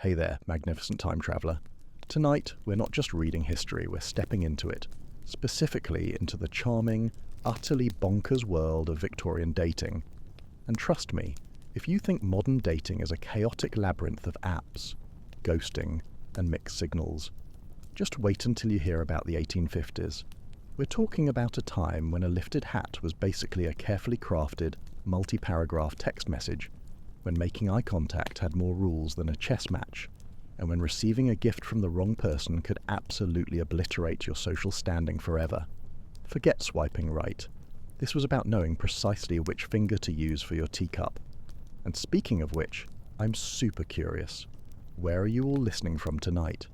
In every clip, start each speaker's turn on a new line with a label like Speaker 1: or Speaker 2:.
Speaker 1: Hey there, magnificent time traveller. Tonight, we're not just reading history, we're stepping into it, specifically into the charming, utterly bonkers world of Victorian dating. And trust me, if you think modern dating is a chaotic labyrinth of apps, ghosting, and mixed signals, just wait until you hear about the 1850s. We're talking about a time when a lifted hat was basically a carefully crafted, multi-paragraph text message, when making eye contact had more rules than a chess match, and when receiving a gift from the wrong person could absolutely obliterate your social standing forever. Forget swiping right. This was about knowing precisely which finger to use for your teacup. And speaking of which, I'm super curious. Where are you all listening from tonight?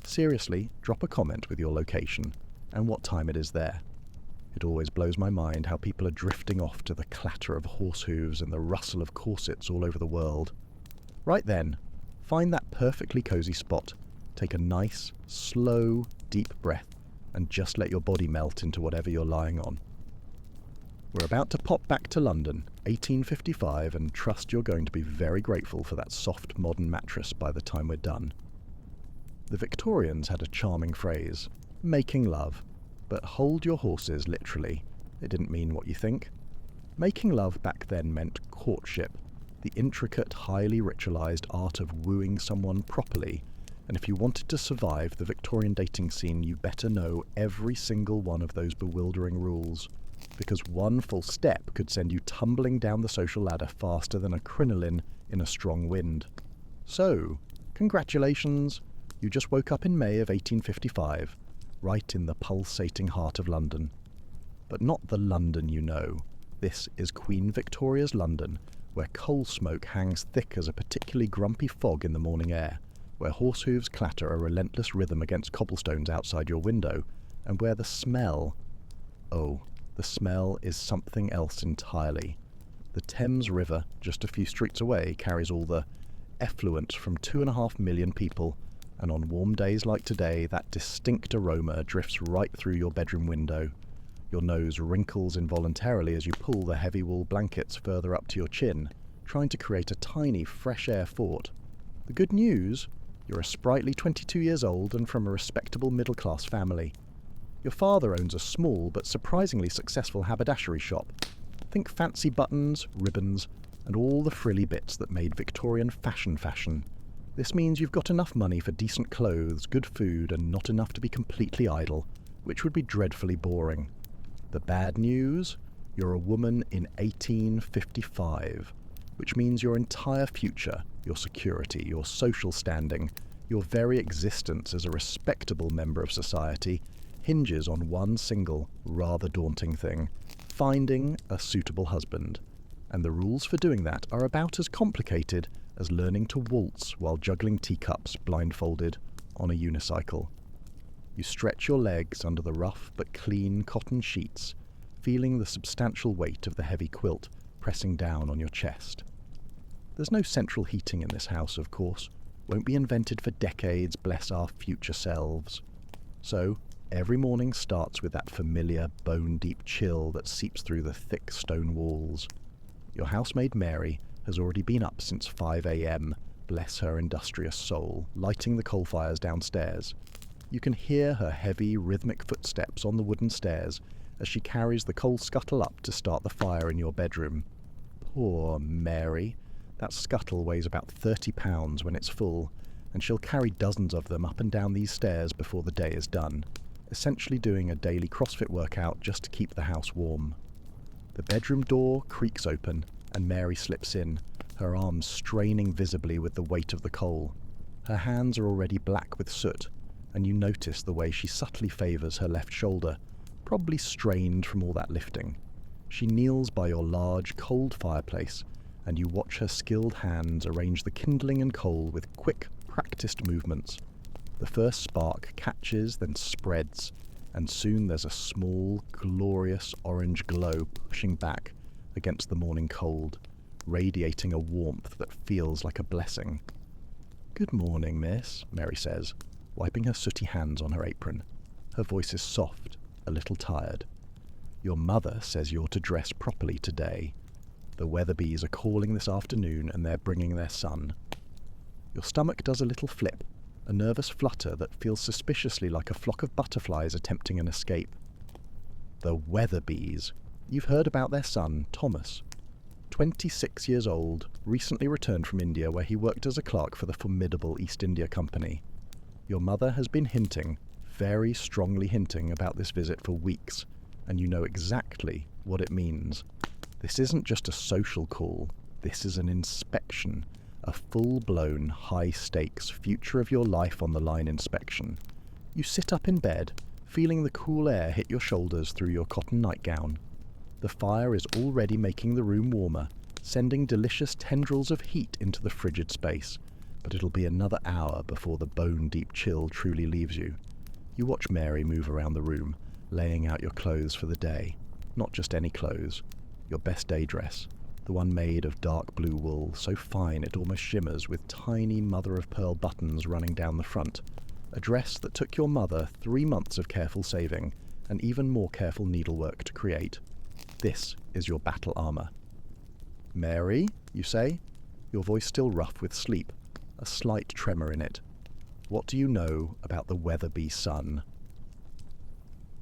Speaker 1: Seriously, drop a comment with your location and what time it is there. It always blows my mind how people are drifting off to the clatter of horse hooves and the rustle of corsets all over the world. Right then, find that perfectly cozy spot, take a nice, slow, deep breath, and just let your body melt into whatever you're lying on. We're about to pop back to London, 1855, and trust you're going to be very grateful for that soft modern mattress by the time we're done. The Victorians had a charming phrase, making love. But hold your horses, literally. It didn't mean what you think. Making love back then meant courtship, the intricate, highly ritualized art of wooing someone properly. And if you wanted to survive the Victorian dating scene, you better know every single one of those bewildering rules. Because one false step could send you tumbling down the social ladder faster than a crinoline in a strong wind. So, congratulations! You just woke up in May of 1855. Right in the pulsating heart of London. But not the London you know. This is Queen Victoria's London, where coal smoke hangs thick as a particularly grumpy fog in the morning air, where horse hooves clatter a relentless rhythm against cobblestones outside your window, and where the smell is something else entirely. The Thames River, just a few streets away, carries all the effluent from 2.5 million people, and on warm days like today, that distinct aroma drifts right through your bedroom window. Your nose wrinkles involuntarily as you pull the heavy wool blankets further up to your chin, trying to create a tiny, fresh air fort. The good news? You're a sprightly 22 years old and from a respectable middle-class family. Your father owns a small but surprisingly successful haberdashery shop. Think fancy buttons, ribbons, and all the frilly bits that made Victorian fashion. This means you've got enough money for decent clothes, good food, and not enough to be completely idle, which would be dreadfully boring. The bad news? You're a woman in 1855, which means your entire future, your security, your social standing, your very existence as a respectable member of society hinges on one single, rather daunting thing: finding a suitable husband. And the rules for doing that are about as complicated as learning to waltz while juggling teacups blindfolded on a unicycle. You stretch your legs under the rough but clean cotton sheets, feeling the substantial weight of the heavy quilt pressing down on your chest. There's no central heating in this house, of course. Won't be invented for decades, bless our future selves. So, every morning starts with that familiar bone-deep chill that seeps through the thick stone walls. Your housemaid Mary has already been up since 5 a.m, bless her industrious soul, lighting the coal fires downstairs. You can hear her heavy, rhythmic footsteps on the wooden stairs as she carries the coal scuttle up to start the fire in your bedroom. Poor Mary. That scuttle weighs about 30 pounds when it's full, and she'll carry dozens of them up and down these stairs before the day is done, essentially doing a daily CrossFit workout just to keep the house warm. The bedroom door creaks open, and Mary slips in, her arms straining visibly with the weight of the coal. Her hands are already black with soot, and you notice the way she subtly favours her left shoulder, probably strained from all that lifting. She kneels by your large, cold fireplace, and you watch her skilled hands arrange the kindling and coal with quick, practiced movements. The first spark catches, then spreads, and soon there's a small, glorious orange glow pushing back against the morning cold, radiating a warmth that feels like a blessing. "Good morning, miss," Mary says, wiping her sooty hands on her apron. Her voice is soft, a little tired. "Your mother says you're to dress properly today. The Weatherbees are calling this afternoon and they're bringing their son." Your stomach does a little flip, a nervous flutter that feels suspiciously like a flock of butterflies attempting an escape. The Weatherbees. You've heard about their son, Thomas. 26 years old, recently returned from India where he worked as a clerk for the formidable East India Company. Your mother has been hinting, very strongly hinting, about this visit for weeks, and you know exactly what it means. This isn't just a social call, this is an inspection, a full-blown, high-stakes, future-of-your-life-on-the-line inspection. You sit up in bed, feeling the cool air hit your shoulders through your cotton nightgown. The fire is already making the room warmer, sending delicious tendrils of heat into the frigid space, but it'll be another hour before the bone-deep chill truly leaves you. You watch Mary move around the room, laying out your clothes for the day. Not just any clothes, your best day dress, the one made of dark blue wool, so fine it almost shimmers with tiny mother-of-pearl buttons running down the front. A dress that took your mother 3 months of careful saving and even more careful needlework to create. This is your battle armour. Mary, you say, your voice still rough with sleep, a slight tremor in it. What do you know about the Weatherby son?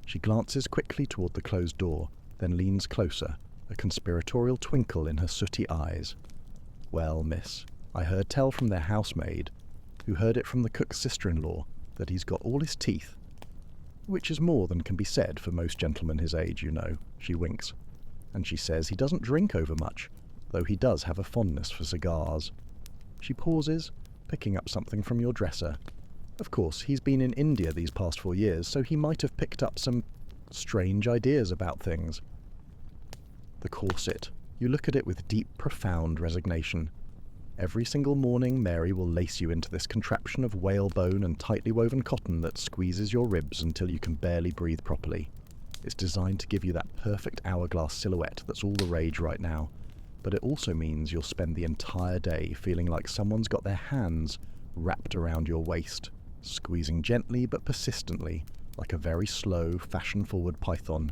Speaker 1: She glances quickly toward the closed door, then leans closer, a conspiratorial twinkle in her sooty eyes. Well, miss, I heard tell from their housemaid, who heard it from the cook's sister-in-law, that he's got all his teeth. Which is more than can be said for most gentlemen his age, you know, she winks. And she says he doesn't drink overmuch, though he does have a fondness for cigars. She pauses, picking up something from your dresser. Of course, he's been in India these past 4 years, so he might have picked up some strange ideas about things. The corset. You look at it with deep, profound resignation. Every single morning, Mary will lace you into this contraption of whalebone and tightly woven cotton that squeezes your ribs until you can barely breathe properly. It's designed to give you that perfect hourglass silhouette that's all the rage right now, but it also means you'll spend the entire day feeling like someone's got their hands wrapped around your waist, squeezing gently but persistently, like a very slow, fashion-forward python.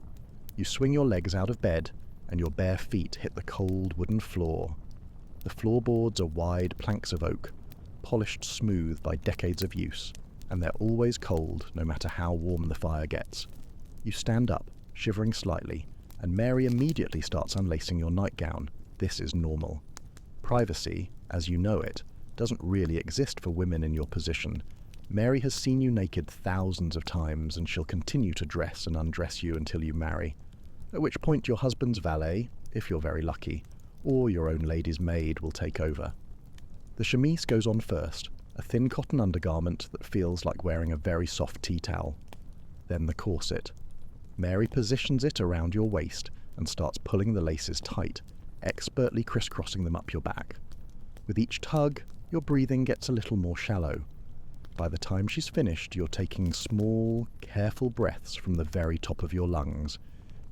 Speaker 1: You swing your legs out of bed, and your bare feet hit the cold wooden floor. The floorboards are wide planks of oak, polished smooth by decades of use, and they're always cold no matter how warm the fire gets. You stand up, shivering slightly, and Mary immediately starts unlacing your nightgown. This is normal. Privacy, as you know it, doesn't really exist for women in your position. Mary has seen you naked thousands of times, and she'll continue to dress and undress you until you marry, at which point your husband's valet, if you're very lucky, or your own lady's maid will take over. The chemise goes on first, a thin cotton undergarment that feels like wearing a very soft tea towel. Then the corset. Mary positions it around your waist and starts pulling the laces tight, expertly crisscrossing them up your back. With each tug, your breathing gets a little more shallow. By the time she's finished, you're taking small, careful breaths from the very top of your lungs.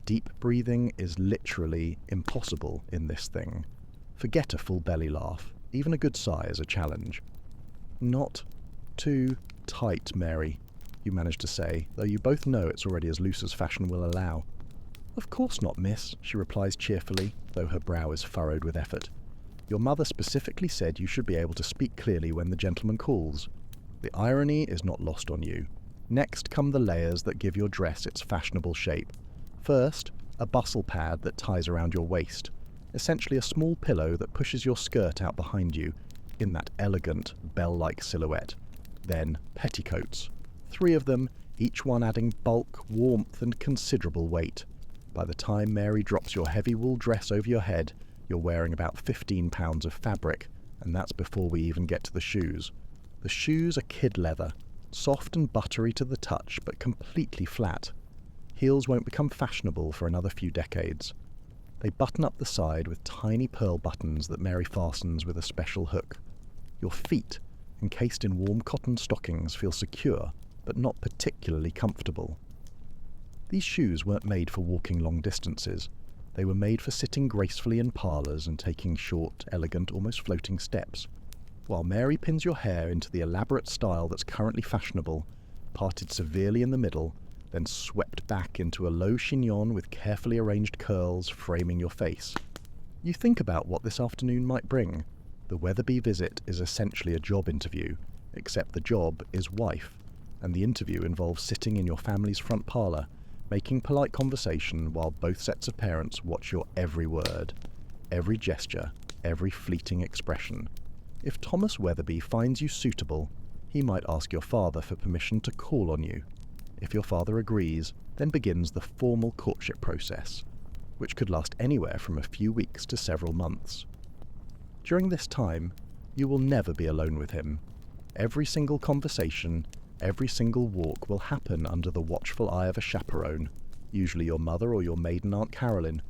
Speaker 1: Deep breathing is literally impossible in this thing. Forget a full belly laugh. Even a good sigh is a challenge. Not too tight, Mary, you manage to say, though you both know it's already as loose as fashion will allow. Of course not, miss, she replies cheerfully, though her brow is furrowed with effort. Your mother specifically said you should be able to speak clearly when the gentleman calls. The irony is not lost on you. Next come the layers that give your dress its fashionable shape. First, a bustle pad that ties around your waist, essentially a small pillow that pushes your skirt out behind you in that elegant, bell-like silhouette. Then petticoats. 3 of them, each one adding bulk, warmth, and considerable weight. By the time Mary drops your heavy wool dress over your head, you're wearing about 15 pounds of fabric, and that's before we even get to the shoes. The shoes are kid leather, soft and buttery to the touch, but completely flat. Heels won't become fashionable for another few decades. They button up the side with tiny pearl buttons that Mary fastens with a special hook. Your feet, encased in warm cotton stockings, feel secure, but not particularly comfortable. These shoes weren't made for walking long distances. They were made for sitting gracefully in parlours and taking short, elegant, almost floating steps. While Mary pins your hair into the elaborate style that's currently fashionable, parted severely in the middle, then swept back into a low chignon with carefully arranged curls framing your face. You think about what this afternoon might bring. The Weatherby visit is essentially a job interview, except the job is wife, and the interview involves sitting in your family's front parlour, making polite conversation while both sets of parents watch your every word, every gesture, every fleeting expression. If Thomas Weatherby finds you suitable, he might ask your father for permission to call on you. If your father agrees, then begins the formal courtship process, which could last anywhere from a few weeks to several months. During this time, you will never be alone with him. Every single conversation, every single walk will happen under the watchful eye of a chaperone, usually your mother or your maiden Aunt Carolyn,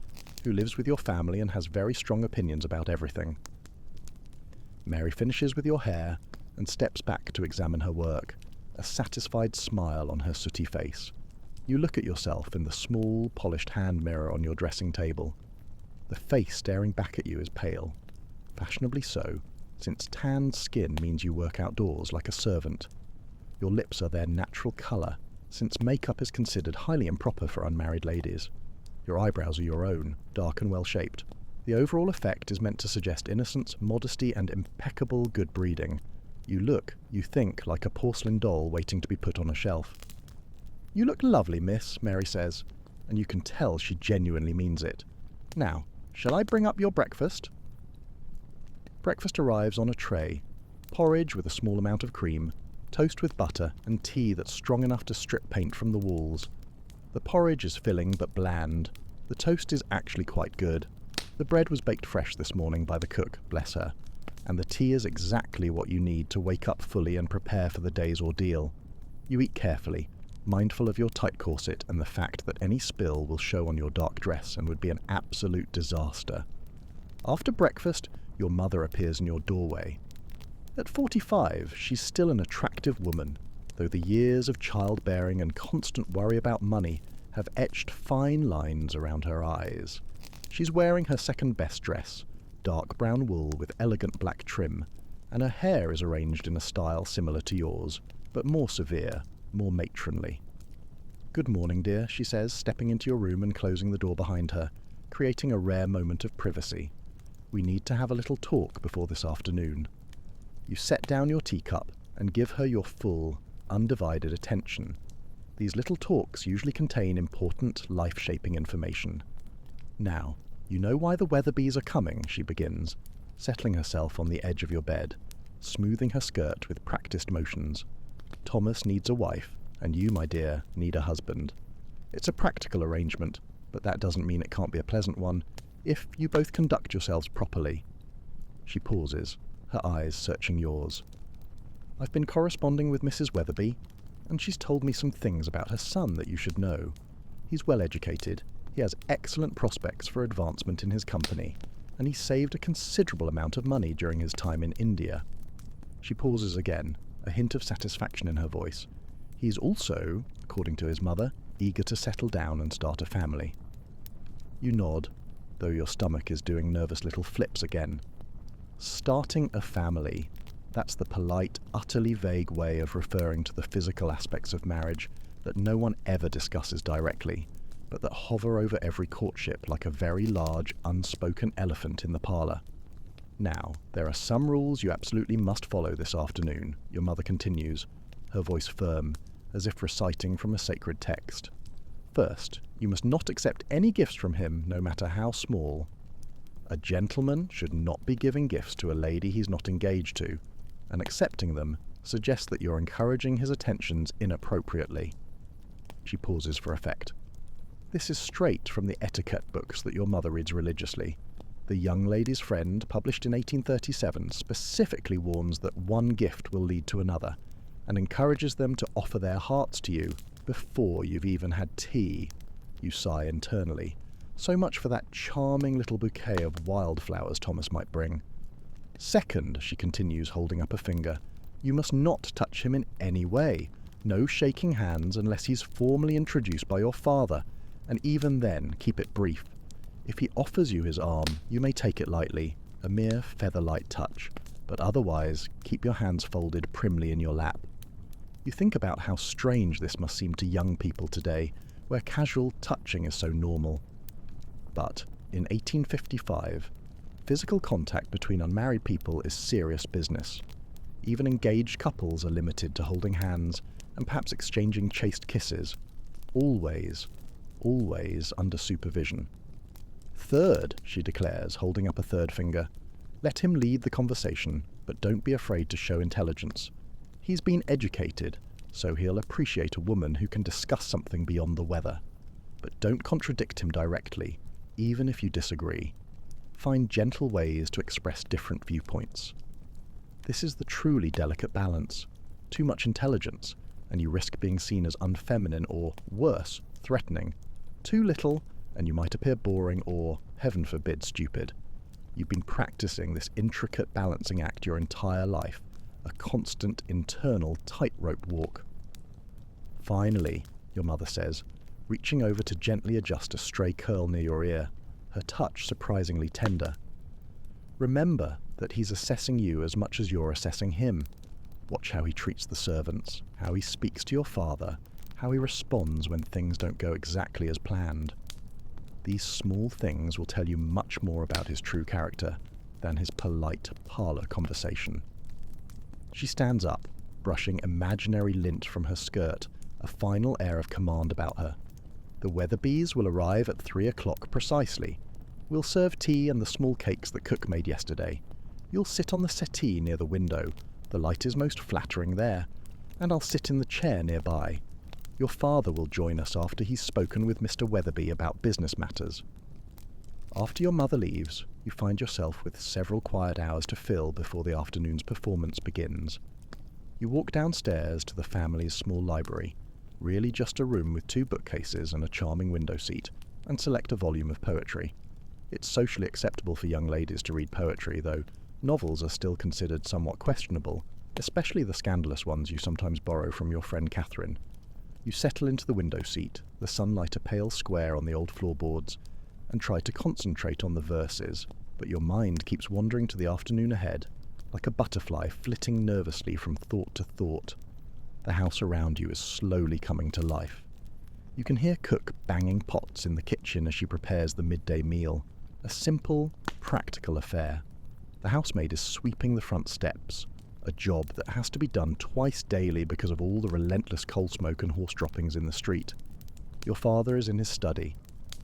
Speaker 1: who lives with your family and has very strong opinions about everything. Mary finishes with your hair and steps back to examine her work, a satisfied smile on her sooty face. You look at yourself in the small, polished hand mirror on your dressing table. The face staring back at you is pale, fashionably so, since tanned skin means you work outdoors like a servant. Your lips are their natural colour, since makeup is considered highly improper for unmarried ladies. Your eyebrows are your own, dark and well-shaped. The overall effect is meant to suggest innocence, modesty, and impeccable good breeding. You look, you think, like a porcelain doll waiting to be put on a shelf. "You look lovely, miss," Mary says, and you can tell she genuinely means it. "Now, shall I bring up your breakfast?" Breakfast arrives on a tray. Porridge with a small amount of cream, toast with butter, and tea that's strong enough to strip paint from the walls. The porridge is filling but bland. The toast is actually quite good. The bread was baked fresh this morning by the cook, bless her. And the tea is exactly what you need to wake up fully and prepare for the day's ordeal. You eat carefully, mindful of your tight corset and the fact that any spill will show on your dark dress and would be an absolute disaster. After breakfast, your mother appears in your doorway. At 45, she's still an attractive woman, though the years of childbearing and constant worry about money have etched fine lines around her eyes. She's wearing her second best dress, dark brown wool with elegant black trim, and her hair is arranged in a style similar to yours, but more severe, more matronly. "Good morning, dear," she says, stepping into your room and closing the door behind her, creating a rare moment of privacy. "We need to have a little talk before this afternoon." You set down your teacup and give her your full, undivided attention. These little talks usually contain important, life-shaping information. "Now, you know why the Weatherbys are coming," she begins, settling herself on the edge of your bed, smoothing her skirt with practiced motions. "Thomas needs a wife, and you, my dear, need a husband. It's a practical arrangement, but that doesn't mean it can't be a pleasant one, if you both conduct yourselves properly." She pauses, her eyes searching yours. "I've been corresponding with Mrs. Weatherby, and she's told me some things about her son that you should know. He's well educated, he has excellent prospects for advancement in his company, and he saved a considerable amount of money during his time in India." She pauses again, a hint of satisfaction in her voice. He's also, according to his mother, eager to settle down and start a family. You nod, though your stomach is doing nervous little flips again. Starting a family. That's the polite, utterly vague way of referring to the physical aspects of marriage that no one ever discusses directly, but that hover over every courtship like a very large, unspoken elephant in the parlour. "Now, there are some rules you absolutely must follow this afternoon," your mother continues, her voice firm, as if reciting from a sacred text. "First, you must not accept any gifts from him, no matter how small. A gentleman should not be giving gifts to a lady he's not engaged to, and accepting them suggests that you're encouraging his attentions inappropriately." She pauses for effect. This is straight from the etiquette books that your mother reads religiously. The Young Lady's Friend, published in 1837, specifically warns that one gift will lead to another, and encourages them to offer their hearts to you before you've even had tea. You sigh internally. So much for that charming little bouquet of wildflowers Thomas might bring. "Second," she continues, holding up a finger, "you must not touch him in any way. No shaking hands unless he's formally introduced by your father, and even then, keep it brief. If he offers you his arm, you may take it lightly, a mere feather-light touch, but otherwise, keep your hands folded primly in your lap." You think about how strange this must seem to young people today, where casual touching is so normal. But in 1855, Physical contact between unmarried people is serious business. Even engaged couples are limited to holding hands and perhaps exchanging chaste kisses. Always, always under supervision. Third, she declares, holding up a third finger, let him lead the conversation, but don't be afraid to show intelligence. He's been educated, so he'll appreciate a woman who can discuss something beyond the weather. But don't contradict him directly, even if you disagree. Find gentle ways to express different viewpoints. This is the truly delicate balance. Too much intelligence, and you risk being seen as unfeminine or, worse, threatening. Too little, and you might appear boring or, heaven forbid, stupid. You've been practicing this intricate balancing act your entire life, a constant internal tightrope walk. Finally, your mother says, reaching over to gently adjust a stray curl near your ear, her touch surprisingly tender. Remember that he's assessing you as much as you're assessing him. Watch how he treats the servants, how he speaks to your father, how he responds when things don't go exactly as planned. These small things will tell you much more about his true character than his polite parlour conversation. She stands up, brushing imaginary lint from her skirt, a final air of command about her. The Weatherbees will arrive at 3 o'clock precisely. We'll serve tea and the small cakes that Cook made yesterday. You'll sit on the settee near the window. The light is most flattering there. And I'll sit in the chair nearby. Your father will join us after he's spoken with Mr. Weatherby about business matters. After your mother leaves, you find yourself with several quiet hours to fill before the afternoon's performance begins. You walk downstairs to the family's small library, really just a room with 2 bookcases and a charming window seat, and select a volume of poetry. It's socially acceptable for young ladies to read poetry, though novels are still considered somewhat questionable, especially the scandalous ones you sometimes borrow from your friend Catherine. You settle into the window seat, the sunlight a pale square on the old floorboards, and try to concentrate on the verses, but your mind keeps wandering to the afternoon ahead, like a butterfly flitting nervously from thought to thought. The house around you is slowly coming to life. You can hear Cook banging pots in the kitchen as she prepares the midday meal, a simple, practical affair. The housemaid is sweeping the front steps, a job that has to be done twice daily because of all the relentless coal smoke and horse droppings in the street. Your father is in his study,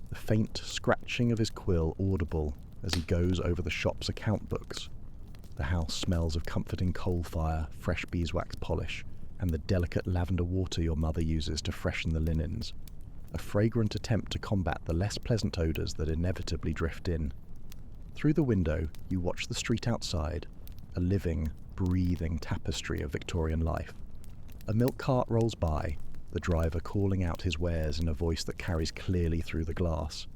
Speaker 1: the faint scratching of his quill audible as he goes over the shop's account books. The house smells of comforting coal fire, fresh beeswax polish, and the delicate lavender water your mother uses to freshen the linens, a fragrant attempt to combat the less pleasant odours that inevitably drift in. Through the window, you watch the street outside, a living, breathing tapestry of Victorian life. A milk cart rolls by, the driver calling out his wares in a voice that carries clearly through the glass.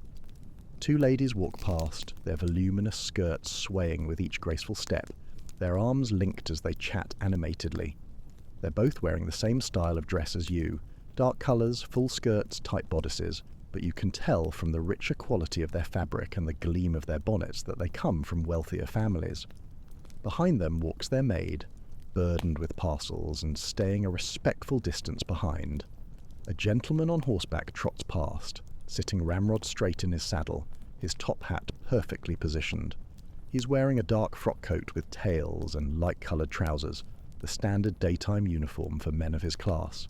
Speaker 1: 2 ladies walk past, their voluminous skirts swaying with each graceful step, their arms linked as they chat animatedly. They're both wearing the same style of dress as you, dark colours, full skirts, tight bodices, but you can tell from the richer quality of their fabric and the gleam of their bonnets that they come from wealthier families. Behind them walks their maid, burdened with parcels and staying a respectful distance behind. A gentleman on horseback trots past, sitting ramrod straight in his saddle, his top hat perfectly positioned. He's wearing a dark frock coat with tails and light-coloured trousers, the standard daytime uniform for men of his class.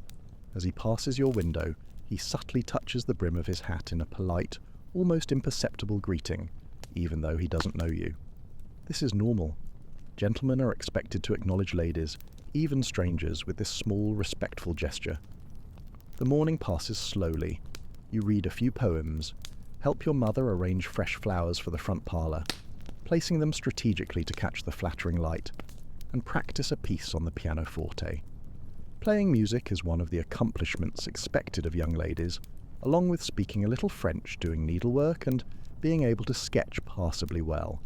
Speaker 1: As he passes your window, he subtly touches the brim of his hat in a polite, almost imperceptible greeting, even though he doesn't know you. This is normal. Gentlemen are expected to acknowledge ladies, even strangers, with this small, respectful gesture. The morning passes slowly. You read a few poems, help your mother arrange fresh flowers for the front parlour, placing them strategically to catch the flattering light, and practice a piece on the pianoforte. Playing music is one of the accomplishments expected of young ladies, along with speaking a little French, doing needlework, and being able to sketch passably well.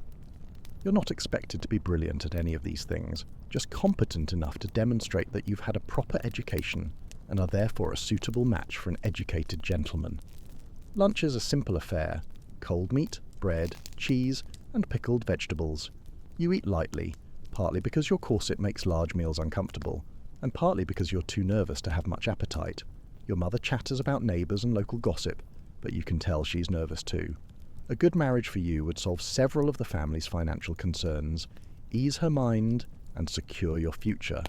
Speaker 1: You're not expected to be brilliant at any of these things, just competent enough to demonstrate that you've had a proper education and are therefore a suitable match for an educated gentleman. Lunch is a simple affair: cold meat, bread, cheese, and pickled vegetables. You eat lightly, partly because your corset makes large meals uncomfortable, and partly because you're too nervous to have much appetite. Your mother chatters about neighbours and local gossip, but you can tell she's nervous too. A good marriage for you would solve several of the family's financial concerns, ease her mind, and secure your future.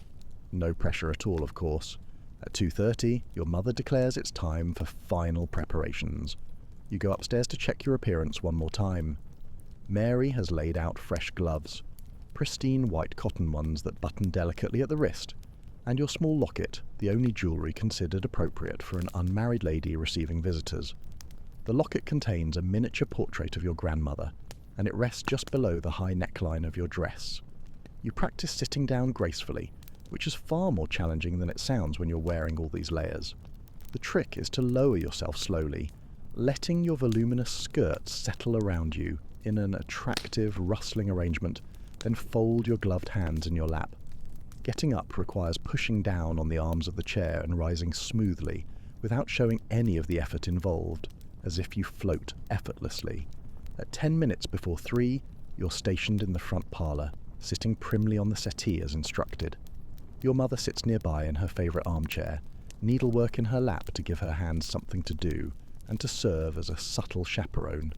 Speaker 1: No pressure at all, of course. At 2:30, your mother declares it's time for final preparations. You go upstairs to check your appearance one more time. Mary has laid out fresh gloves, pristine white cotton ones that button delicately at the wrist, and your small locket, the only jewellery considered appropriate for an unmarried lady receiving visitors. The locket contains a miniature portrait of your grandmother, and it rests just below the high neckline of your dress. You practice sitting down gracefully, which is far more challenging than it sounds when you're wearing all these layers. The trick is to lower yourself slowly, letting your voluminous skirts settle around you in an attractive, rustling arrangement, then fold your gloved hands in your lap. Getting up requires pushing down on the arms of the chair and rising smoothly, without showing any of the effort involved, as if you float effortlessly. At 10 minutes before 3, you're stationed in the front parlour, sitting primly on the settee as instructed. Your mother sits nearby in her favourite armchair, needlework in her lap to give her hands something to do, and to serve as a subtle chaperone.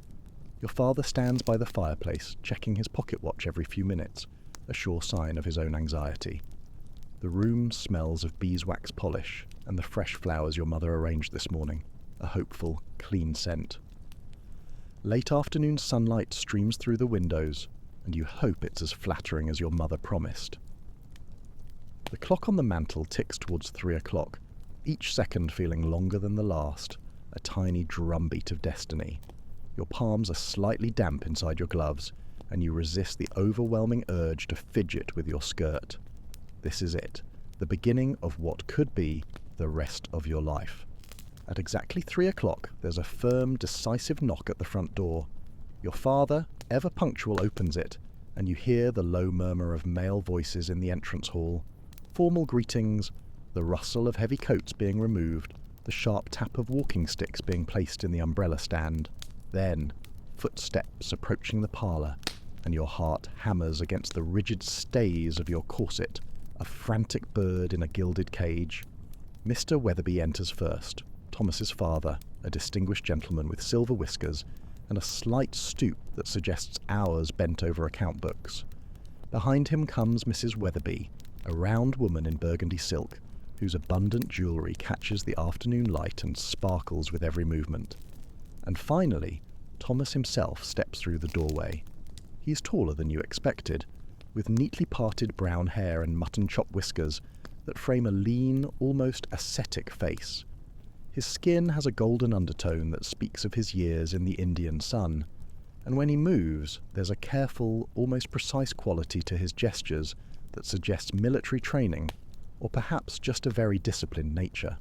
Speaker 1: Your father stands by the fireplace, checking his pocket watch every few minutes, a sure sign of his own anxiety. The room smells of beeswax polish and the fresh flowers your mother arranged this morning, a hopeful, clean scent. Late afternoon sunlight streams through the windows, and you hope it's as flattering as your mother promised. The clock on the mantel ticks towards 3 o'clock, each second feeling longer than the last, a tiny drumbeat of destiny. Your palms are slightly damp inside your gloves, and you resist the overwhelming urge to fidget with your skirt. This is it, the beginning of what could be the rest of your life. At exactly 3 o'clock, there's a firm, decisive knock at the front door. Your father, ever punctual, opens it, and you hear the low murmur of male voices in the entrance hall. Formal greetings, the rustle of heavy coats being removed, the sharp tap of walking sticks being placed in the umbrella stand. Then, footsteps approaching the parlour, and your heart hammers against the rigid stays of your corset, a frantic bird in a gilded cage. Mr. Weatherby enters first, Thomas's father, a distinguished gentleman with silver whiskers and a slight stoop that suggests hours bent over account books. Behind him comes Mrs. Weatherby, a round woman in burgundy silk, whose abundant jewellery catches the afternoon light and sparkles with every movement. And finally, Thomas himself steps through the doorway. He's taller than you expected, with neatly parted brown hair and mutton chop whiskers that frame a lean, almost ascetic face. His skin has a golden undertone that speaks of his years in the Indian sun, and when he moves, there's a careful, almost precise quality to his gestures that suggests military training, or perhaps just a very disciplined nature.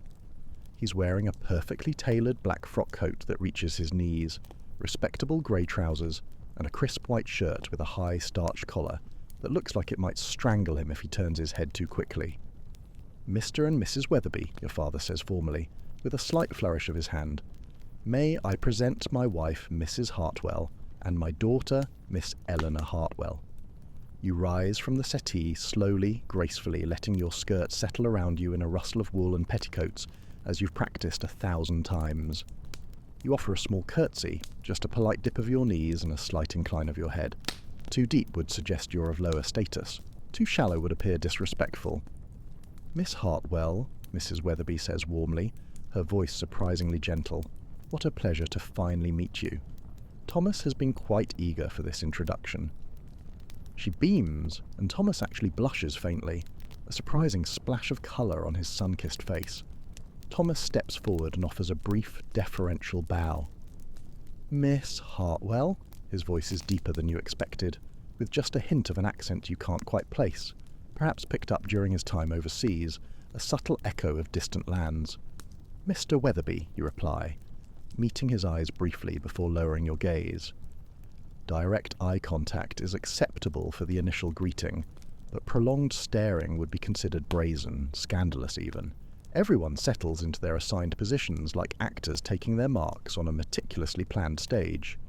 Speaker 1: He's wearing a perfectly tailored black frock coat that reaches his knees, respectable grey trousers, and a crisp white shirt with a high starched collar that looks like it might strangle him if he turns his head too quickly. Mr. and Mrs. Weatherby, your father says formally, with a slight flourish of his hand. May I present my wife, Mrs. Hartwell, and my daughter, Miss Eleanor Hartwell. You rise from the settee slowly, gracefully, letting your skirt settle around you in a rustle of wool and petticoats, as you've practiced 1,000 times. You offer a small curtsy, just a polite dip of your knees and a slight incline of your head. Too deep would suggest you're of lower status. Too shallow would appear disrespectful. Miss Hartwell, Mrs. Weatherby says warmly, her voice surprisingly gentle. What a pleasure to finally meet you. Thomas has been quite eager for this introduction. She beams, and Thomas actually blushes faintly, a surprising splash of colour on his sun-kissed face. Thomas steps forward and offers a brief, deferential bow. Miss Hartwell? His voice is deeper than you expected, with just a hint of an accent you can't quite place, perhaps picked up during his time overseas, a subtle echo of distant lands. Mr. Weatherby, you reply, meeting his eyes briefly before lowering your gaze. Direct eye contact is acceptable for the initial greeting, but prolonged staring would be considered brazen, scandalous even. Everyone settles into their assigned positions like actors taking their marks on a meticulously planned stage.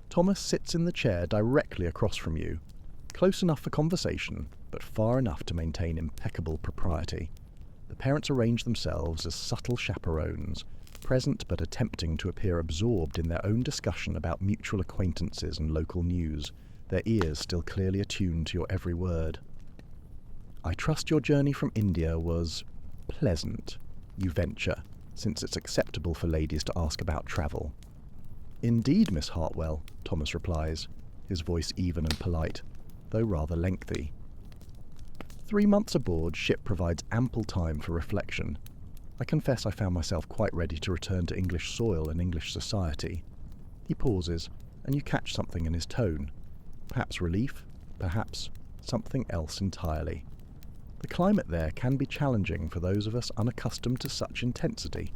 Speaker 1: Thomas sits in the chair directly across from you, close enough for conversation, but far enough to maintain impeccable propriety. The parents arrange themselves as subtle chaperones, present but attempting to appear absorbed in their own discussion about mutual acquaintances and local news, their ears still clearly attuned to your every word. "I trust your journey from India was pleasant, you venture, since it's acceptable for ladies to ask about travel." "Indeed, Miss Hartwell," Thomas replies, his voice even and polite, though rather lengthy. 3 months aboard ship provides ample time for reflection. I confess I found myself quite ready to return to English soil and English society. He pauses, and you catch something in his tone. Perhaps relief, perhaps something else entirely. The climate there can be challenging for those of us unaccustomed to such intensity.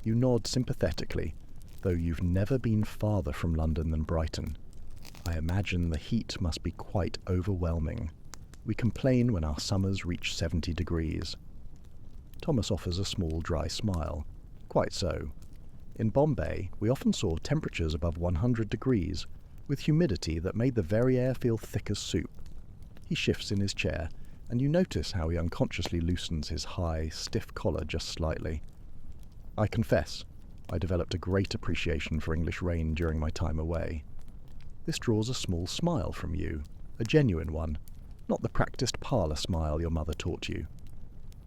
Speaker 1: You nod sympathetically, though you've never been farther from London than Brighton. I imagine the heat must be quite overwhelming. We complain when our summers reach 70 degrees. Thomas offers a small dry smile. Quite so. In Bombay, we often saw temperatures above 100 degrees, with humidity that made the very air feel thick as soup. He shifts in his chair, and you notice how he unconsciously loosens his high, stiff collar just slightly. "I confess, I developed a great appreciation for English rain during my time away." This draws a small smile from you, a genuine one, not the practiced parlour smile your mother taught you.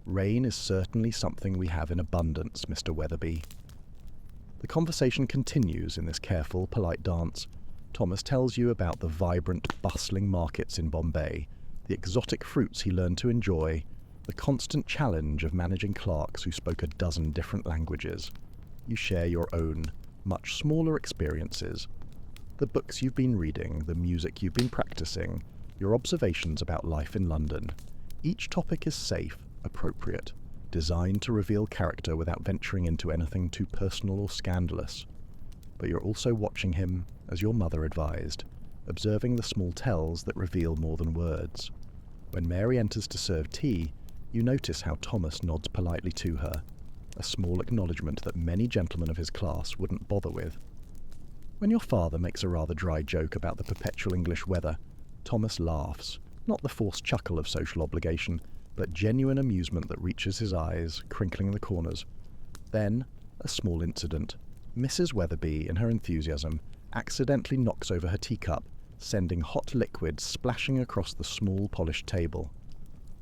Speaker 1: "Rain is certainly something we have in abundance, Mr. Weatherby." The conversation continues in this careful, polite dance. Thomas tells you about the vibrant, bustling markets in Bombay, the exotic fruits he learned to enjoy, the constant challenge of managing clerks who spoke a dozen different languages. You share your own, much smaller experiences. The books you've been reading, the music you've been practicing, your observations about life in London. Each topic is safe, appropriate, designed to reveal character without venturing into anything too personal or scandalous. But you're also watching him, as your mother advised, observing the small tells that reveal more than words. When Mary enters to serve tea, you notice how Thomas nods politely to her, a small acknowledgement that many gentlemen of his class wouldn't bother with. When your father makes a rather dry joke about the perpetual English weather, Thomas laughs, not the forced chuckle of social obligation, but genuine amusement that reaches his eyes, crinkling the corners. Then, a small incident. Mrs. Weatherby, in her enthusiasm, accidentally knocks over her teacup, sending hot liquid splashing across the small polished table.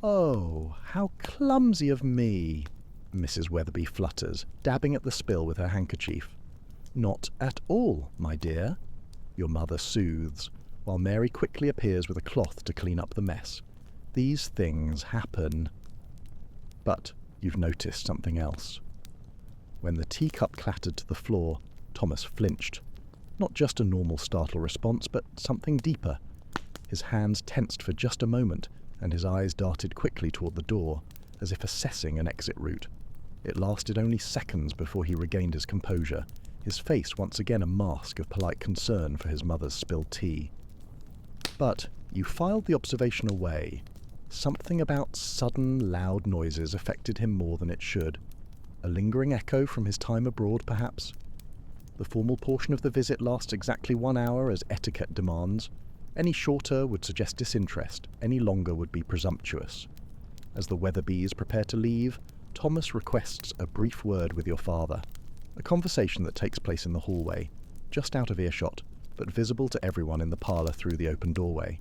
Speaker 1: "Oh, how clumsy of me," Mrs. Weatherby flutters, dabbing at the spill with her handkerchief. "Not at all, my dear," your mother soothes, while Mary quickly appears with a cloth to clean up the mess. "These things happen." But you've noticed something else. When the teacup clattered to the floor, Thomas flinched. Not just a normal startle response, but something deeper. His hands tensed for just a moment, and his eyes darted quickly toward the door, as if assessing an exit route. It lasted only seconds before he regained his composure, his face once again a mask of polite concern for his mother's spilled tea. But you filed the observation away. Something about sudden, loud noises affected him more than it should. A lingering echo from his time abroad, perhaps? The formal portion of the visit lasts exactly 1 hour, as etiquette demands. Any shorter would suggest disinterest, any longer would be presumptuous. As the Weatherbys prepare to leave, Thomas requests a brief word with your father. A conversation that takes place in the hallway, just out of earshot, but visible to everyone in the parlour through the open doorway.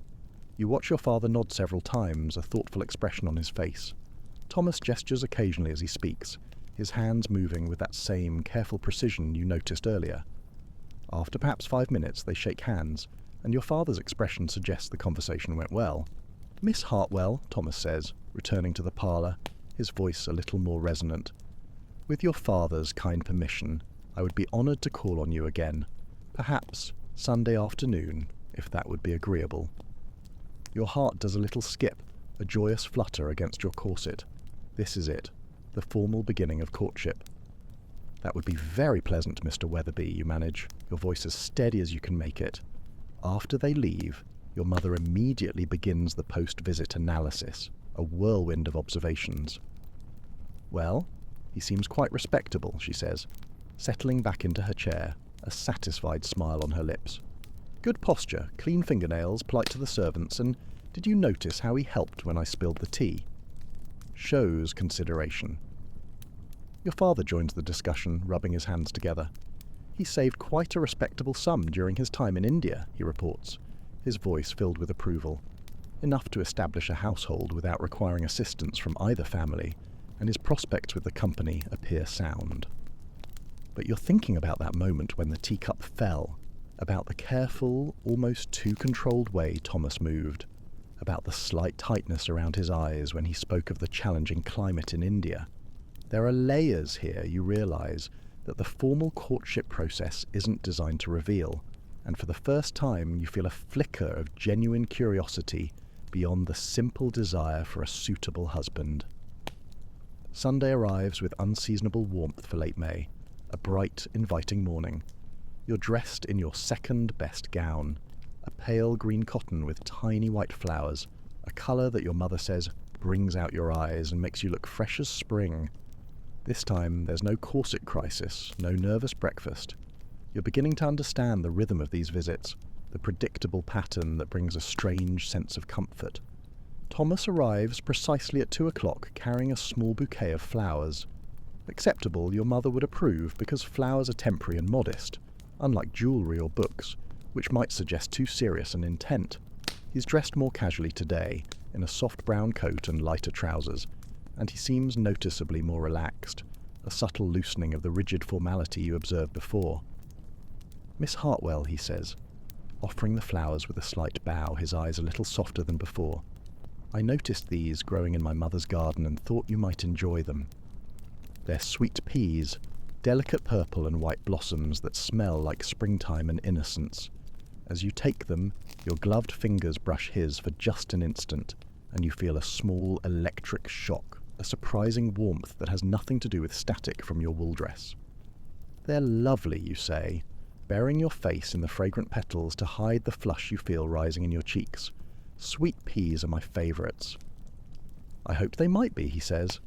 Speaker 1: You watch your father nod several times, a thoughtful expression on his face. Thomas gestures occasionally as he speaks, his hands moving with that same careful precision you noticed earlier. After perhaps 5 minutes, they shake hands, and your father's expression suggests the conversation went well. "Miss Hartwell," Thomas says, returning to the parlour, his voice a little more resonant. "With your father's kind permission, I would be honoured to call on you again. Perhaps Sunday afternoon, if that would be agreeable." Your heart does a little skip, a joyous flutter against your corset. This is it, the formal beginning of courtship. "That would be very pleasant, Mr. Weatherby," you manage, your voice as steady as you can make it. After they leave, your mother immediately begins the post-visit analysis, a whirlwind of observations. "Well, he seems quite respectable," she says, settling back into her chair, a satisfied smile on her lips. "Good posture, clean fingernails, polite to the servants, and did you notice how he helped when I spilled the tea? Shows consideration." Your father joins the discussion, rubbing his hands together. He saved quite a respectable sum during his time in India, he reports, his voice filled with approval. Enough to establish a household without requiring assistance from either family, and his prospects with the company appear sound. But you're thinking about that moment when the teacup fell, about the careful, almost too controlled way Thomas moved, about the slight tightness around his eyes when he spoke of the challenging climate in India. There are layers here, you realise, that the formal courtship process isn't designed to reveal, and for the first time you feel a flicker of genuine curiosity beyond the simple desire for a suitable husband. Sunday arrives with unseasonable warmth for late May, a bright, inviting morning. You're dressed in your second best gown, a pale green cotton with tiny white flowers, a colour that your mother says brings out your eyes and makes you look fresh as spring. This time there's no corset crisis, no nervous breakfast. You're beginning to understand the rhythm of these visits, the predictable pattern that brings a strange sense of comfort. Thomas arrives precisely at 2 o'clock carrying a small bouquet of flowers. Acceptable, your mother would approve, because flowers are temporary and modest, unlike jewellery or books, which might suggest too serious an intent. He's dressed more casually today, in a soft brown coat and lighter trousers, and he seems noticeably more relaxed, a subtle loosening of the rigid formality you observed before. "Miss Hartwell," he says, offering the flowers with a slight bow, his eyes a little softer than before. "I noticed these growing in my mother's garden and thought you might enjoy them. They're sweet peas, delicate purple and white blossoms that smell like springtime and innocence. As you take them, your gloved fingers brush his for just an instant, and you feel a small electric shock, a surprising warmth that has nothing to do with static from your wool dress. They're lovely, you say, burying your face in the fragrant petals to hide the flush you feel rising in your cheeks. Sweet peas are my favourites." "I hoped they might be," he says,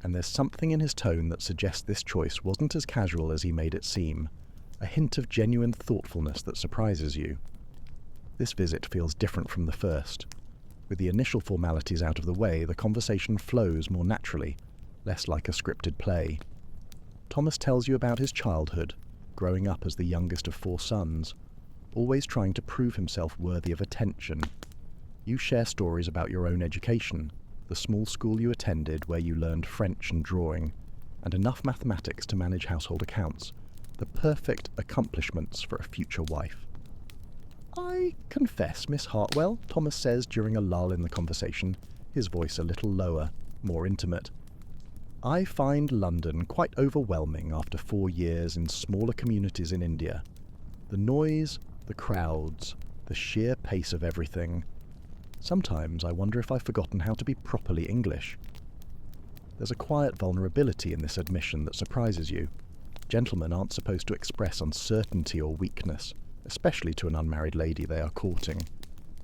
Speaker 1: and there's something in his tone that suggests this choice wasn't as casual as he made it seem, a hint of genuine thoughtfulness that surprises you. This visit feels different from the first. With the initial formalities out of the way, the conversation flows more naturally, less like a scripted play. Thomas tells you about his childhood, growing up as the youngest of 4 sons, always trying to prove himself worthy of attention. You share stories about your own education, the small school you attended where you learned French and drawing, and enough mathematics to manage household accounts, the perfect accomplishments for a future wife. "I confess, Miss Hartwell," Thomas says during a lull in the conversation, his voice a little lower, more intimate, "I find London quite overwhelming after 4 years in smaller communities in India. The noise, the crowds, the sheer pace of everything. Sometimes I wonder if I've forgotten how to be properly English." There's a quiet vulnerability in this admission that surprises you. Gentlemen aren't supposed to express uncertainty or weakness, especially to an unmarried lady they are courting.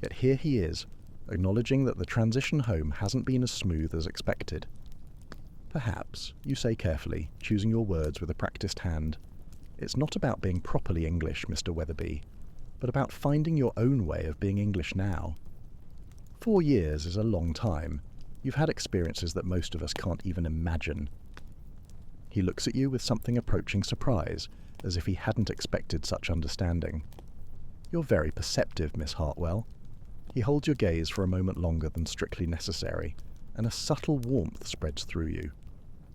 Speaker 1: Yet here he is, acknowledging that the transition home hasn't been as smooth as expected. "Perhaps," you say carefully, choosing your words with a practiced hand, "it's not about being properly English, Mr. Weatherby, but about finding your own way of being English now. 4 years is a long time. You've had experiences that most of us can't even imagine." He looks at you with something approaching surprise, as if he hadn't expected such understanding. "You're very perceptive, Miss Hartwell." He holds your gaze for a moment longer than strictly necessary, and a subtle warmth spreads through you.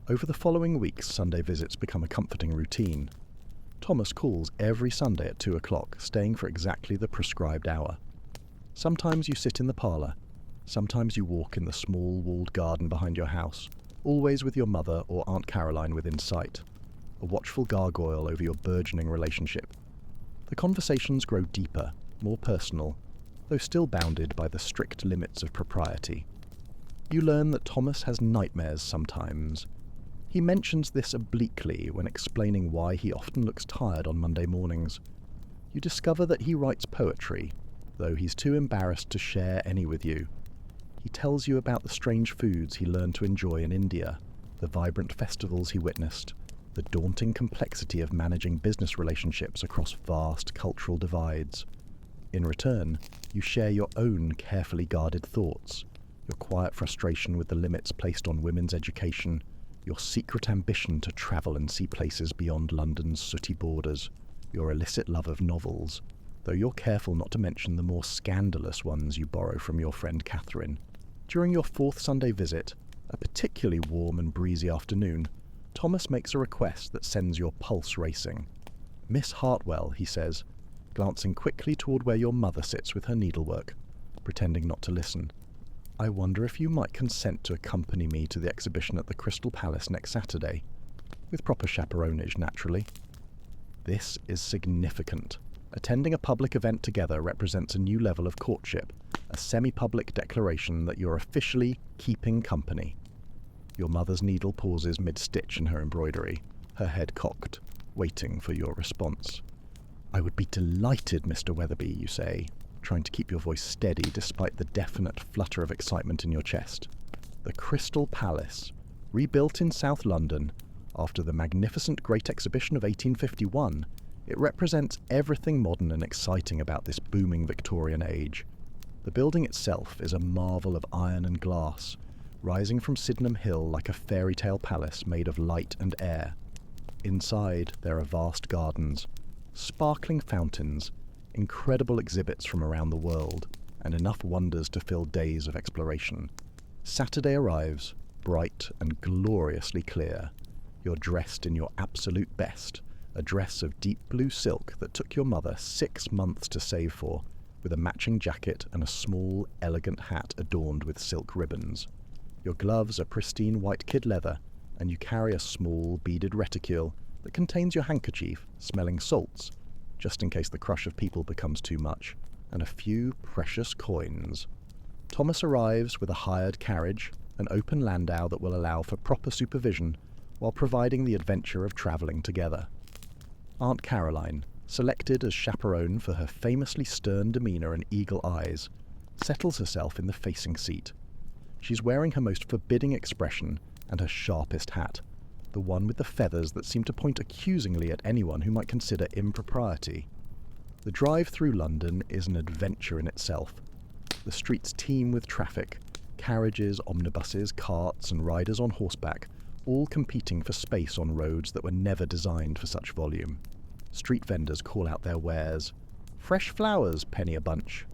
Speaker 1: Over the following weeks, Sunday visits become a comforting routine. Thomas calls every Sunday at 2 o'clock, staying for exactly the prescribed hour. Sometimes you sit in the parlour, sometimes you walk in the small walled garden behind your house, always with your mother or Aunt Caroline within sight, a watchful gargoyle over your burgeoning relationship. The conversations grow deeper, more personal, though still bounded by the strict limits of propriety. You learn that Thomas has nightmares sometimes. He mentions this obliquely when explaining why he often looks tired on Monday mornings. You discover that he writes poetry, though he's too embarrassed to share any with you. He tells you about the strange foods he learned to enjoy in India, the vibrant festivals he witnessed, the daunting complexity of managing business relationships across vast cultural divides. In return, you share your own carefully guarded thoughts, your quiet frustration with the limits placed on women's education, your secret ambition to travel and see places beyond London's sooty borders, your illicit love of novels, though you're careful not to mention the more scandalous ones you borrow from your friend Catherine. During your fourth Sunday visit, a particularly warm and breezy afternoon, Thomas makes a request that sends your pulse racing. "Miss Hartwell," he says, glancing quickly toward where your mother sits with her needlework, pretending not to listen. "I wonder if you might consent to accompany me to the exhibition at the Crystal Palace next Saturday, with proper chaperonage, naturally." This is significant. Attending a public event together represents a new level of courtship, a semi-public declaration that you're officially keeping company. Your mother's needle pauses mid-stitch in her embroidery, her head cocked, waiting for your response. "I would be delighted, Mr. Weatherby," you say, trying to keep your voice steady despite the definite flutter of excitement in your chest. The Crystal Palace, rebuilt in South London after the magnificent Great Exhibition of 1851, it represents everything modern and exciting about this booming Victorian age. The building itself is a marvel of iron and glass, rising from Sydenham Hill like a fairy tale palace made of light and air. Inside, there are vast gardens, sparkling fountains, incredible exhibits from around the world, and enough wonders to fill days of exploration. Saturday arrives, bright and gloriously clear. You're dressed in your absolute best, a dress of deep blue silk that took your mother 6 months to save for, with a matching jacket and a small, elegant hat adorned with silk ribbons. Your gloves are pristine white kid leather, and you carry a small, beaded reticule that contains your handkerchief, smelling salts, just in case the crush of people becomes too much, and a few precious coins. Thomas arrives with a hired carriage, an open landau that will allow for proper supervision, while providing the adventure of travelling together. Aunt Caroline, selected as chaperone for her famously stern demeanour and eagle eyes, settles herself in the facing seat. She's wearing her most forbidding expression and her sharpest hat, the one with the feathers that seem to point accusingly at anyone who might consider impropriety. The drive through London is an adventure in itself. The streets teem with traffic, carriages, omnibuses, carts, and riders on horseback, all competing for space on roads that were never designed for such volume. Street vendors call out their wares. "Fresh flowers, penny a bunch.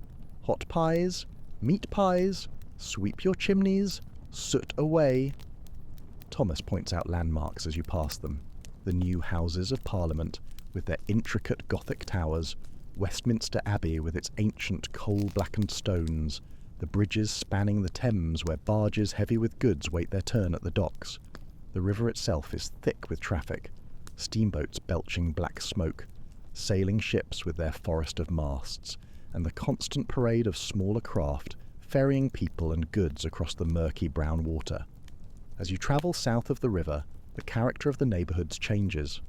Speaker 1: Hot pies, meat pies, sweep your chimneys, soot away." Thomas points out landmarks as you pass them. The new Houses of Parliament, with their intricate Gothic towers, Westminster Abbey with its ancient coal-blackened stones, the bridges spanning the Thames where barges heavy with goods wait their turn at the docks. The river itself is thick with traffic, steamboats belching black smoke, sailing ships with their forest of masts, and the constant parade of smaller craft ferrying people and goods across the murky brown water. As you travel south of the river, the character of the neighbourhoods changes.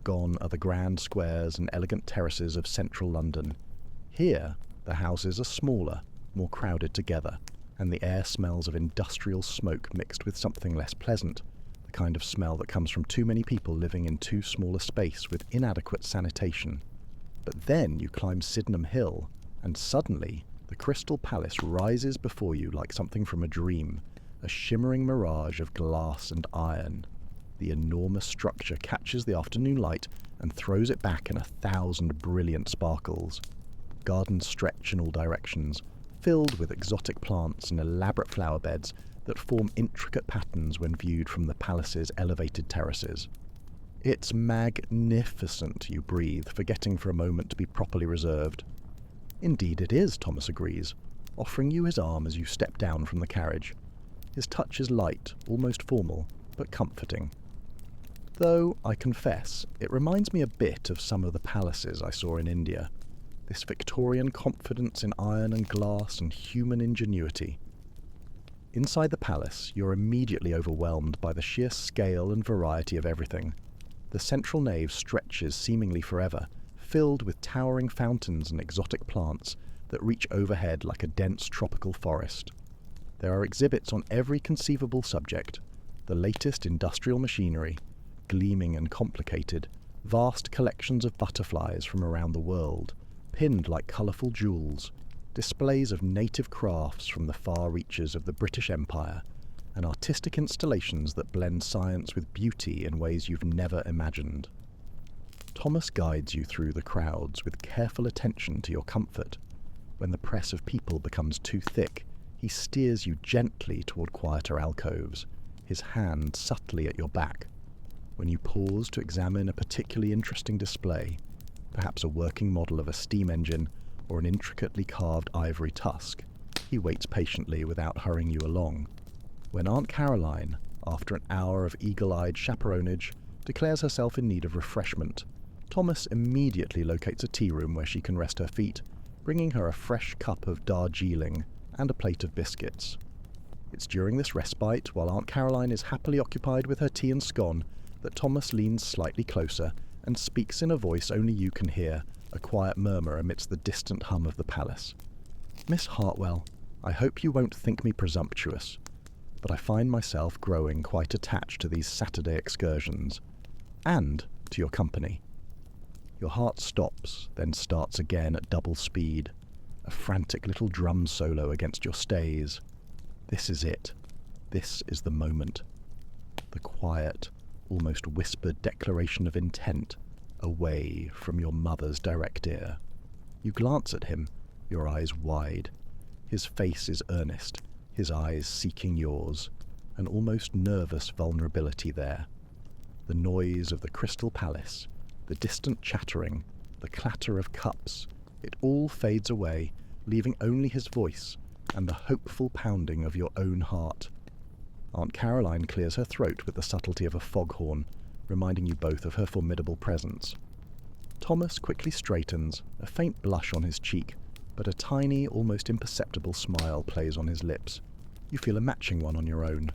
Speaker 1: Gone are the grand squares and elegant terraces of central London. Here, the houses are smaller, more crowded together, and the air smells of industrial smoke mixed with something less pleasant, the kind of smell that comes from too many people living in too small a space with inadequate sanitation. But then you climb Sydenham Hill, and suddenly the Crystal Palace rises before you like something from a dream, a shimmering mirage of glass and iron. The enormous structure catches the afternoon light and throws it back in 1,000 brilliant sparkles. Gardens stretch in all directions, filled with exotic plants and elaborate flower beds that form intricate patterns when viewed from the palace's elevated terraces. "It's magnificent," you breathe, forgetting for a moment to be properly reserved. "Indeed it is," Thomas agrees, offering you his arm as you step down from the carriage. His touch is light, almost formal, but comforting. Though, I confess, it reminds me a bit of some of the palaces I saw in India. This Victorian confidence in iron and glass and human ingenuity. Inside the palace, you're immediately overwhelmed by the sheer scale and variety of everything. The central nave stretches seemingly forever, filled with towering fountains and exotic plants that reach overhead like a dense tropical forest. There are exhibits on every conceivable subject, the latest industrial machinery, gleaming and complicated, vast collections of butterflies from around the world, pinned like colourful jewels, displays of native crafts from the far reaches of the British Empire, and artistic installations that blend science with beauty in ways you've never imagined. Thomas guides you through the crowds with careful attention to your comfort. When the press of people becomes too thick, he steers you gently toward quieter alcoves, his hand subtly at your back. When you pause to examine a particularly interesting display, perhaps a working model of a steam engine or an intricately carved ivory tusk, he waits patiently without hurrying you along. When Aunt Caroline, after an hour of eagle-eyed chaperonage, declares herself in need of refreshment, Thomas immediately locates a tea room where she can rest her feet, bringing her a fresh cup of Darjeeling and a plate of biscuits. It's during this respite, while Aunt Caroline is happily occupied with her tea and scone, that Thomas leans slightly closer and speaks in a voice only you can hear, a quiet murmur amidst the distant hum of the palace. "Miss Hartwell, I hope you won't think me presumptuous, but I find myself growing quite attached to these Saturday excursions, and to your company." Your heart stops, then starts again at double speed, a frantic little drum solo against your stays. This is it. This is the moment. The quiet, almost whispered declaration of intent, away from your mother's direct ear. You glance at him, your eyes wide. His face is earnest, his eyes seeking yours, an almost nervous vulnerability there. The noise of the Crystal Palace, the distant chattering, the clatter of cups, it all fades away, leaving only his voice and the hopeful pounding of your own heart. Aunt Caroline clears her throat with the subtlety of a foghorn, reminding you both of her formidable presence. Thomas quickly straightens, a faint blush on his cheek, but a tiny, almost imperceptible smile plays on his lips. You feel a matching one on your own.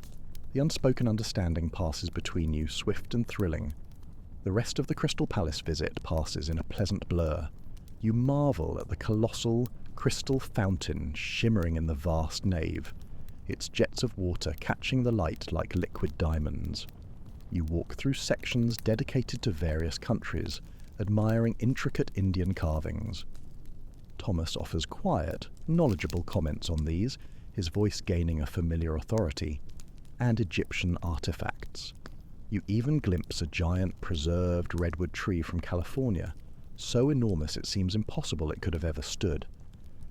Speaker 1: The unspoken understanding passes between you, swift and thrilling. The rest of the Crystal Palace visit passes in a pleasant blur. You marvel at the colossal crystal fountain shimmering in the vast nave, its jets of water catching the light like liquid diamonds. You walk through sections dedicated to various countries, admiring intricate Indian carvings. Thomas offers quiet, knowledgeable comments on these, his voice gaining a familiar authority, and Egyptian artifacts. You even glimpse a giant preserved redwood tree from California, so enormous it seems impossible it could have ever stood.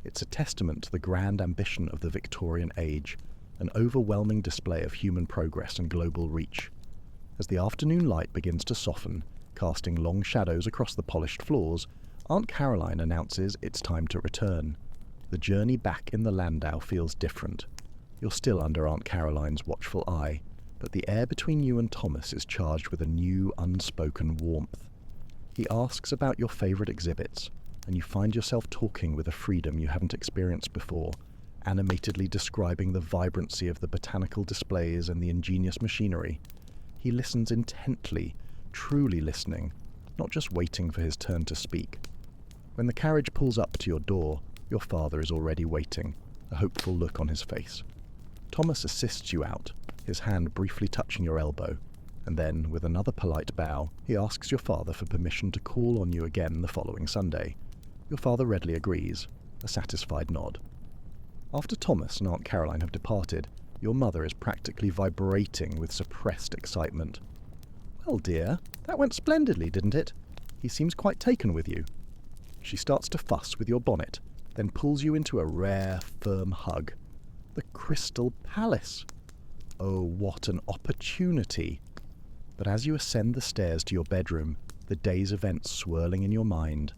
Speaker 1: It's a testament to the grand ambition of the Victorian age, an overwhelming display of human progress and global reach. As the afternoon light begins to soften, casting long shadows across the polished floors, Aunt Caroline announces it's time to return. The journey back in the landau feels different. You're still under Aunt Caroline's watchful eye, but the air between you and Thomas is charged with a new, unspoken warmth. He asks about your favourite exhibits, and you find yourself talking with a freedom you haven't experienced before, animatedly describing the vibrancy of the botanical displays and the ingenious machinery. He listens intently, truly listening, not just waiting for his turn to speak. When the carriage pulls up to your door, your father is already waiting, a hopeful look on his face. Thomas assists you out, his hand briefly touching your elbow, and then, with another polite bow, he asks your father for permission to call on you again the following Sunday. Your father readily agrees, a satisfied nod. After Thomas and Aunt Caroline have departed, your mother is practically vibrating with suppressed excitement. "Well, dear, that went splendidly, didn't it? He seems quite taken with you." She starts to fuss with your bonnet, then pulls you into a rare, firm hug. The Crystal Palace! Oh, what an opportunity! But as you ascend the stairs to your bedroom, the day's events swirling in your mind,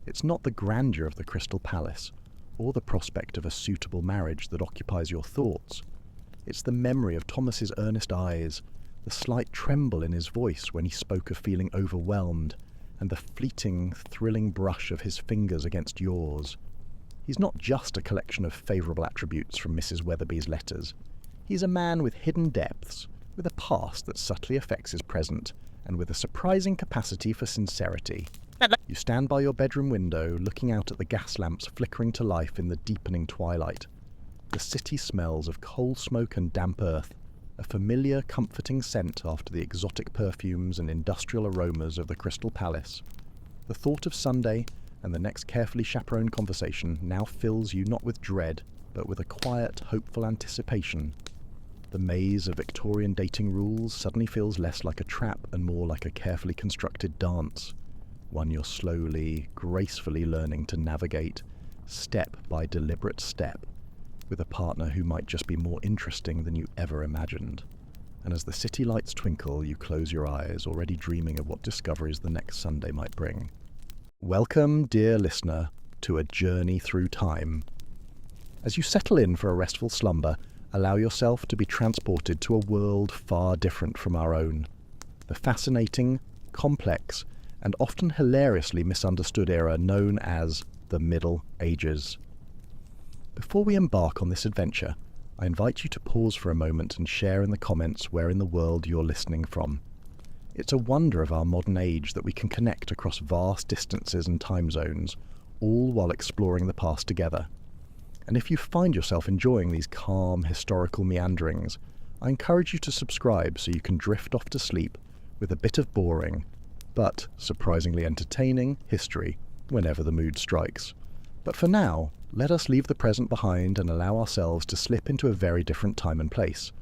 Speaker 1: it's not the grandeur of the Crystal Palace, or the prospect of a suitable marriage that occupies your thoughts. It's the memory of Thomas's earnest eyes, the slight tremble in his voice when he spoke of feeling overwhelmed, and the fleeting, thrilling brush of his fingers against yours. He's not just a collection of favourable attributes from Mrs. Weatherby's letters. He's a man with hidden depths, with a past that subtly affects his present, and with a surprising capacity for sincerity. You stand by your bedroom window, looking out at the gas lamps flickering to life in the deepening twilight. The city smells of coal smoke and damp earth, a familiar, comforting scent after the exotic perfumes and industrial aromas of the Crystal Palace. The thought of Sunday and the next carefully chaperoned conversation now fills you not with dread, but with a quiet, hopeful anticipation. The maze of Victorian dating rules suddenly feels less like a trap and more like a carefully constructed dance, one you're slowly, gracefully learning to navigate, step by deliberate step, with a partner who might just be more interesting than you ever imagined. And as the city lights twinkle, you close your eyes, already dreaming of what discoveries the next Sunday might bring. Welcome, dear listener, to a journey through time. As you settle in for a restful slumber, allow yourself to be transported to a world far different from our own. The fascinating, complex, and often hilariously misunderstood era known as the Middle Ages. Before we embark on this adventure, I invite you to pause for a moment and share in the comments where in the world you're listening from. It's a wonder of our modern age that we can connect across vast distances and time zones, all while exploring the past together. And if you find yourself enjoying these calm, historical meanderings, I encourage you to subscribe so you can drift off to sleep with a bit of boring, but surprisingly entertaining, history whenever the mood strikes. But for now, let us leave the present behind and allow ourselves to slip into a very different time and place.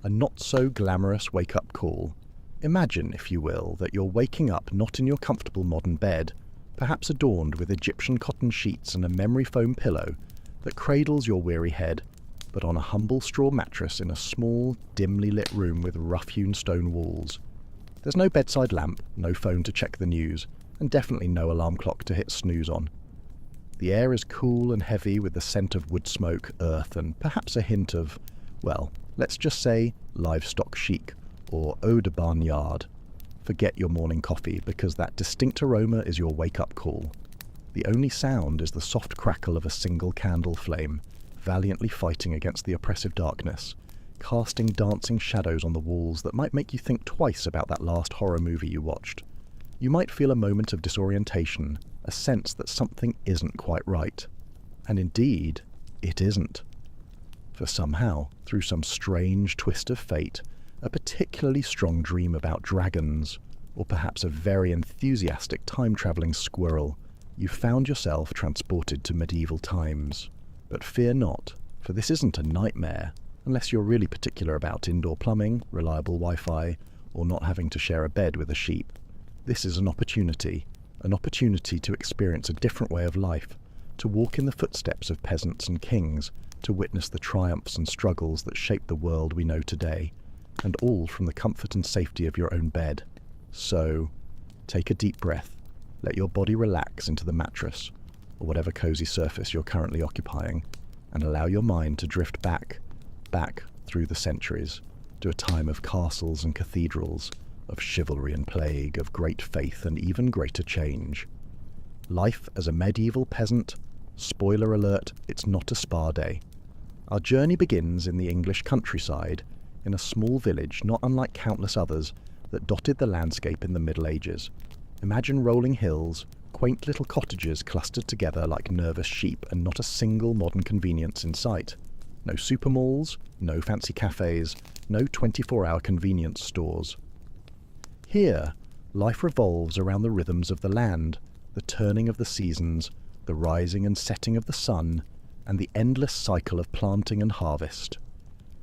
Speaker 1: A not-so-glamorous wake-up call. Imagine, if you will, that you're waking up not in your comfortable modern bed, perhaps adorned with Egyptian cotton sheets and a memory foam pillow that cradles your weary head, but on a humble straw mattress in a small, dimly lit room with rough-hewn stone walls. There's no bedside lamp, no phone to check the news, and definitely no alarm clock to hit snooze on. The air is cool and heavy with the scent of wood smoke, earth, and perhaps a hint of, well, let's just say livestock chic, or eau de barnyard. Forget your morning coffee, because that distinct aroma is your wake-up call. The only sound is the soft crackle of a single candle flame, valiantly fighting against the oppressive darkness, casting dancing shadows on the walls that might make you think twice about that last horror movie you watched. You might feel a moment of disorientation, a sense that something isn't quite right. And indeed, it isn't. For somehow, through some strange twist of fate, a particularly strong dream about dragons, or perhaps a very enthusiastic time-travelling squirrel, you found yourself transported to medieval times. But fear not, for this isn't a nightmare, unless you're really particular about indoor plumbing, reliable Wi-Fi, or not having to share a bed with a sheep. This is an opportunity to experience a different way of life, to walk in the footsteps of peasants and kings, to witness the triumphs and struggles that shape the world we know today, and all from the comfort and safety of your own bed. So, take a deep breath, let your body relax into the mattress, or whatever cozy surface you're currently occupying, and allow your mind to drift back through the centuries, to a time of castles and cathedrals, of chivalry and plague, of great faith and even greater change. Life as a medieval peasant, spoiler alert, it's not a spa day. Our journey begins in the English countryside, in a small village not unlike countless others that dotted the landscape in the Middle Ages. Imagine rolling hills, quaint little cottages clustered together like nervous sheep, and not a single modern convenience in sight. No supermalls, no fancy cafes, no 24-hour convenience stores. Here, life revolves around the rhythms of the land, the turning of the seasons, the rising and setting of the sun, and the endless cycle of planting and harvest.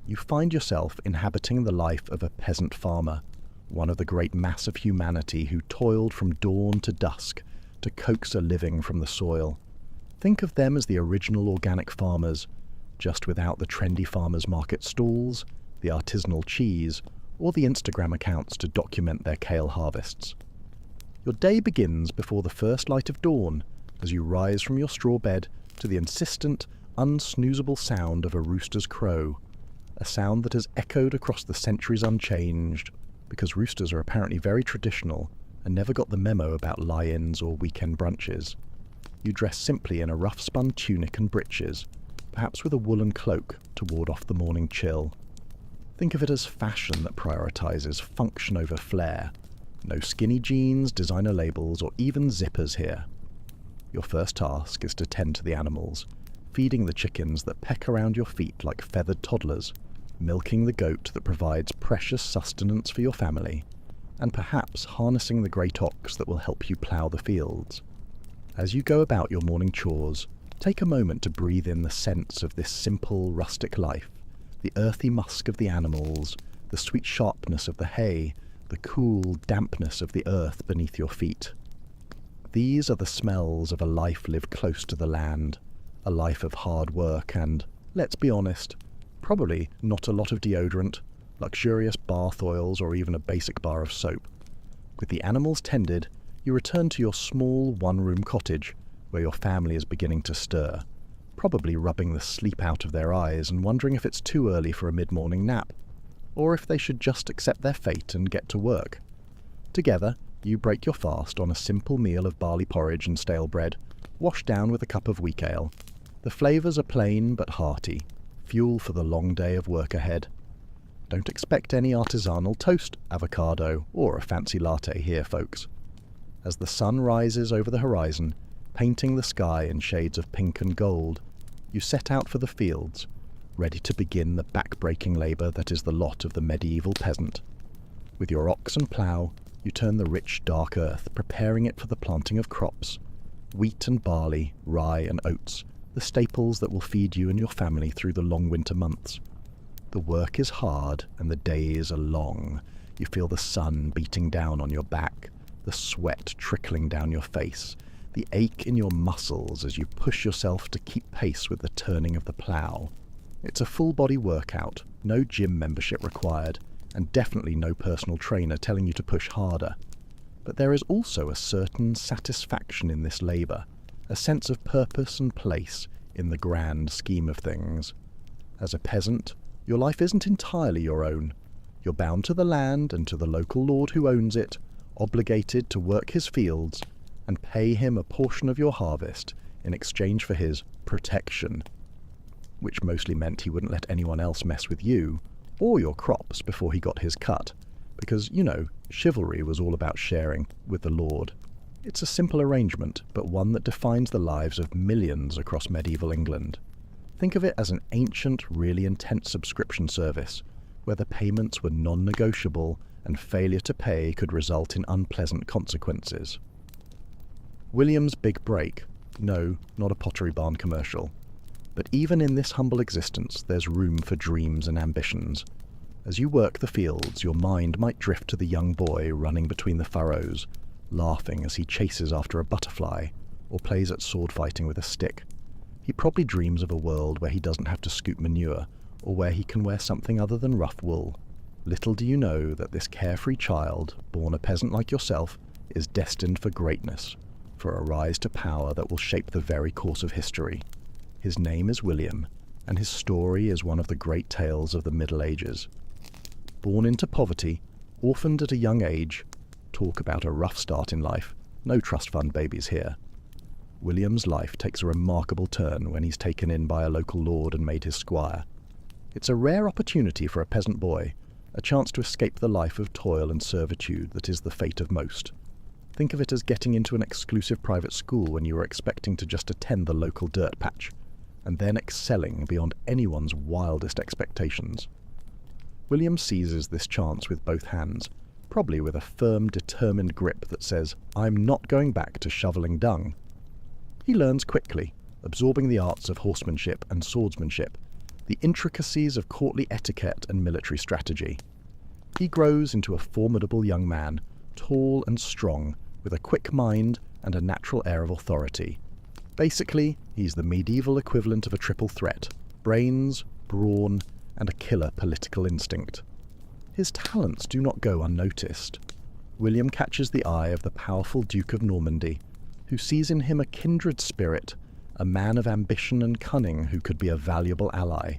Speaker 1: You find yourself inhabiting the life of a peasant farmer, one of the great mass of humanity who toiled from dawn to dusk to coax a living from the soil. Think of them as the original organic farmers, just without the trendy farmers' market stalls, the artisanal cheese, or the Instagram accounts to document their kale harvests. Your day begins before the first light of dawn, as you rise from your straw bed to the insistent, unsnoozable sound of a rooster's crow, a sound that has echoed across the centuries unchanged, because roosters are apparently very traditional and never got the memo about lie-ins or weekend brunches. You dress simply in a rough-spun tunic and breeches, perhaps with a woolen cloak to ward off the morning chill. Think of it as fashion that prioritizes function over flair. No skinny jeans, designer labels, or even zippers here. Your first task is to tend to the animals, feeding the chickens that peck around your feet like feathered toddlers, milking the goat that provides precious sustenance for your family, and perhaps harnessing the great ox that will help you plough the fields. As you go about your morning chores, take a moment to breathe in the sense of this simple, rustic life, the earthy musk of the animals, the sweet sharpness of the hay, the cool dampness of the earth beneath your feet. These are the smells of a life lived close to the land, a life of hard work and, let's be honest, probably not a lot of deodorant, luxurious bath oils, or even a basic bar of soap. With the animals tended, you return to your small one-room cottage, where your family is beginning to stir, probably rubbing the sleep out of their eyes and wondering if it's too early for a mid-morning nap, or if they should just accept their fate and get to work. Together, you break your fast on a simple meal of barley porridge and stale bread, washed down with a cup of weak ale. The flavours are plain but hearty, fuel for the long day of work ahead. Don't expect any artisanal toast, avocado, or a fancy latte here, folks. As the sun rises over the horizon, painting the sky in shades of pink and gold, you set out for the fields, ready to begin the back-breaking labour that is the lot of the medieval peasant. With your ox and plough, you turn the rich, dark earth, preparing it for the planting of crops. Wheat and barley, rye and oats, the staples that will feed you and your family through the long winter months. The work is hard and the days are long. You feel the sun beating down on your back, the sweat trickling down your face, the ache in your muscles as you push yourself to keep pace with the turning of the plough. It's a full-body workout, no gym membership required, and definitely no personal trainer telling you to push harder. But there is also a certain satisfaction in this labour, a sense of purpose and place in the grand scheme of things. As a peasant, your life isn't entirely your own. You're bound to the land and to the local lord who owns it, obligated to work his fields and pay him a portion of your harvest in exchange for his protection, which mostly meant he wouldn't let anyone else mess with you or your crops before he got his cut, because, chivalry was all about sharing with the lord. It's a simple arrangement, but one that defines the lives of millions across medieval England. Think of it as an ancient, really intense subscription service, where the payments were non-negotiable and failure to pay could result in unpleasant consequences. William's big break. No, not a Pottery Barn commercial. But even in this humble existence, there's room for dreams and ambitions. As you work the fields, your mind might drift to the young boy running between the furrows, laughing as he chases after a butterfly, or plays at sword fighting with a stick. He probably dreams of a world where he doesn't have to scoop manure, or where he can wear something other than rough wool. Little do you know that this carefree child, born a peasant like yourself, is destined for greatness, for a rise to power that will shape the very course of history. His name is William, and his story is one of the great tales of the Middle Ages. Born into poverty, orphaned at a young age, talk about a rough start in life, no trust fund babies here. William's life takes a remarkable turn when he's taken in by a local lord and made his squire. It's a rare opportunity for a peasant boy, a chance to escape the life of toil and servitude that is the fate of most. Think of it as getting into an exclusive private school when you were expecting to just attend the local dirt patch, and then excelling beyond anyone's wildest expectations. William seizes this chance with both hands, probably with a firm, determined grip that says, "I'm not going back to shoveling dung." He learns quickly, absorbing the arts of horsemanship and swordsmanship, the intricacies of courtly etiquette and military strategy. He grows into a formidable young man, tall and strong, with a quick mind and a natural air of authority. Basically, he's the medieval equivalent of a triple threat: brains, brawn, and a killer political instinct. His talents do not go unnoticed. William catches the eye of the powerful Duke of Normandy, who sees in him a kindred spirit, a man of ambition and cunning who could be a valuable ally.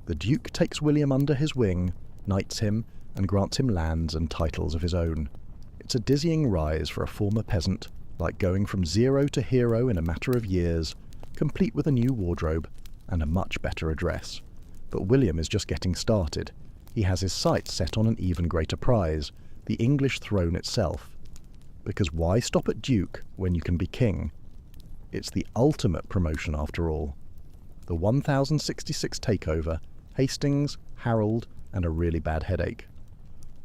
Speaker 1: The Duke takes William under his wing, knights him, and grants him lands and titles of his own. It's a dizzying rise for a former peasant, like going from zero to hero in a matter of years, complete with a new wardrobe and a much better address. But William is just getting started. He has his sights set on an even greater prize, the English throne itself. Because why stop at Duke when you can be king? It's the ultimate promotion after all. The 1066 takeover, Hastings, Harold, and a really bad headache.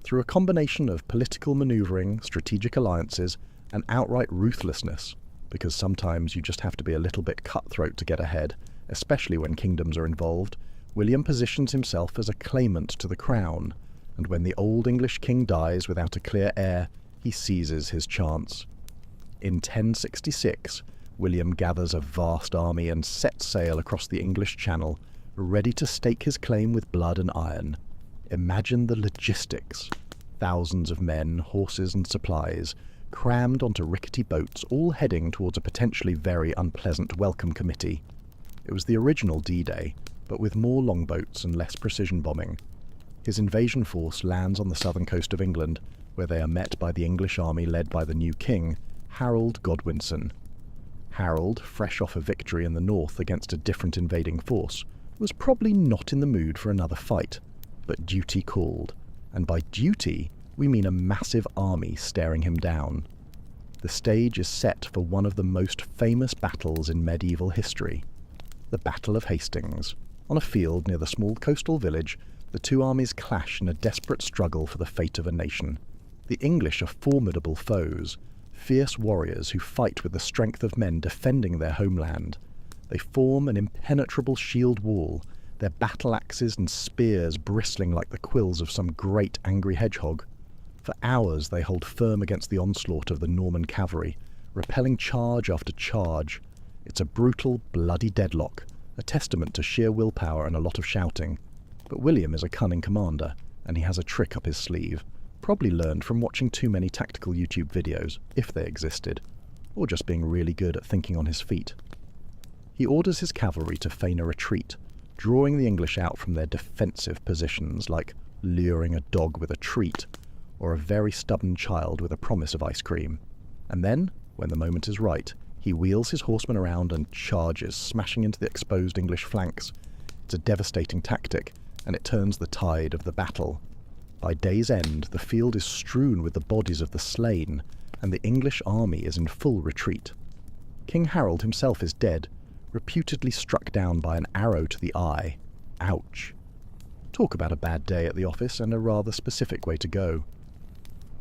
Speaker 1: Through a combination of political manoeuvring, strategic alliances, and outright ruthlessness, because sometimes you just have to be a little bit cutthroat to get ahead, especially when kingdoms are involved, William positions himself as a claimant to the crown, and when the old English king dies without a clear heir, he seizes his chance. In 1066, William gathers a vast army and sets sail across the English Channel, ready to stake his claim with blood and iron. Imagine the logistics. Thousands of men, horses and supplies, crammed onto rickety boats, all heading towards a potentially very unpleasant welcome committee. It was the original D-Day, but with more longboats and less precision bombing. His invasion force lands on the southern coast of England, where they are met by the English army led by the new king, Harold Godwinson. Harold, fresh off a victory in the north against a different invading force, was probably not in the mood for another fight, but duty called, and by duty we mean a massive army staring him down. The stage is set for one of the most famous battles in medieval history, the Battle of Hastings. On a field near the small coastal village, the two armies clash in a desperate struggle for the fate of a nation. The English are formidable foes, fierce warriors who fight with the strength of men defending their homeland. They form an impenetrable shield wall, their battle axes and spears bristling like the quills of some great angry hedgehog. For hours they hold firm against the onslaught of the Norman cavalry, repelling charge after charge. It's a brutal, bloody deadlock, a testament to sheer willpower and a lot of shouting. But William is a cunning commander, and he has a trick up his sleeve, probably learned from watching too many tactical YouTube videos, if they existed, or just being really good at thinking on his feet. He orders his cavalry to feign a retreat, drawing the English out from their defensive positions, like luring a dog with a treat, or a very stubborn child with a promise of ice cream. And then, when the moment is right, he wheels his horsemen around and charges, smashing into the exposed English flanks. It's a devastating tactic, and it turns the tide of the battle. By day's end, the field is strewn with the bodies of the slain, and the English army is in full retreat. King Harold himself is dead, reputedly struck down by an arrow to the eye. Ouch. Talk about a bad day at the office, and a rather specific way to go.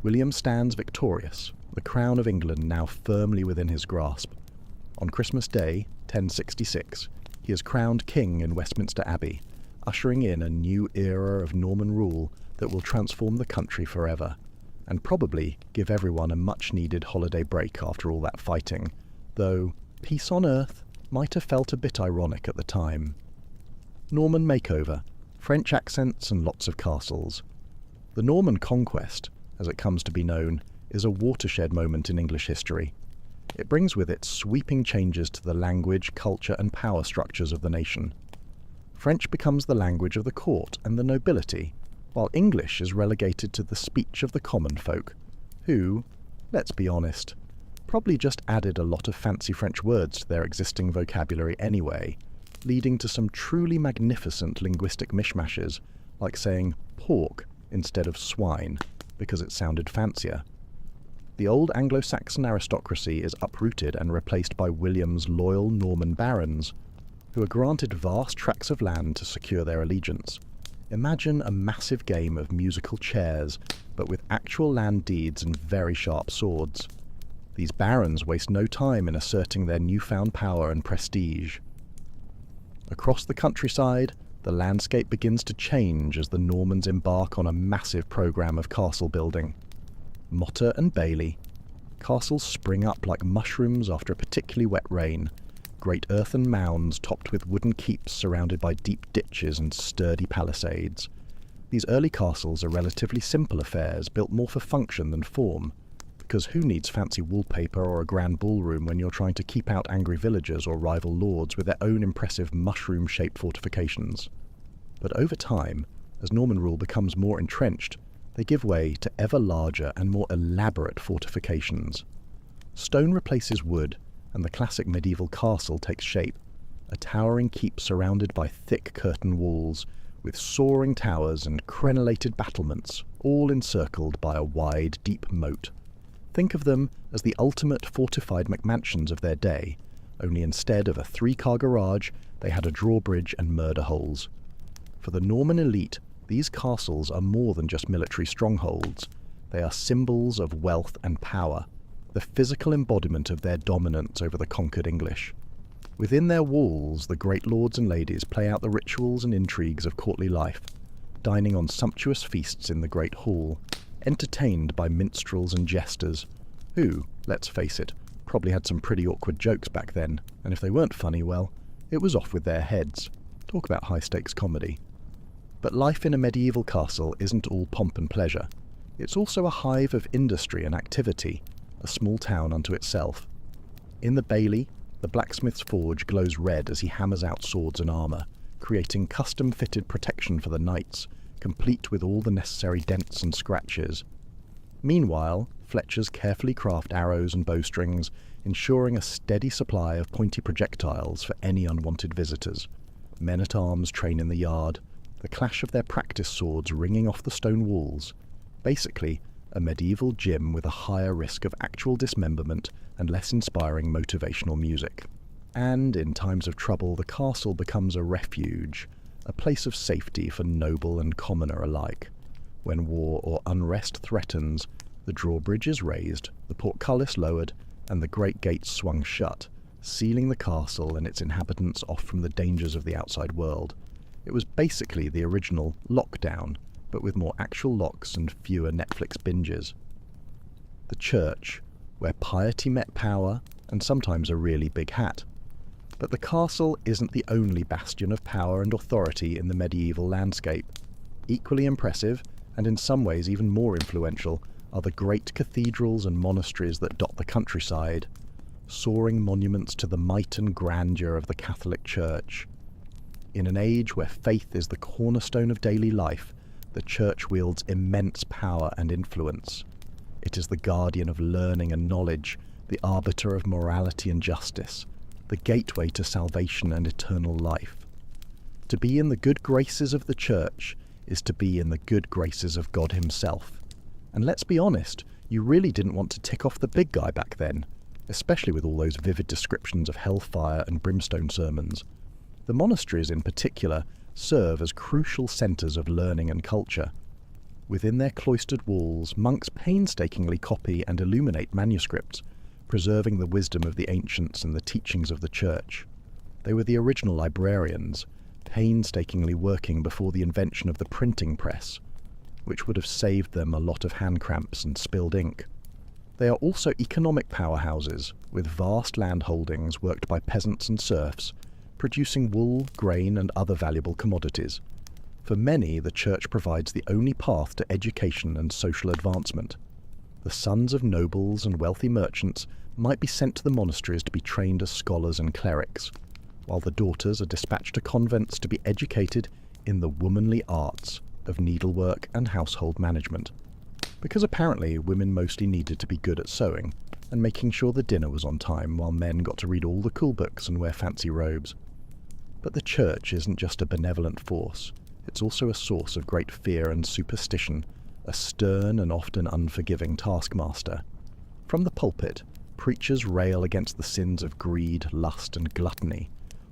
Speaker 1: William stands victorious, the crown of England now firmly within his grasp. On Christmas Day, 1066, he is crowned king in Westminster Abbey, ushering in a new era of Norman rule that will transform the country forever, and probably give everyone a much-needed holiday break after all that fighting, though peace on earth might have felt a bit ironic at the time. Norman makeover, French accents and lots of castles. The Norman conquest, as it comes to be known, is a watershed moment in English history. It brings with it sweeping changes to the language, culture and power structures of the nation. French becomes the language of the court and the nobility, while English is relegated to the speech of the common folk, who, let's be honest, probably just added a lot of fancy French words to their existing vocabulary anyway, leading to some truly magnificent linguistic mishmashes, like saying pork instead of swine, because it sounded fancier. The old Anglo-Saxon aristocracy is uprooted and replaced by William's loyal Norman barons, who are granted vast tracts of land to secure their allegiance. Imagine a massive game of musical chairs, but with actual land deeds and very sharp swords. These barons waste no time in asserting their newfound power and prestige. Across the countryside, the landscape begins to change as the Normans embark on a massive programme of castle building. Motte and bailey. Castles spring up like mushrooms after a particularly wet rain, great earthen mounds topped with wooden keeps surrounded by deep ditches and sturdy palisades. These early castles are relatively simple affairs, built more for function than form, because who needs fancy wallpaper or a grand ballroom when you're trying to keep out angry villagers or rival lords with their own impressive mushroom-shaped fortifications? But over time, as Norman rule becomes more entrenched, they give way to ever larger and more elaborate fortifications. Stone replaces wood, and the classic medieval castle takes shape, a towering keep surrounded by thick curtain walls, with soaring towers and crenellated battlements, all encircled by a wide, deep moat. Think of them as the ultimate fortified McMansions of their day, only instead of a 3-car garage, they had a drawbridge and murder holes. For the Norman elite, these castles are more than just military strongholds. They are symbols of wealth and power, the physical embodiment of their dominance over the conquered English. Within their walls, the great lords and ladies play out the rituals and intrigues of courtly life, dining on sumptuous feasts in the great hall, entertained by minstrels and jesters, who, let's face it, probably had some pretty awkward jokes back then, and if they weren't funny, well, it was off with their heads. Talk about high-stakes comedy. But life in a medieval castle isn't all pomp and pleasure. It's also a hive of industry and activity, a small town unto itself. In the bailey, the blacksmith's forge glows red as he hammers out swords and armour, creating custom-fitted protection for the knights, complete with all the necessary dents and scratches. Meanwhile, fletchers carefully craft arrows and bowstrings, ensuring a steady supply of pointy projectiles for any unwanted visitors. Men-at-arms train in the yard, the clash of their practice swords ringing off the stone walls. Basically, a medieval gym with a higher risk of actual dismemberment and less inspiring motivational music. And in times of trouble, the castle becomes a refuge, a place of safety for noble and commoner alike. When war or unrest threatens, the drawbridge is raised, the portcullis lowered, and the great gates swung shut, sealing the castle and its inhabitants off from the dangers of the outside world. It was basically the original Lockdown, but with more actual locks and fewer Netflix binges. The church, where piety met power and sometimes a really big hat. But the castle isn't the only bastion of power and authority in the medieval landscape. Equally impressive, and in some ways even more influential, are the great cathedrals and monasteries that dot the countryside, soaring monuments to the might and grandeur of the Catholic Church. In an age where faith is the cornerstone of daily life, the Church wields immense power and influence. It is the guardian of learning and knowledge, the arbiter of morality and justice, the gateway to salvation and eternal life. To be in the good graces of the Church is to be in the good graces of God himself. And let's be honest, you really didn't want to tick off the big guy back then, especially with all those vivid descriptions of hellfire and brimstone sermons. The monasteries in particular serve as crucial centres of learning and culture. Within their cloistered walls, monks painstakingly copy and illuminate manuscripts, preserving the wisdom of the ancients and the teachings of the Church. They were the original librarians, painstakingly working before the invention of the printing press, which would have saved them a lot of hand cramps and spilled ink. They are also economic powerhouses, with vast land holdings worked by peasants and serfs, producing wool, grain, and other valuable commodities. For many, the Church provides the only path to education and social advancement. The sons of nobles and wealthy merchants might be sent to the monasteries to be trained as scholars and clerics, while the daughters are dispatched to convents to be educated in the womanly arts of needlework and household management. Because apparently women mostly needed to be good at sewing and making sure the dinner was on time, while men got to read all the cool books and wear fancy robes. But the Church isn't just a benevolent force. It's also a source of great fear and superstition, a stern and often unforgiving taskmaster. From the pulpit, preachers rail against the sins of greed, lust, and gluttony,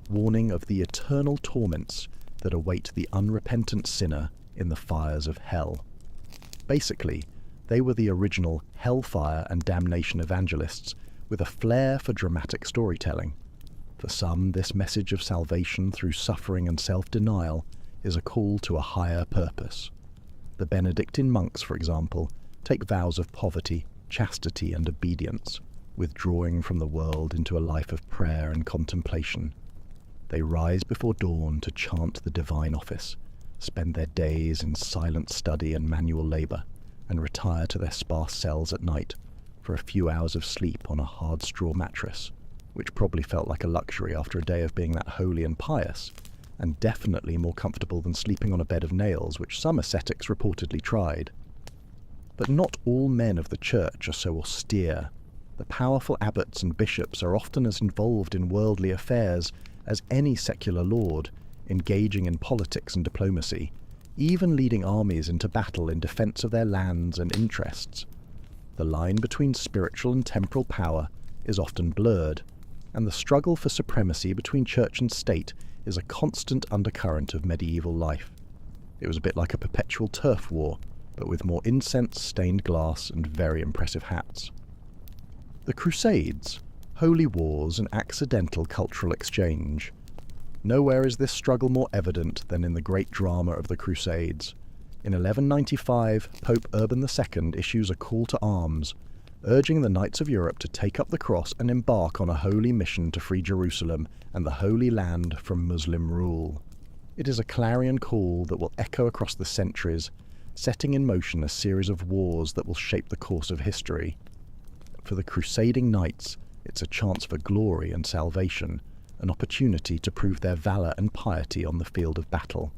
Speaker 1: warning of the eternal torments that await the unrepentant sinner in the fires of hell. Basically, they were the original hellfire and damnation evangelists with a flair for dramatic storytelling. For some, this message of salvation through suffering and self-denial is a call to a higher purpose. The Benedictine monks, for example, take vows of poverty, chastity, and obedience, withdrawing from the world into a life of prayer and contemplation. They rise before dawn to chant the divine office, spend their days in silent study and manual labour, and retire to their sparse cells at night for a few hours of sleep on a hard straw mattress, which probably felt like a luxury after a day of being that holy and pious, and definitely more comfortable than sleeping on a bed of nails, which some ascetics reportedly tried. But not all men of the Church are so austere. The powerful abbots and bishops are often as involved in worldly affairs as any secular lord, engaging in politics and diplomacy, even leading armies into battle in defence of their lands and interests. The line between spiritual and temporal power is often blurred, and the struggle for supremacy between church and state is a constant undercurrent of medieval life. It was a bit like a perpetual turf war, but with more incense, stained glass, and very impressive hats. The Crusades, Holy wars and accidental cultural exchange. Nowhere is this struggle more evident than in the great drama of the Crusades. In 1195, Pope Urban II issues a call to arms, urging the Knights of Europe to take up the cross and embark on a holy mission to free Jerusalem and the Holy Land from Muslim rule. It is a clarion call that will echo across the centuries, setting in motion a series of wars that will shape the course of history. For the crusading knights, it's a chance for glory and salvation, an opportunity to prove their valour and piety on the field of battle.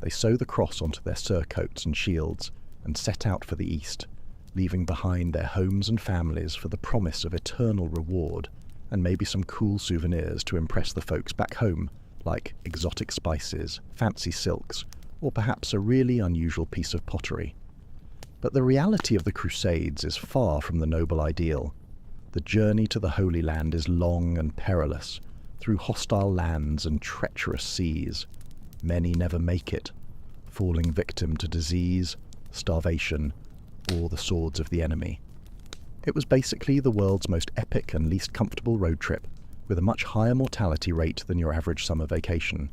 Speaker 1: They sew the cross onto their surcoats and shields and set out for the east, leaving behind their homes and families for the promise of eternal reward and maybe some cool souvenirs to impress the folks back home, like exotic spices, fancy silks, or perhaps a really unusual piece of pottery. But the reality of the Crusades is far from the noble ideal. The journey to the Holy Land is long and perilous, through hostile lands and treacherous seas. Many never make it, falling victim to disease, starvation, or the swords of the enemy. It was basically the world's most epic and least comfortable road trip, with a much higher mortality rate than your average summer vacation.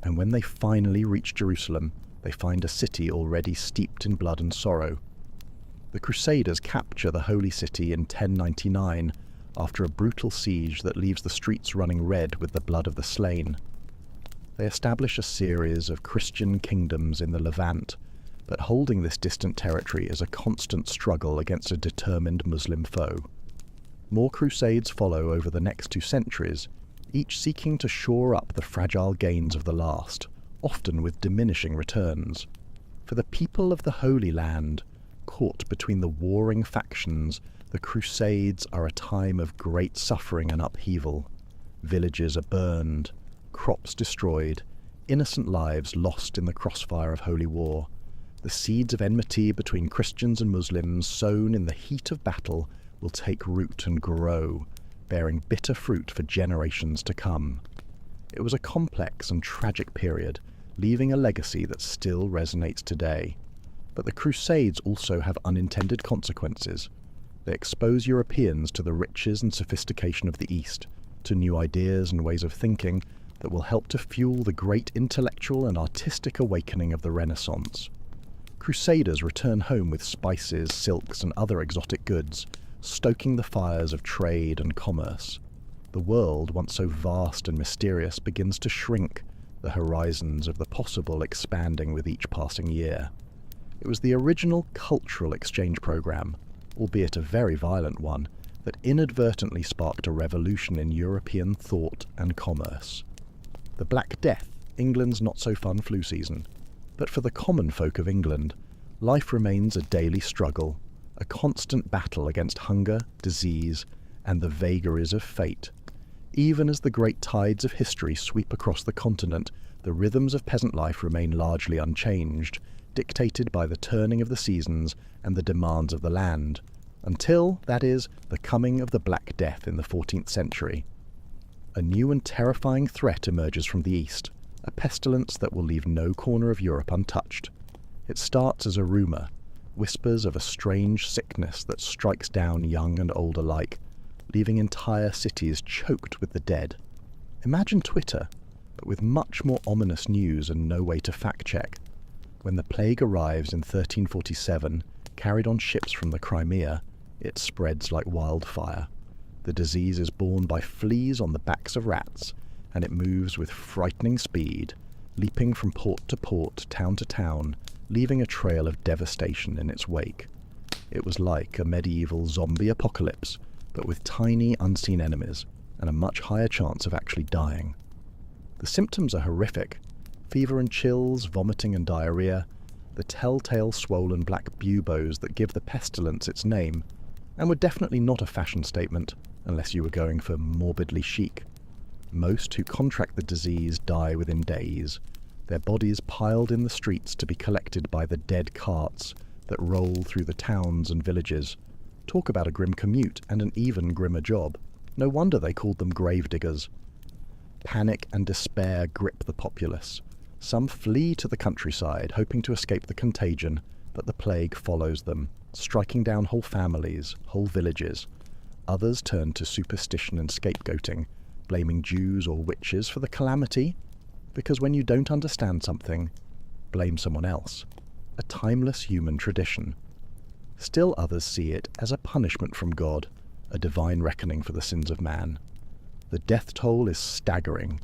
Speaker 1: And when they finally reach Jerusalem, they find a city already steeped in blood and sorrow. The Crusaders capture the Holy City in 1099 after a brutal siege that leaves the streets running red with the blood of the slain. They establish a series of Christian kingdoms in the Levant, but holding this distant territory is a constant struggle against a determined Muslim foe. More crusades follow over the next 2 centuries, each seeking to shore up the fragile gains of the last, often with diminishing returns. For the people of the Holy Land, caught between the warring factions, the Crusades are a time of great suffering and upheaval. Villages are burned, crops destroyed, innocent lives lost in the crossfire of holy war. The seeds of enmity between Christians and Muslims, sown in the heat of battle, will take root and grow, bearing bitter fruit for generations to come. It was a complex and tragic period, leaving a legacy that still resonates today. But the Crusades also have unintended consequences. They expose Europeans to the riches and sophistication of the East, to new ideas and ways of thinking that will help to fuel the great intellectual and artistic awakening of the Renaissance. Crusaders return home with spices, silks, and other exotic goods, stoking the fires of trade and commerce. The world, once so vast and mysterious, begins to shrink, the horizons of the possible expanding with each passing year. It was the original cultural exchange program, albeit a very violent one, that inadvertently sparked a revolution in European thought and commerce. The Black Death, England's not-so-fun flu season. But for the common folk of England, life remains a daily struggle, a constant battle against hunger, disease, and the vagaries of fate. Even as the great tides of history sweep across the continent, the rhythms of peasant life remain largely unchanged, dictated by the turning of the seasons and the demands of the land, until, that is, the coming of the Black Death in the 14th century. A new and terrifying threat emerges from the east, a pestilence that will leave no corner of Europe untouched. It starts as a rumour, whispers of a strange sickness that strikes down young and old alike, leaving entire cities choked with the dead. Imagine Twitter, but with much more ominous news and no way to fact-check. When the plague arrives in 1347, carried on ships from the Crimea, it spreads like wildfire. The disease is borne by fleas on the backs of rats, and it moves with frightening speed, leaping from port to port, town to town, leaving a trail of devastation in its wake. It was like a medieval zombie apocalypse, but with tiny, unseen enemies, and a much higher chance of actually dying. The symptoms are horrific: fever and chills, vomiting and diarrhea, the telltale swollen black buboes that give the pestilence its name, and were definitely not a fashion statement, unless you were going for morbidly chic. Most who contract the disease die within days, their bodies piled in the streets to be collected by the dead carts that roll through the towns and villages. Talk about a grim commute and an even grimmer job. No wonder they called them gravediggers. Panic and despair grip the populace. Some flee to the countryside, hoping to escape the contagion, but the plague follows them, striking down whole families, whole villages. Others turned to superstition and scapegoating, blaming Jews or witches for the calamity, because when you don't understand something, blame someone else. A timeless human tradition. Still others see it as a punishment from God, a divine reckoning for the sins of man. The death toll is staggering.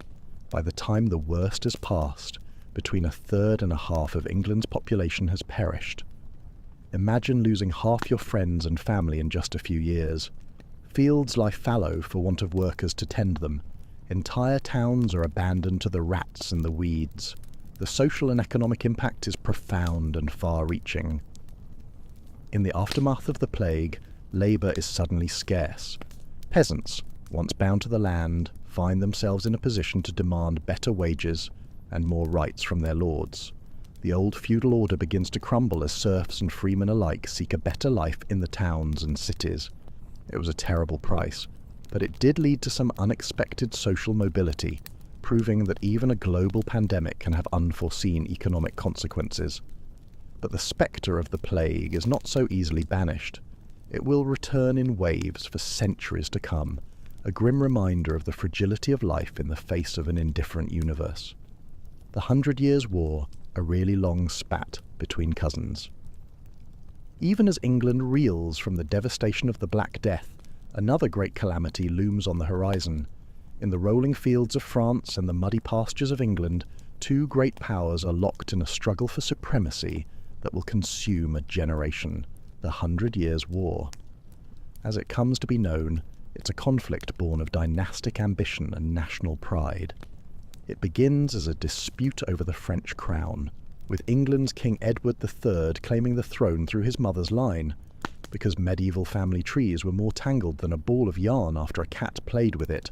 Speaker 1: By the time the worst is past, between 1/3 and 1/2 of England's population has perished. Imagine losing half your friends and family in just a few years. Fields lie fallow for want of workers to tend them. Entire towns are abandoned to the rats and the weeds. The social and economic impact is profound and far-reaching. In the aftermath of the plague, labour is suddenly scarce. Peasants, once bound to the land, find themselves in a position to demand better wages and more rights from their lords. The old feudal order begins to crumble as serfs and freemen alike seek a better life in the towns and cities. It was a terrible price, but it did lead to some unexpected social mobility, proving that even a global pandemic can have unforeseen economic consequences. But the spectre of the plague is not so easily banished. It will return in waves for centuries to come, a grim reminder of the fragility of life in the face of an indifferent universe. The 100 Years' War, a really long spat between cousins. Even as England reels from the devastation of the Black Death, another great calamity looms on the horizon. In the rolling fields of France and the muddy pastures of England, two great powers are locked in a struggle for supremacy that will consume a generation, the 100 Years' War. As it comes to be known, it's a conflict born of dynastic ambition and national pride. It begins as a dispute over the French crown, with England's King Edward III claiming the throne through his mother's line, because medieval family trees were more tangled than a ball of yarn after a cat played with it,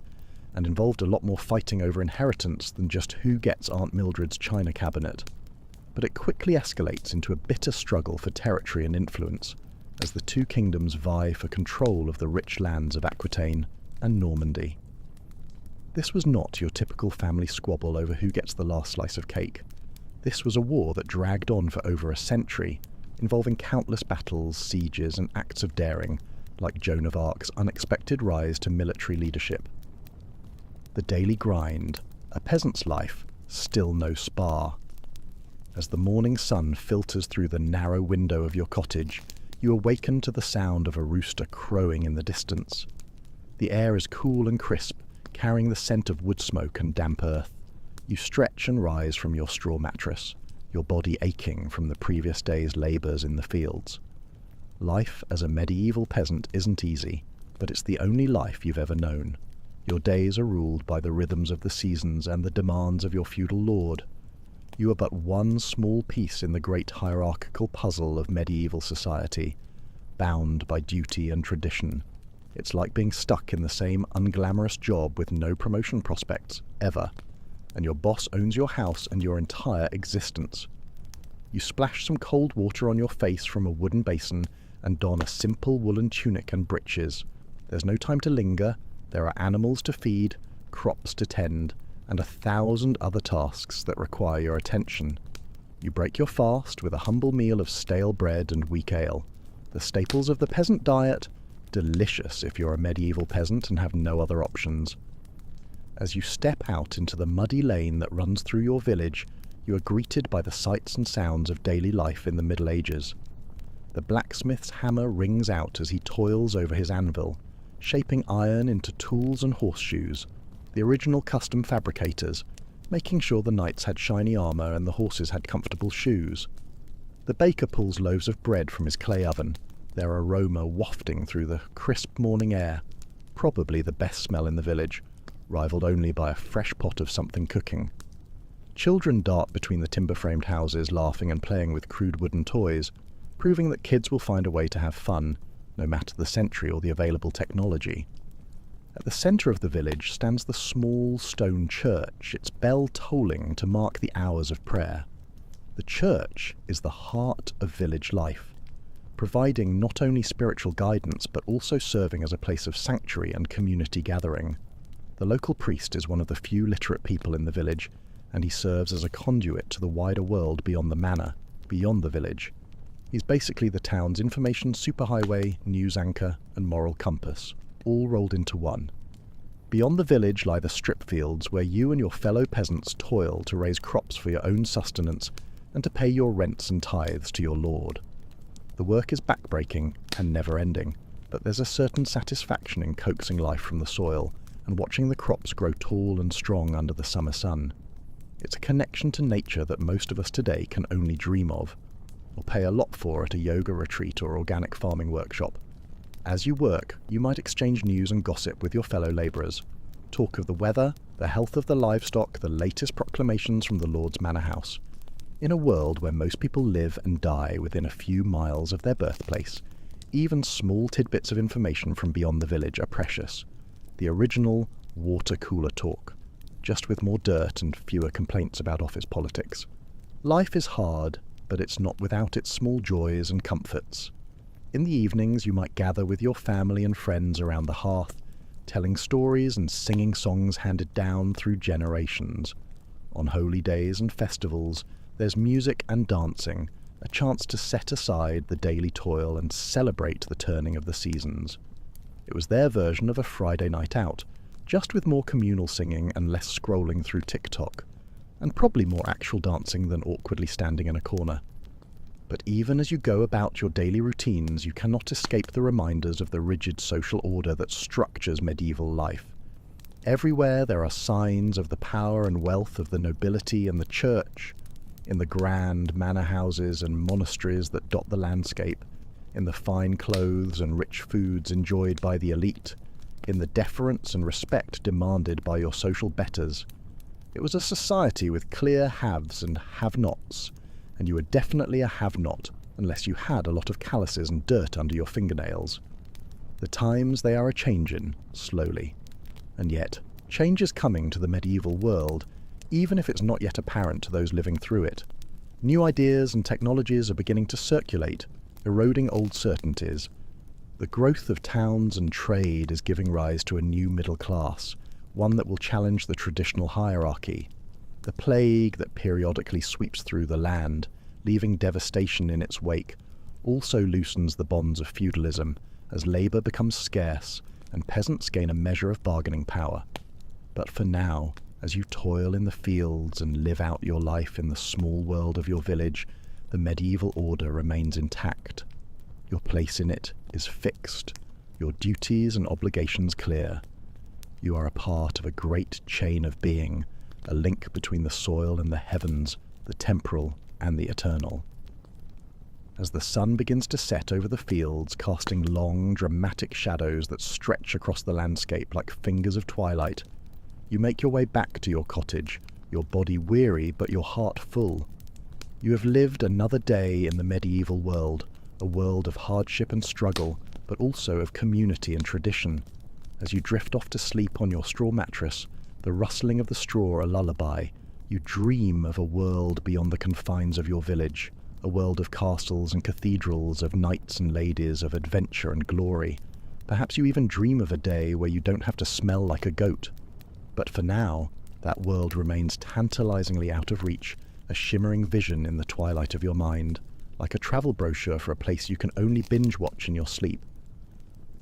Speaker 1: and involved a lot more fighting over inheritance than just who gets Aunt Mildred's china cabinet. But it quickly escalates into a bitter struggle for territory and influence, as the two kingdoms vie for control of the rich lands of Aquitaine and Normandy. This was not your typical family squabble over who gets the last slice of cake. This was a war that dragged on for over a century, involving countless battles, sieges, and acts of daring, like Joan of Arc's unexpected rise to military leadership. The daily grind, a peasant's life, still no spa. As the morning sun filters through the narrow window of your cottage, you awaken to the sound of a rooster crowing in the distance. The air is cool and crisp, carrying the scent of wood smoke and damp earth. You stretch and rise from your straw mattress, your body aching from the previous day's labours in the fields. Life as a medieval peasant isn't easy, but it's the only life you've ever known. Your days are ruled by the rhythms of the seasons and the demands of your feudal lord. You are but one small piece in the great hierarchical puzzle of medieval society, bound by duty and tradition. It's like being stuck in the same unglamorous job with no promotion prospects, ever, and your boss owns your house and your entire existence. You splash some cold water on your face from a wooden basin and don a simple woolen tunic and breeches. There's no time to linger. There are animals to feed, crops to tend, and 1,000 other tasks that require your attention. You break your fast with a humble meal of stale bread and weak ale, the staples of the peasant diet, delicious if you're a medieval peasant and have no other options. As you step out into the muddy lane that runs through your village, you are greeted by the sights and sounds of daily life in the Middle Ages. The blacksmith's hammer rings out as he toils over his anvil, shaping iron into tools and horseshoes, the original custom fabricators, making sure the knights had shiny armour and the horses had comfortable shoes. The baker pulls loaves of bread from his clay oven, their aroma wafting through the crisp morning air, probably the best smell in the village, rivaled only by a fresh pot of something cooking. Children dart between the timber-framed houses, laughing and playing with crude wooden toys, proving that kids will find a way to have fun, no matter the century or the available technology. At the centre of the village stands the small stone church, its bell tolling to mark the hours of prayer. The church is the heart of village life, providing not only spiritual guidance but also serving as a place of sanctuary and community gathering. The local priest is one of the few literate people in the village, and he serves as a conduit to the wider world beyond the manor, beyond the village. He's basically the town's information superhighway, news anchor, and moral compass. all rolled into one. Beyond the village lie the strip fields where you and your fellow peasants toil to raise crops for your own sustenance and to pay your rents and tithes to your lord. The work is backbreaking and never-ending, but there's a certain satisfaction in coaxing life from the soil and watching the crops grow tall and strong under the summer sun. It's a connection to nature that most of us today can only dream of, or pay a lot for at a yoga retreat or organic farming workshop. As you work, you might exchange news and gossip with your fellow labourers, talk of the weather, the health of the livestock, the latest proclamations from the Lord's manor house. In a world where most people live and die within a few miles of their birthplace, even small tidbits of information from beyond the village are precious. The original water cooler talk, just with more dirt and fewer complaints about office politics. Life is hard, but it's not without its small joys and comforts. In the evenings you might gather with your family and friends around the hearth, telling stories and singing songs handed down through generations. On holy days and festivals, there's music and dancing, a chance to set aside the daily toil and celebrate the turning of the seasons. It was their version of a Friday night out, just with more communal singing and less scrolling through TikTok, and probably more actual dancing than awkwardly standing in a corner. But even as you go about your daily routines, you cannot escape the reminders of the rigid social order that structures medieval life. Everywhere there are signs of the power and wealth of the nobility and the church, in the grand manor houses and monasteries that dot the landscape, in the fine clothes and rich foods enjoyed by the elite, in the deference and respect demanded by your social betters. It was a society with clear haves and have-nots, and you were definitely a have-not unless you had a lot of calluses and dirt under your fingernails. The times they are a-changin', slowly. And yet, change is coming to the medieval world, even if it's not yet apparent to those living through it. New ideas and technologies are beginning to circulate, eroding old certainties. The growth of towns and trade is giving rise to a new middle class, one that will challenge the traditional hierarchy. The plague that periodically sweeps through the land, leaving devastation in its wake, also loosens the bonds of feudalism as labour becomes scarce and peasants gain a measure of bargaining power. But for now, as you toil in the fields and live out your life in the small world of your village, the medieval order remains intact. Your place in it is fixed, your duties and obligations clear. You are a part of a great chain of being, a link between the soil and the heavens, the temporal and the eternal. As the sun begins to set over the fields, casting long, dramatic shadows that stretch across the landscape like fingers of twilight, you make your way back to your cottage, your body weary but your heart full. You have lived another day in the medieval world, a world of hardship and struggle, but also of community and tradition. As you drift off to sleep on your straw mattress, the rustling of the straw a lullaby, you dream of a world beyond the confines of your village, a world of castles and cathedrals, of knights and ladies, of adventure and glory. Perhaps you even dream of a day where you don't have to smell like a goat. But for now, that world remains tantalizingly out of reach, a shimmering vision in the twilight of your mind, like a travel brochure for a place you can only binge-watch in your sleep.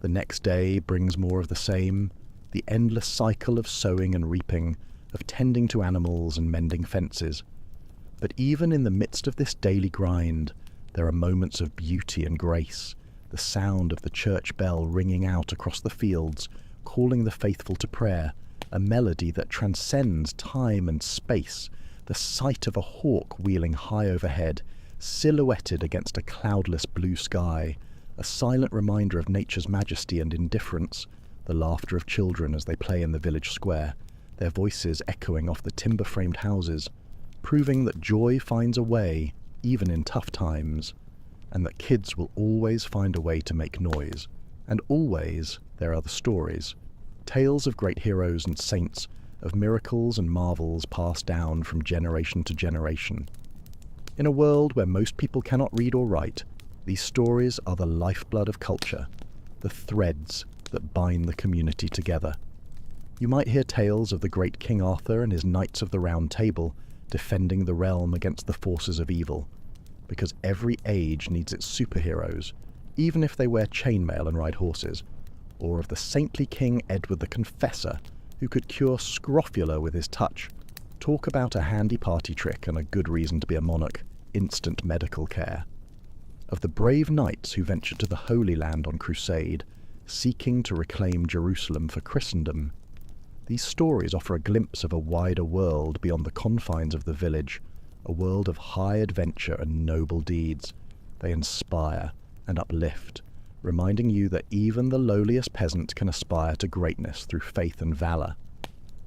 Speaker 1: The next day brings more of the same, the endless cycle of sowing and reaping, of tending to animals and mending fences. But even in the midst of this daily grind, there are moments of beauty and grace, the sound of the church bell ringing out across the fields, calling the faithful to prayer, a melody that transcends time and space, the sight of a hawk wheeling high overhead, silhouetted against a cloudless blue sky, a silent reminder of nature's majesty and indifference, the laughter of children as they play in the village square, their voices echoing off the timber-framed houses, proving that joy finds a way, even in tough times, and that kids will always find a way to make noise. And always there are the stories, tales of great heroes and saints, of miracles and marvels passed down from generation to generation. In a world where most people cannot read or write, these stories are the lifeblood of culture, the threads that bind the community together. You might hear tales of the great King Arthur and his Knights of the Round Table defending the realm against the forces of evil, because every age needs its superheroes, even if they wear chainmail and ride horses. or of the saintly King Edward the Confessor, who could cure scrofula with his touch. Talk about a handy party trick and a good reason to be a monarch, instant medical care. Of the brave knights who ventured to the Holy Land on crusade, seeking to reclaim Jerusalem for Christendom. These stories offer a glimpse of a wider world beyond the confines of the village, a world of high adventure and noble deeds. They inspire and uplift, reminding you that even the lowliest peasant can aspire to greatness through faith and valour.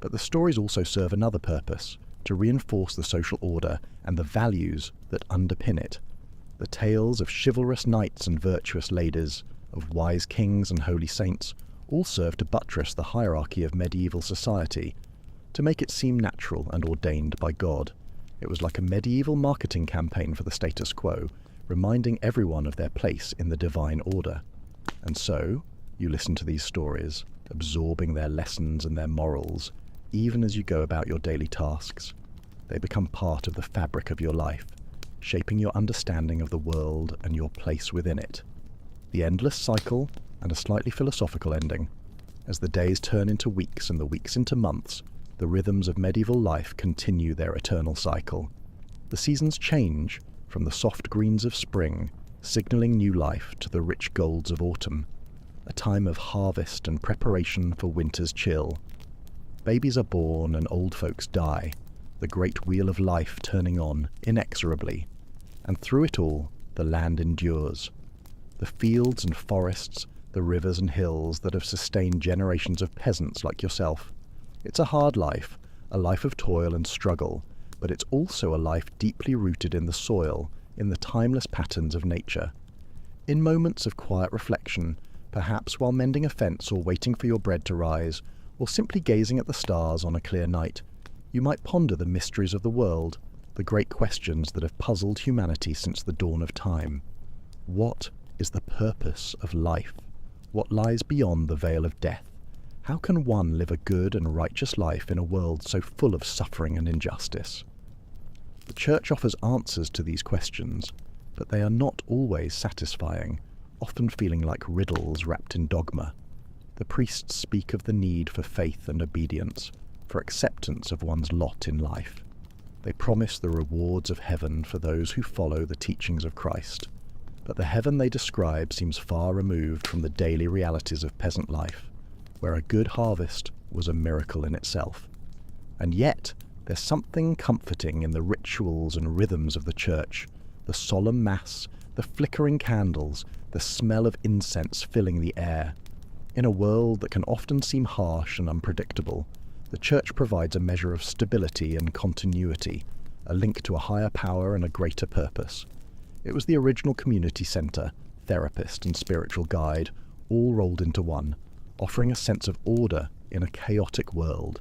Speaker 1: But the stories also serve another purpose, to reinforce the social order and the values that underpin it. The tales of chivalrous knights and virtuous ladies, of wise kings and holy saints, all serve to buttress the hierarchy of medieval society, to make it seem natural and ordained by God. It was like a medieval marketing campaign for the status quo, reminding everyone of their place in the divine order. And so, you listen to these stories, absorbing their lessons and their morals, even as you go about your daily tasks. They become part of the fabric of your life, shaping your understanding of the world and your place within it. The endless cycle, and a slightly philosophical ending. As the days turn into weeks and the weeks into months, the rhythms of medieval life continue their eternal cycle. The seasons change, from the soft greens of spring, signalling new life, to the rich golds of autumn, a time of harvest and preparation for winter's chill. Babies are born and old folks die, the great wheel of life turning on inexorably, and through it all the land endures. The fields and forests, the rivers and hills that have sustained generations of peasants like yourself. It's a hard life, a life of toil and struggle, but it's also a life deeply rooted in the soil, in the timeless patterns of nature. In moments of quiet reflection, perhaps while mending a fence or waiting for your bread to rise, or simply gazing at the stars on a clear night, you might ponder the mysteries of the world, the great questions that have puzzled humanity since the dawn of time. What is the purpose of life? What lies beyond the veil of death? How can one live a good and righteous life in a world so full of suffering and injustice? The Church offers answers to these questions, but they are not always satisfying, often feeling like riddles wrapped in dogma. The priests speak of the need for faith and obedience, for acceptance of one's lot in life. They promise the rewards of heaven for those who follow the teachings of Christ. But the heaven they describe seems far removed from the daily realities of peasant life, where a good harvest was a miracle in itself. And yet, there's something comforting in the rituals and rhythms of the church, the solemn mass, the flickering candles, the smell of incense filling the air. In a world that can often seem harsh and unpredictable, the church provides a measure of stability and continuity, a link to a higher power and a greater purpose. It was the original community centre, therapist and spiritual guide, all rolled into one, offering a sense of order in a chaotic world.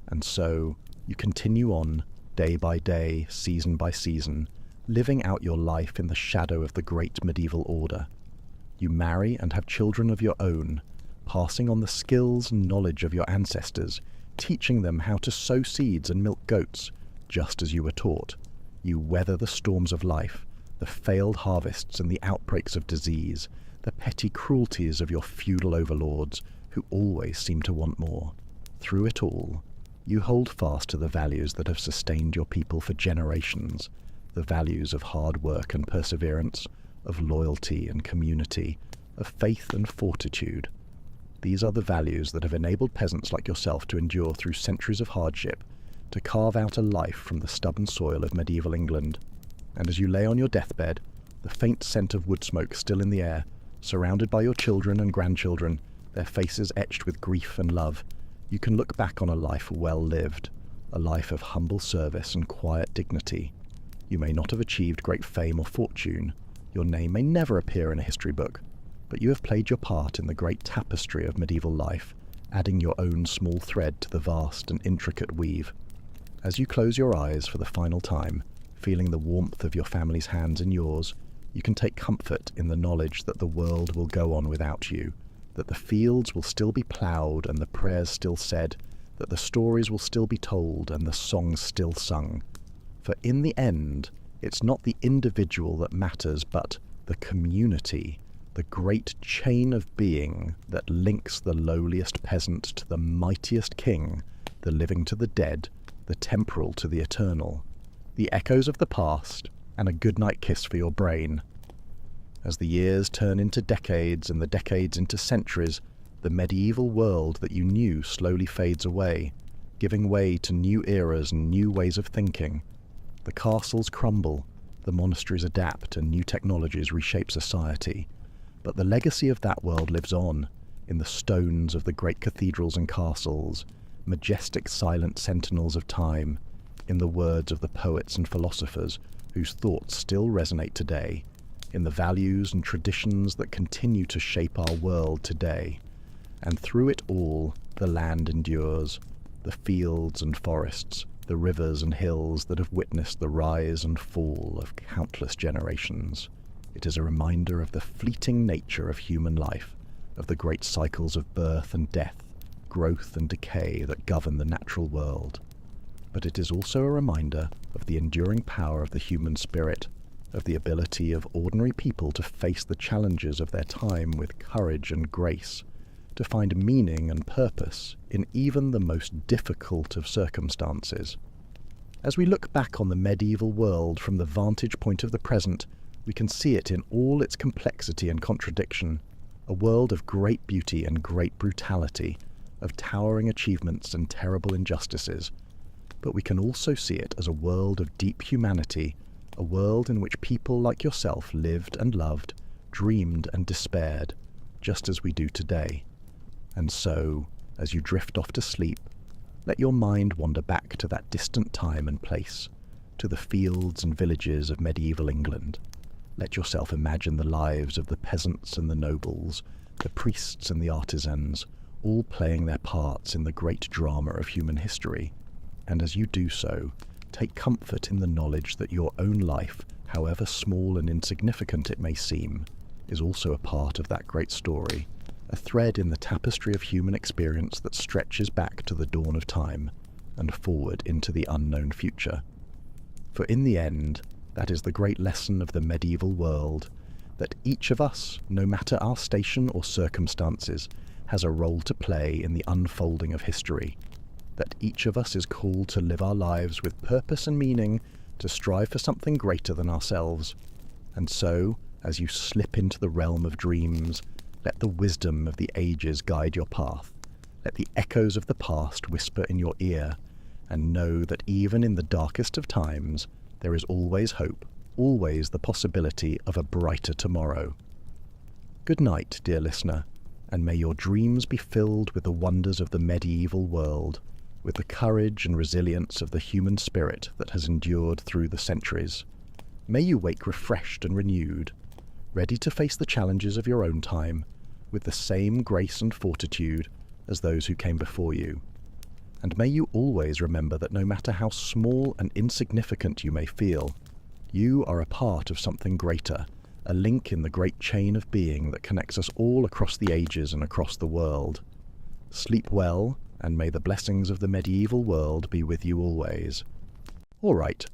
Speaker 1: And so, you continue on, day by day, season by season, living out your life in the shadow of the great medieval order. You marry and have children of your own, passing on the skills and knowledge of your ancestors, teaching them how to sow seeds and milk goats, just as you were taught. You weather the storms of life, the failed harvests and the outbreaks of disease, the petty cruelties of your feudal overlords, who always seem to want more. Through it all, you hold fast to the values that have sustained your people for generations, the values of hard work and perseverance, of loyalty and community, of faith and fortitude. These are the values that have enabled peasants like yourself to endure through centuries of hardship, to carve out a life from the stubborn soil of medieval England. And as you lay on your deathbed, the faint scent of wood smoke still in the air, surrounded by your children and grandchildren, their faces etched with grief and love, you can look back on a life well lived, a life of humble service and quiet dignity. You may not have achieved great fame or fortune, your name may never appear in a history book, but you have played your part in the great tapestry of medieval life, adding your own small thread to the vast and intricate weave. As you close your eyes for the final time, feeling the warmth of your family's hands in yours, you can take comfort in the knowledge that the world will go on without you, that the fields will still be ploughed and the prayers still said, that the stories will still be told and the songs still sung. For in the end, it's not the individual that matters, but the community, the great chain of being that links the lowliest peasant to the mightiest king, the living to the dead, the temporal to the eternal, the echoes of the past, and a goodnight kiss for your brain. As the years turn into decades and the decades into centuries, the medieval world that you knew slowly fades away, giving way to new eras and new ways of thinking. The castles crumble, the monasteries adapt, and new technologies reshape society. But the legacy of that world lives on, in the stones of the great cathedrals and castles, majestic silent sentinels of time, in the words of the poets and philosophers whose thoughts still resonate today, in the values and traditions that continue to shape our world today. And through it all, the land endures, the fields and forests, the rivers and hills that have witnessed the rise and fall of countless generations. It is a reminder of the fleeting nature of human life, of the great cycles of birth and death, growth and decay that govern the natural world. But it is also a reminder of the enduring power of the human spirit, of the ability of ordinary people to face the challenges of their time with courage and grace, to find meaning and purpose in even the most difficult of circumstances. As we look back on the medieval world from the vantage point of the present, we can see it in all its complexity and contradiction, a world of great beauty and great brutality, of towering achievements and terrible injustices. But we can also see it as a world of deep humanity, a world in which people like yourself lived and loved, dreamed and despaired, just as we do today. And so, as you drift off to sleep, let your mind wander back to that distant time and place, to the fields and villages of medieval England. Let yourself imagine the lives of the peasants and the nobles, the priests and the artisans, all playing their parts in the great drama of human history. And as you do so, take comfort in the knowledge that your own life, however small and insignificant it may seem, is also a part of that great story, a thread in the tapestry of human experience that stretches back to the dawn of time and forward into the unknown future. For in the end, that is the great lesson of the medieval world, that each of us, no matter our station or circumstances, has a role to play in the unfolding of history, that each of us is called to live our lives with purpose and meaning, to strive for something greater than ourselves. And so, as you slip into the realm of dreams, let the wisdom of the ages guide your path. Let the echoes of the past whisper in your ear, and know that even in the darkest of times, there is always hope, always the possibility of a brighter tomorrow. Good night, dear listener, and may your dreams be filled with the wonders of the medieval world, with the courage and resilience of the human spirit that has endured through the centuries. May you wake refreshed and renewed, ready to face the challenges of your own time, with the same grace and fortitude as those who came before you. And may you always remember that no matter how small and insignificant you may feel, you are a part of something greater, a link in the great chain of being that connects us all across the ages and across the world. Sleep well, and may the blessings of the medieval world be with you always. All right,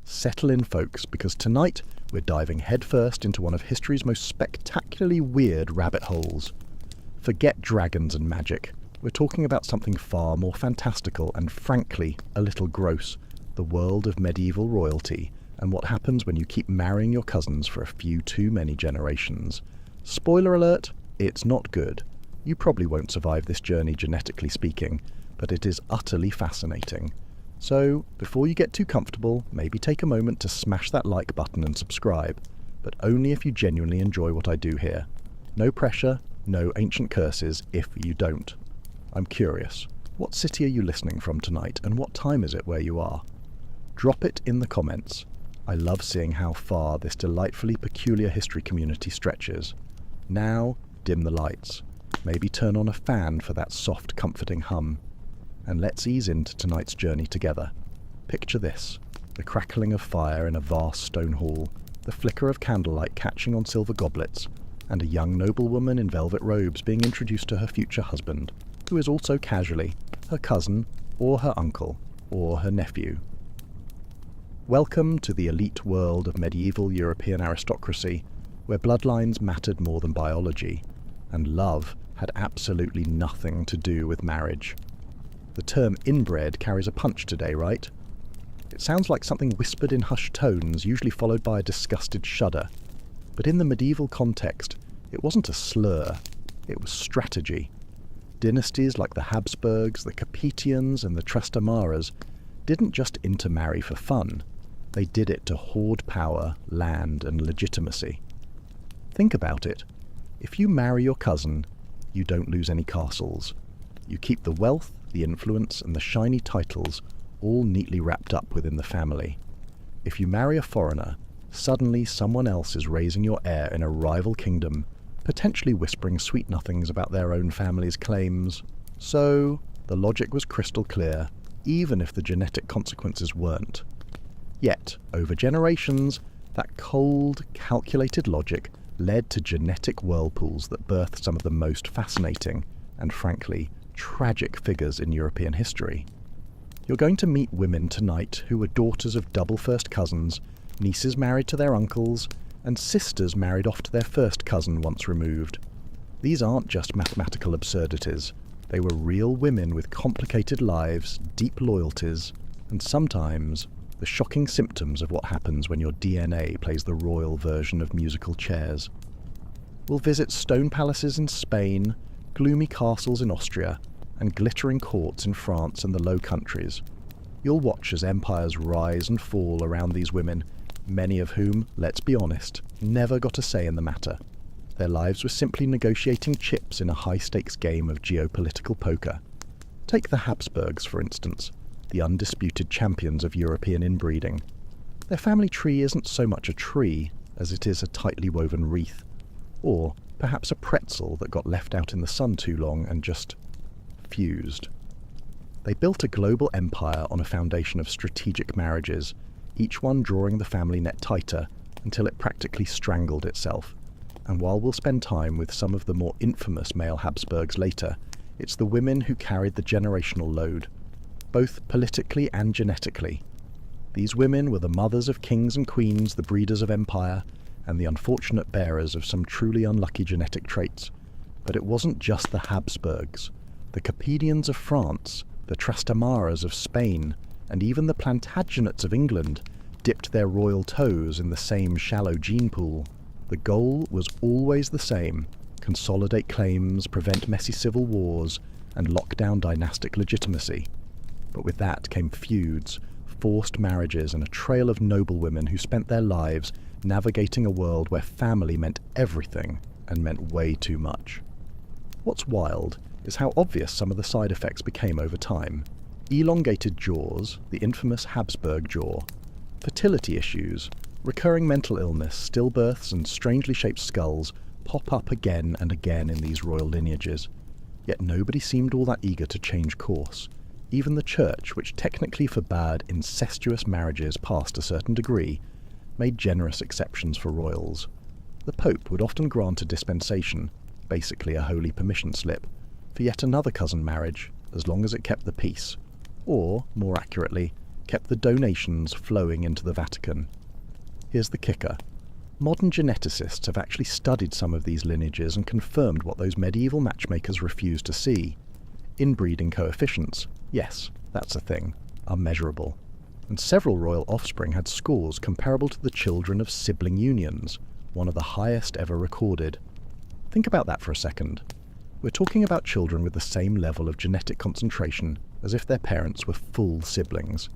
Speaker 1: settle in, folks, because tonight we're diving headfirst into one of history's most spectacularly weird rabbit holes. Forget dragons and magic. We're talking about something far more fantastical and, frankly, a little gross, the world of medieval royalty, and what happens when you keep marrying your cousins for a few too many generations. Spoiler alert, it's not good. You probably won't survive this journey genetically speaking, but it is utterly fascinating. So, before you get too comfortable, maybe take a moment to smash that like button and subscribe, but only if you genuinely enjoy what I do here. No pressure, no ancient curses if you don't. I'm curious, what city are you listening from tonight, and what time is it where you are? Drop it in the comments. I love seeing how far this delightfully peculiar history community stretches. Now, dim the lights. Maybe turn on a fan for that soft, comforting hum. And let's ease into tonight's journey together. Picture this: the crackling of fire in a vast stone hall, the flicker of candlelight catching on silver goblets, and a young noblewoman in velvet robes being introduced to her future husband, who is also casually her cousin, or her uncle, or her nephew. Welcome to the elite world of medieval European aristocracy, where bloodlines mattered more than biology, and love had absolutely nothing to do with marriage. The term inbred carries a punch today, right? It sounds like something whispered in hushed tones, usually followed by a disgusted shudder. But in the medieval context, it wasn't a slur, it was strategy. Dynasties like the Habsburgs, the Capetians, and the Trastamaras didn't just intermarry for fun. They did it to hoard power, land, and legitimacy. Think about it. If you marry your cousin, you don't lose any castles. You keep the wealth, the influence, and the shiny titles all neatly wrapped up within the family. If you marry a foreigner, suddenly someone else is raising your heir in a rival kingdom, potentially whispering sweet nothings about their own family's claims. So, the logic was crystal clear, even if the genetic consequences weren't. Yet, over generations, that cold, calculated logic led to genetic whirlpools that birthed some of the most fascinating and, frankly, tragic figures in European history. You're going to meet women tonight who were daughters of double first cousins, nieces married to their uncles, and sisters married off to their first cousin once removed. These aren't just mathematical absurdities. They were real women with complicated lives, deep loyalties, and sometimes the shocking symptoms of what happens when your DNA plays the royal version of musical chairs. We'll visit stone palaces in Spain, gloomy castles in Austria, and glittering courts in France and the Low Countries. You'll watch as empires rise and fall around these women, many of whom, let's be honest, never got a say in the matter. Their lives were simply negotiating chips in a high-stakes game of geopolitical poker. Take the Habsburgs, for instance, the undisputed champions of European inbreeding. Their family tree isn't so much a tree as it is a tightly woven wreath, or perhaps a pretzel that got left out in the sun too long and just fused. They built a global empire on a foundation of strategic marriages, each one drawing the family net tighter until it practically strangled itself. And while we'll spend time with some of the more infamous male Habsburgs later, it's the women who carried the generational load, both politically and genetically. These women were the mothers of kings and queens, the breeders of empire, and the unfortunate bearers of some truly unlucky genetic traits. But it wasn't just the Habsburgs. The Capetians of France, the Trastamaras of Spain, and even the Plantagenets of England dipped their royal toes in the same shallow gene pool. The goal was always the same: consolidate claims, prevent messy civil wars, and lock down dynastic legitimacy. But with that came feuds, forced marriages, and a trail of noblewomen who spent their lives navigating a world where family meant everything and meant way too much. What's wild is how obvious some of the side effects became over time. Elongated jaws, the infamous Habsburg jaw, fertility issues, recurring mental illness, stillbirths, and strangely shaped skulls pop up again and again in these royal lineages. Yet nobody seemed all that eager to change course. Even the church, which technically forbade incestuous marriages past a certain degree, made generous exceptions for royals. The Pope would often grant a dispensation, basically a holy permission slip, for yet another cousin marriage, as long as it kept the peace, or, more accurately, kept the donations flowing into the Vatican. Here's the kicker. Modern geneticists have actually studied some of these lineages and confirmed what those medieval matchmakers refused to see. Inbreeding coefficients, yes, that's a thing, are measurable. And several royal offspring had scores comparable to the children of sibling unions, one of the highest ever recorded. Think about that for a second. We're talking about children with the same level of genetic concentration as if their parents were full siblings.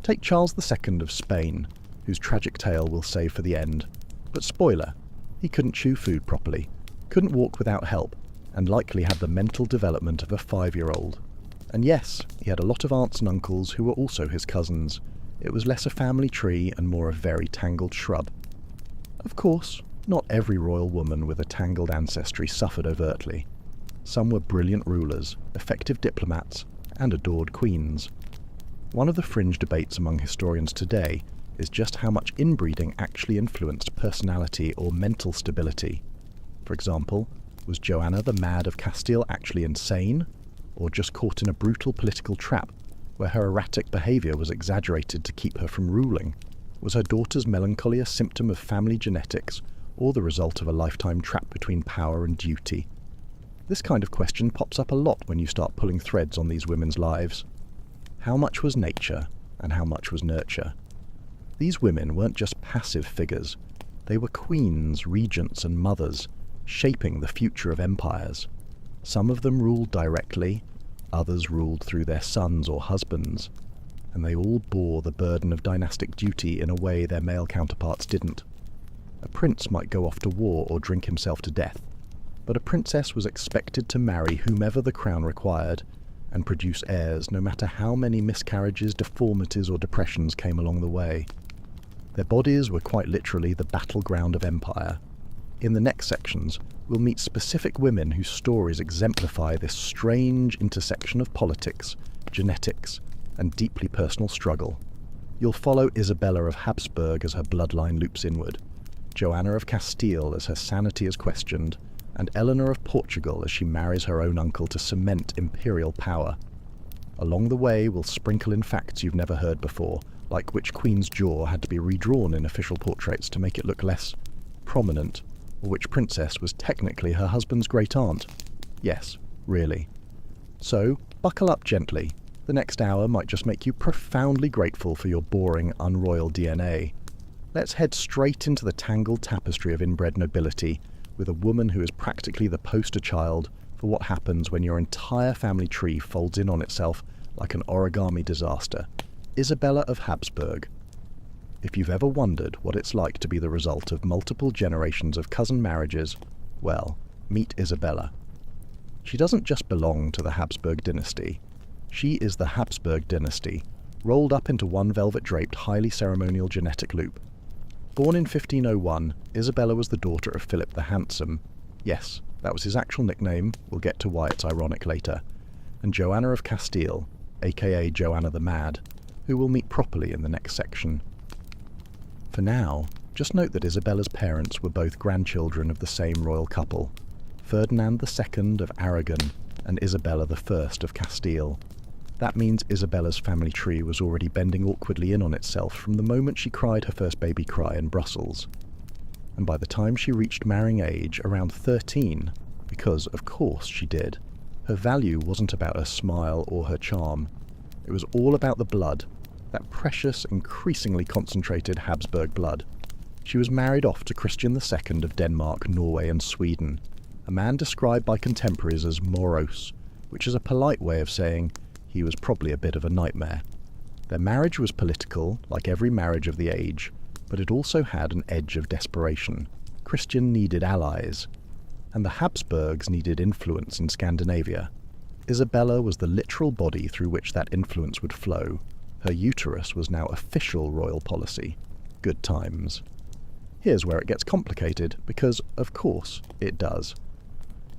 Speaker 1: Take Charles II of Spain, whose tragic tale we'll save for the end. But spoiler, he couldn't chew food properly, couldn't walk without help, and likely had the mental development of a 5-year-old. And yes, he had a lot of aunts and uncles who were also his cousins. It was less a family tree and more a very tangled shrub. Of course, not every royal woman with a tangled ancestry suffered overtly. Some were brilliant rulers, effective diplomats, and adored queens. One of the fringe debates among historians today is just how much inbreeding actually influenced personality or mental stability. For example, was Joanna the Mad of Castile actually insane, or just caught in a brutal political trap where her erratic behaviour was exaggerated to keep her from ruling? Was her daughter's melancholy a symptom of family genetics, or the result of a lifetime trapped between power and duty? This kind of question pops up a lot when you start pulling threads on these women's lives. How much was nature, and how much was nurture? These women weren't just passive figures. They were queens, regents, and mothers, shaping the future of empires. Some of them ruled directly, others ruled through their sons or husbands, and they all bore the burden of dynastic duty in a way their male counterparts didn't. A prince might go off to war or drink himself to death, but a princess was expected to marry whomever the crown required and produce heirs no matter how many miscarriages, deformities, or depressions came along the way. Their bodies were quite literally the battleground of empire. In the next sections, we'll meet specific women whose stories exemplify this strange intersection of politics, genetics, and deeply personal struggle. You'll follow Isabella of Habsburg as her bloodline loops inward, Joanna of Castile as her sanity is questioned, and Eleanor of Portugal as she marries her own uncle to cement imperial power. Along the way, we'll sprinkle in facts you've never heard before, like which queen's jaw had to be redrawn in official portraits to make it look less prominent, or which princess was technically her husband's great-aunt. Yes, really. So, buckle up gently. The next hour might just make you profoundly grateful for your boring, unroyal DNA. Let's head straight into the tangled tapestry of inbred nobility, with a woman who is practically the poster child for what happens when your entire family tree folds in on itself like an origami disaster. Isabella of Habsburg. If you've ever wondered what it's like to be the result of multiple generations of cousin marriages, well, meet Isabella. She doesn't just belong to the Habsburg dynasty. She is the Habsburg dynasty, rolled up into one velvet-draped, highly ceremonial genetic loop. Born in 1501, Isabella was the daughter of Philip the Handsome. Yes, that was his actual nickname, we'll get to why it's ironic later. And Joanna of Castile, aka Joanna the Mad, who we'll meet properly in the next section. For now, just note that Isabella's parents were both grandchildren of the same royal couple, Ferdinand II of Aragon and Isabella I of Castile. That means Isabella's family tree was already bending awkwardly in on itself from the moment she cried her first baby cry in Brussels. And by the time she reached marrying age, around 13, because of course she did, her value wasn't about her smile or her charm. It was all about the blood, that precious, increasingly concentrated Habsburg blood. She was married off to Christian II of Denmark, Norway and Sweden, a man described by contemporaries as morose, which is a polite way of saying he was probably a bit of a nightmare. Their marriage was political, like every marriage of the age, but it also had an edge of desperation. Christian needed allies, and the Habsburgs needed influence in Scandinavia. Isabella was the literal body through which that influence would flow. Her uterus was now official royal policy. Good times. Here's where it gets complicated, because, of course, it does.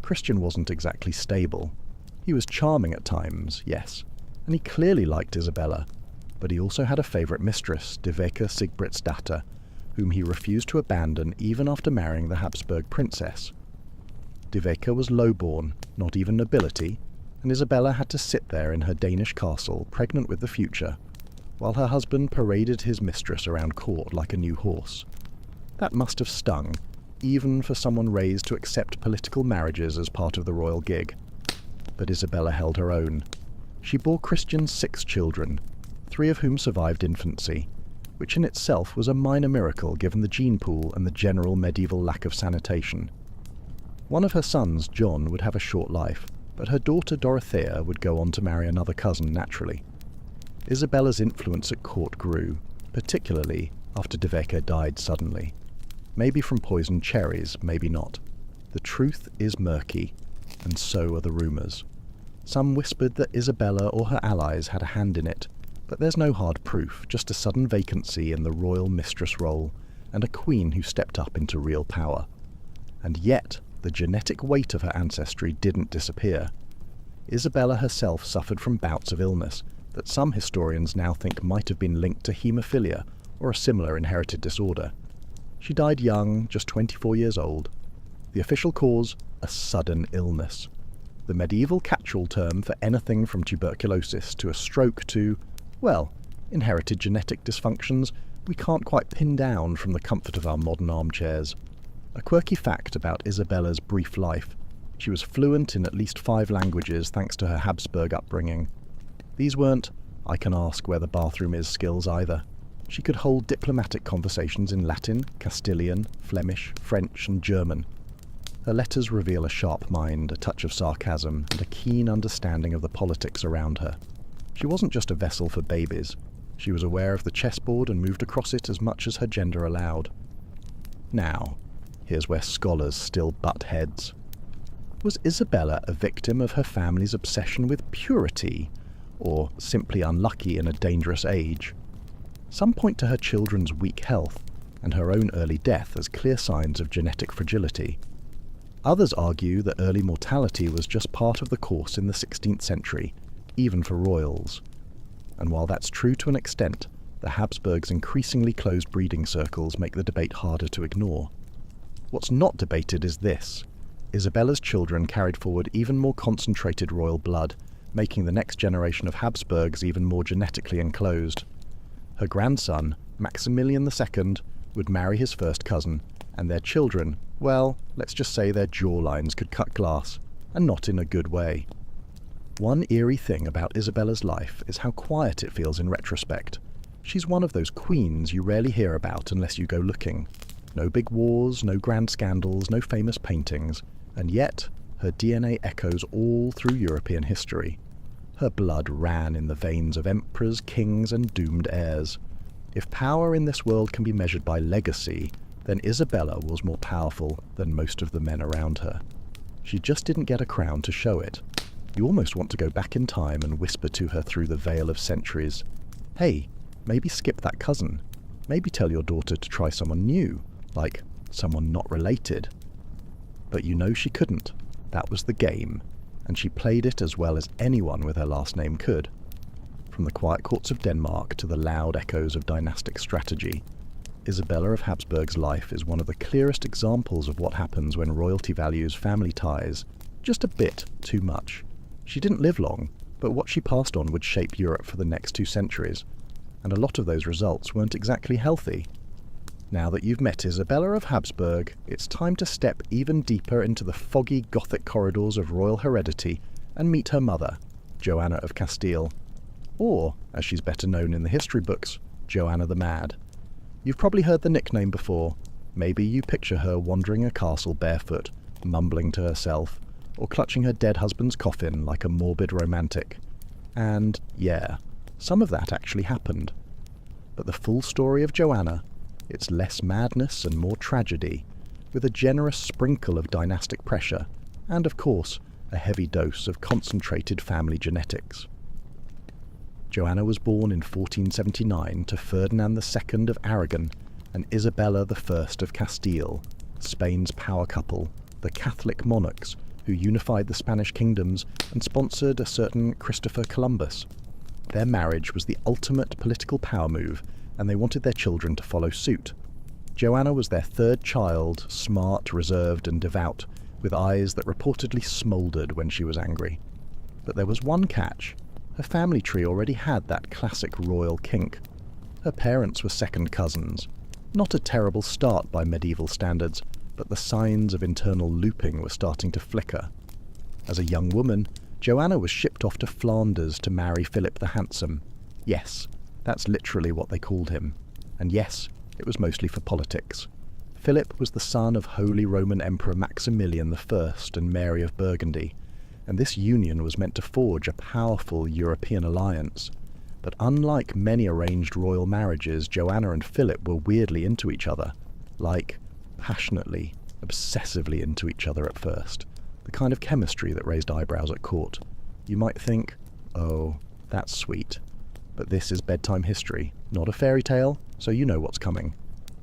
Speaker 1: Christian wasn't exactly stable. He was charming at times, yes, and he clearly liked Isabella, but he also had a favourite mistress, Dyveke Sigbritsdatter, whom he refused to abandon even after marrying the Habsburg princess. Dyveke was low-born, not even nobility, and Isabella had to sit there in her Danish castle, pregnant with the future, while her husband paraded his mistress around court like a new horse. That must have stung, even for someone raised to accept political marriages as part of the royal gig. But Isabella held her own. She bore Christian 6 children, 3 of whom survived infancy, which in itself was a minor miracle given the gene pool and the general medieval lack of sanitation. One of her sons, John, would have a short life, but her daughter Dorothea would go on to marry another cousin naturally. Isabella's influence at court grew, particularly after Dyveke died suddenly. Maybe from poisoned cherries, maybe not. The truth is murky, and so are the rumours. Some whispered that Isabella or her allies had a hand in it, but there's no hard proof, just a sudden vacancy in the royal mistress role, and a queen who stepped up into real power. And yet, the genetic weight of her ancestry didn't disappear. Isabella herself suffered from bouts of illness that some historians now think might have been linked to haemophilia or a similar inherited disorder. She died young, just 24 years old. The official cause, a sudden illness. The medieval catch-all term for anything from tuberculosis to a stroke to, well, inherited genetic dysfunctions we can't quite pin down from the comfort of our modern armchairs. A quirky fact about Isabella's brief life: she was fluent in at least 5 languages thanks to her Habsburg upbringing. These weren't "I can ask where the bathroom is" skills either. She could hold diplomatic conversations in Latin, Castilian, Flemish, French and German. Her letters reveal a sharp mind, a touch of sarcasm, and a keen understanding of the politics around her. She wasn't just a vessel for babies. She was aware of the chessboard and moved across it as much as her gender allowed. Now, here's where scholars still butt heads. Was Isabella a victim of her family's obsession with purity, or simply unlucky in a dangerous age? Some point to her children's weak health and her own early death as clear signs of genetic fragility. Others argue that early mortality was just part of the course in the 16th century, even for royals. And while that's true to an extent, the Habsburgs' increasingly closed breeding circles make the debate harder to ignore. What's not debated is this: Isabella's children carried forward even more concentrated royal blood, making the next generation of Habsburgs even more genetically enclosed. Her grandson, Maximilian II, would marry his first cousin, and their children, well, let's just say their jawlines could cut glass, and not in a good way. One eerie thing about Isabella's life is how quiet it feels in retrospect. She's one of those queens you rarely hear about unless you go looking. No big wars, no grand scandals, no famous paintings, and yet her DNA echoes all through European history. Her blood ran in the veins of emperors, kings, and doomed heirs. If power in this world can be measured by legacy, then Isabella was more powerful than most of the men around her. She just didn't get a crown to show it. You almost want to go back in time and whisper to her through the veil of centuries, "Hey, maybe skip that cousin. Maybe tell your daughter to try someone new, like someone not related." But you know she couldn't. That was the game, and she played it as well as anyone with her last name could. From the quiet courts of Denmark to the loud echoes of dynastic strategy, Isabella of Habsburg's life is one of the clearest examples of what happens when royalty values family ties just a bit too much. She didn't live long, but what she passed on would shape Europe for the next 2 centuries, and a lot of those results weren't exactly healthy. Now that you've met Isabella of Habsburg, it's time to step even deeper into the foggy Gothic corridors of royal heredity and meet her mother, Joanna of Castile. Or, as she's better known in the history books, Joanna the Mad. You've probably heard the nickname before. Maybe you picture her wandering a castle barefoot, mumbling to herself, or clutching her dead husband's coffin like a morbid romantic. And, yeah, some of that actually happened. But the full story of Joanna, it's less madness and more tragedy, with a generous sprinkle of dynastic pressure, and of course, a heavy dose of concentrated family genetics. Joanna was born in 1479 to Ferdinand II of Aragon and Isabella I of Castile, Spain's power couple, the Catholic monarchs who unified the Spanish kingdoms and sponsored a certain Christopher Columbus. Their marriage was the ultimate political power move, and they wanted their children to follow suit. Joanna was their 3rd child, smart, reserved and devout, with eyes that reportedly smouldered when she was angry. But there was one catch. Her family tree already had that classic royal kink. Her parents were second cousins. Not a terrible start by medieval standards, but the signs of internal looping were starting to flicker. As a young woman, Joanna was shipped off to Flanders to marry Philip the Handsome. Yes, that's literally what they called him. And yes, it was mostly for politics. Philip was the son of Holy Roman Emperor Maximilian I and Mary of Burgundy, and this union was meant to forge a powerful European alliance. But unlike many arranged royal marriages, Joanna and Philip were weirdly into each other. Like, passionately, obsessively into each other at first. The kind of chemistry that raised eyebrows at court. You might think, oh, that's sweet. But this is bedtime history, not a fairy tale, so you know what's coming.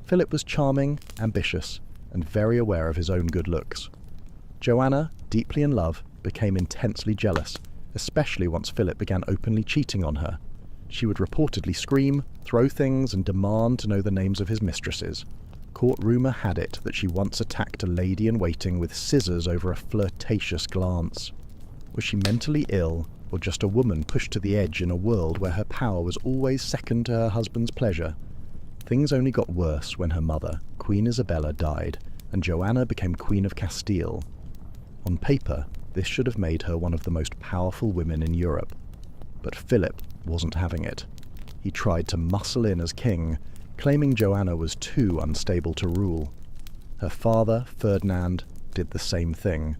Speaker 1: Philip was charming, ambitious, and very aware of his own good looks. Joanna, deeply in love, became intensely jealous, especially once Philip began openly cheating on her. She would reportedly scream, throw things, and demand to know the names of his mistresses. Court rumour had it that she once attacked a lady-in-waiting with scissors over a flirtatious glance. Was she mentally ill, or just a woman pushed to the edge in a world where her power was always second to her husband's pleasure? Things only got worse when her mother, Queen Isabella, died, and Joanna became Queen of Castile. On paper, this should have made her one of the most powerful women in Europe. But Philip wasn't having it. He tried to muscle in as king, claiming Joanna was too unstable to rule. Her father, Ferdinand, did the same thing.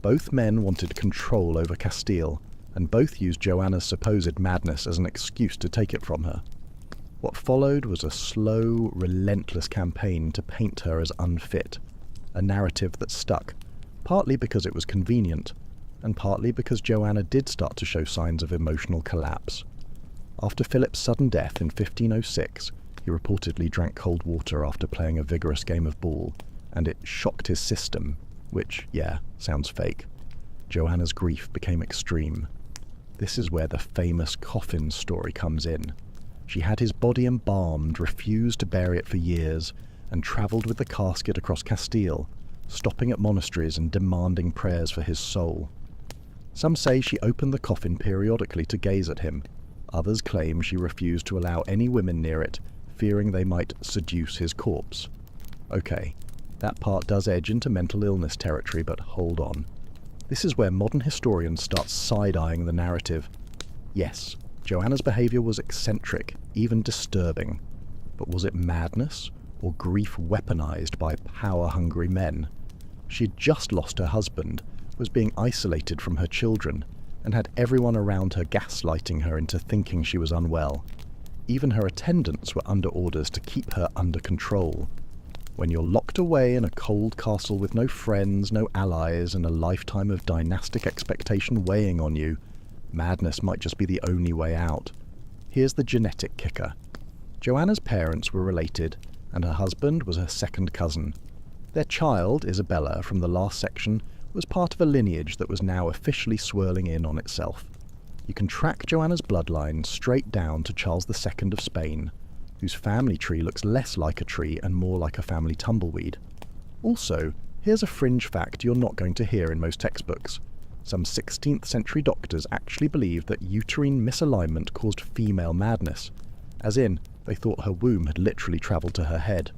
Speaker 1: Both men wanted control over Castile, and both used Joanna's supposed madness as an excuse to take it from her. What followed was a slow, relentless campaign to paint her as unfit, a narrative that stuck, partly because it was convenient, and partly because Joanna did start to show signs of emotional collapse. After Philip's sudden death in 1506, he reportedly drank cold water after playing a vigorous game of ball, and it shocked his system, which, yeah, sounds fake. Joanna's grief became extreme. This is where the famous coffin story comes in. She had his body embalmed, refused to bury it for years, and travelled with the casket across Castile, stopping at monasteries and demanding prayers for his soul. Some say she opened the coffin periodically to gaze at him. Others claim she refused to allow any women near it, fearing they might seduce his corpse. Okay, that part does edge into mental illness territory, but hold on. This is where modern historians start side-eyeing the narrative. Yes, Joanna's behaviour was eccentric, even disturbing. But was it madness, or grief weaponised by power-hungry men? She had just lost her husband, was being isolated from her children, and had everyone around her gaslighting her into thinking she was unwell. Even her attendants were under orders to keep her under control. When you're locked away in a cold castle with no friends, no allies, and a lifetime of dynastic expectation weighing on you, madness might just be the only way out. Here's the genetic kicker. Joanna's parents were related, and her husband was her second cousin. Their child, Isabella, from the last section, was part of a lineage that was now officially swirling in on itself. You can track Joanna's bloodline straight down to Charles II of Spain, whose family tree looks less like a tree and more like a family tumbleweed. Also, here's a fringe fact you're not going to hear in most textbooks. Some 16th century doctors actually believed that uterine misalignment caused female madness, as in, they thought her womb had literally travelled to her head.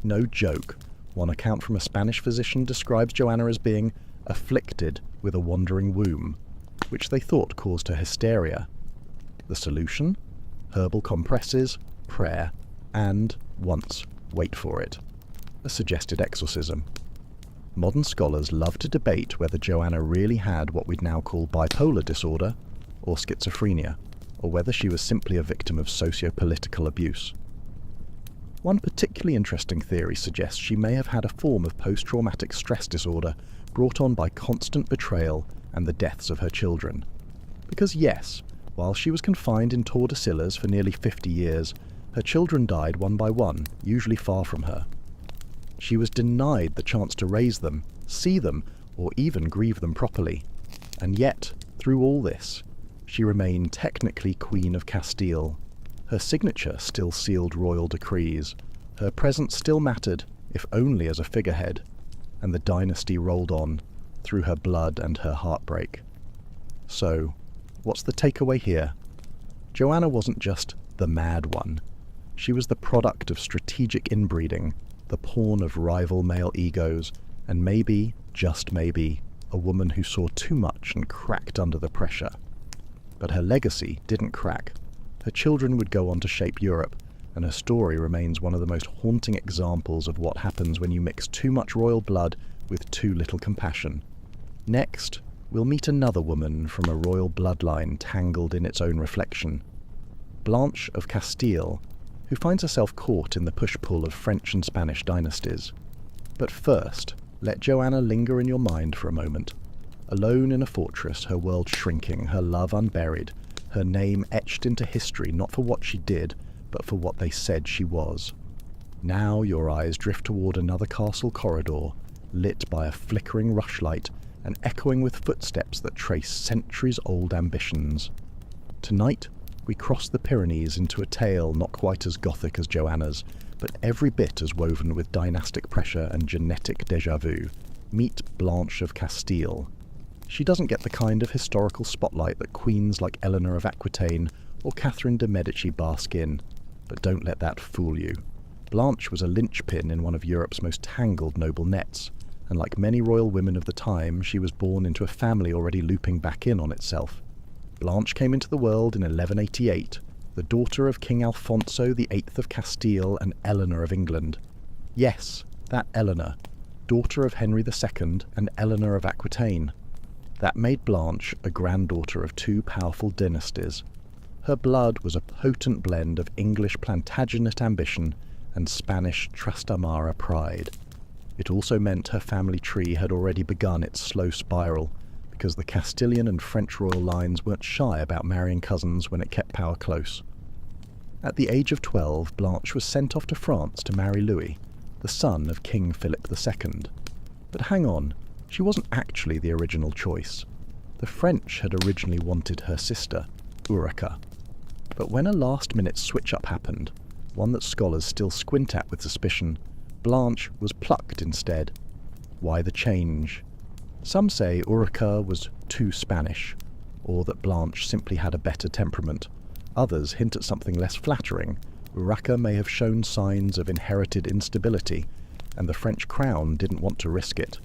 Speaker 1: No joke. One account from a Spanish physician describes Joanna as being afflicted with a wandering womb, which they thought caused her hysteria. The solution? Herbal compresses, prayer, and, once, wait for it, a suggested exorcism. Modern scholars love to debate whether Joanna really had what we'd now call bipolar disorder or schizophrenia, or whether she was simply a victim of socio-political abuse. One particularly interesting theory suggests she may have had a form of post-traumatic stress disorder brought on by constant betrayal and the deaths of her children. Because yes, while she was confined in Tordesillas for nearly 50 years, her children died one by one, usually far from her. She was denied the chance to raise them, see them, or even grieve them properly. And yet, through all this, she remained technically Queen of Castile. Her signature still sealed royal decrees. Her presence still mattered, if only as a figurehead. And the dynasty rolled on, through her blood and her heartbreak. So, what's the takeaway here? Joanna wasn't just the mad one. She was the product of strategic inbreeding, the pawn of rival male egos, and maybe, just maybe, a woman who saw too much and cracked under the pressure. But her legacy didn't crack. Her children would go on to shape Europe, and her story remains one of the most haunting examples of what happens when you mix too much royal blood with too little compassion. Next, we'll meet another woman from a royal bloodline tangled in its own reflection. Blanche of Castile, who finds herself caught in the push-pull of French and Spanish dynasties. But first, let Joanna linger in your mind for a moment. Alone in a fortress, her world shrinking, her love unburied, her name etched into history not for what she did, but for what they said she was. Now your eyes drift toward another castle corridor, lit by a flickering rushlight and echoing with footsteps that trace centuries-old ambitions. Tonight, we cross the Pyrenees into a tale not quite as gothic as Joanna's, but every bit as woven with dynastic pressure and genetic déjà vu. Meet Blanche of Castile. She doesn't get the kind of historical spotlight that queens like Eleanor of Aquitaine or Catherine de' Medici bask in, but don't let that fool you. Blanche was a linchpin in one of Europe's most tangled noble nets, and like many royal women of the time, she was born into a family already looping back in on itself. Blanche came into the world in 1188, the daughter of King Alfonso VIII of Castile and Eleanor of England. Yes, that Eleanor, daughter of Henry II and Eleanor of Aquitaine. That made Blanche a granddaughter of two powerful dynasties. Her blood was a potent blend of English Plantagenet ambition and Spanish Trastamara pride. It also meant her family tree had already begun its slow spiral, because the Castilian and French royal lines weren't shy about marrying cousins when it kept power close. At the age of 12, Blanche was sent off to France to marry Louis, the son of King Philip II. But hang on, she wasn't actually the original choice. The French had originally wanted her sister, Ulrica. But when a last-minute switch-up happened, one that scholars still squint at with suspicion, Blanche was plucked instead. Why the change? Some say Ulrica was too Spanish, or that Blanche simply had a better temperament. Others hint at something less flattering. Ulrica may have shown signs of inherited instability, and the French crown didn't want to risk it.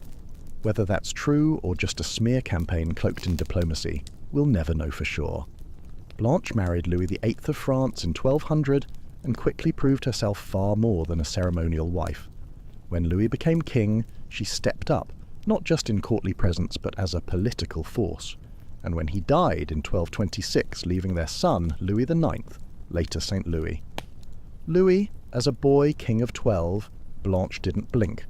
Speaker 1: Whether that's true or just a smear campaign cloaked in diplomacy, we'll never know for sure. Blanche married Louis VIII of France in 1200 and quickly proved herself far more than a ceremonial wife. When Louis became king, she stepped up, not just in courtly presence but as a political force. And when he died in 1226, leaving their son, Louis IX, later St. Louis. Louis, as a boy king of 12, Blanche didn't blink.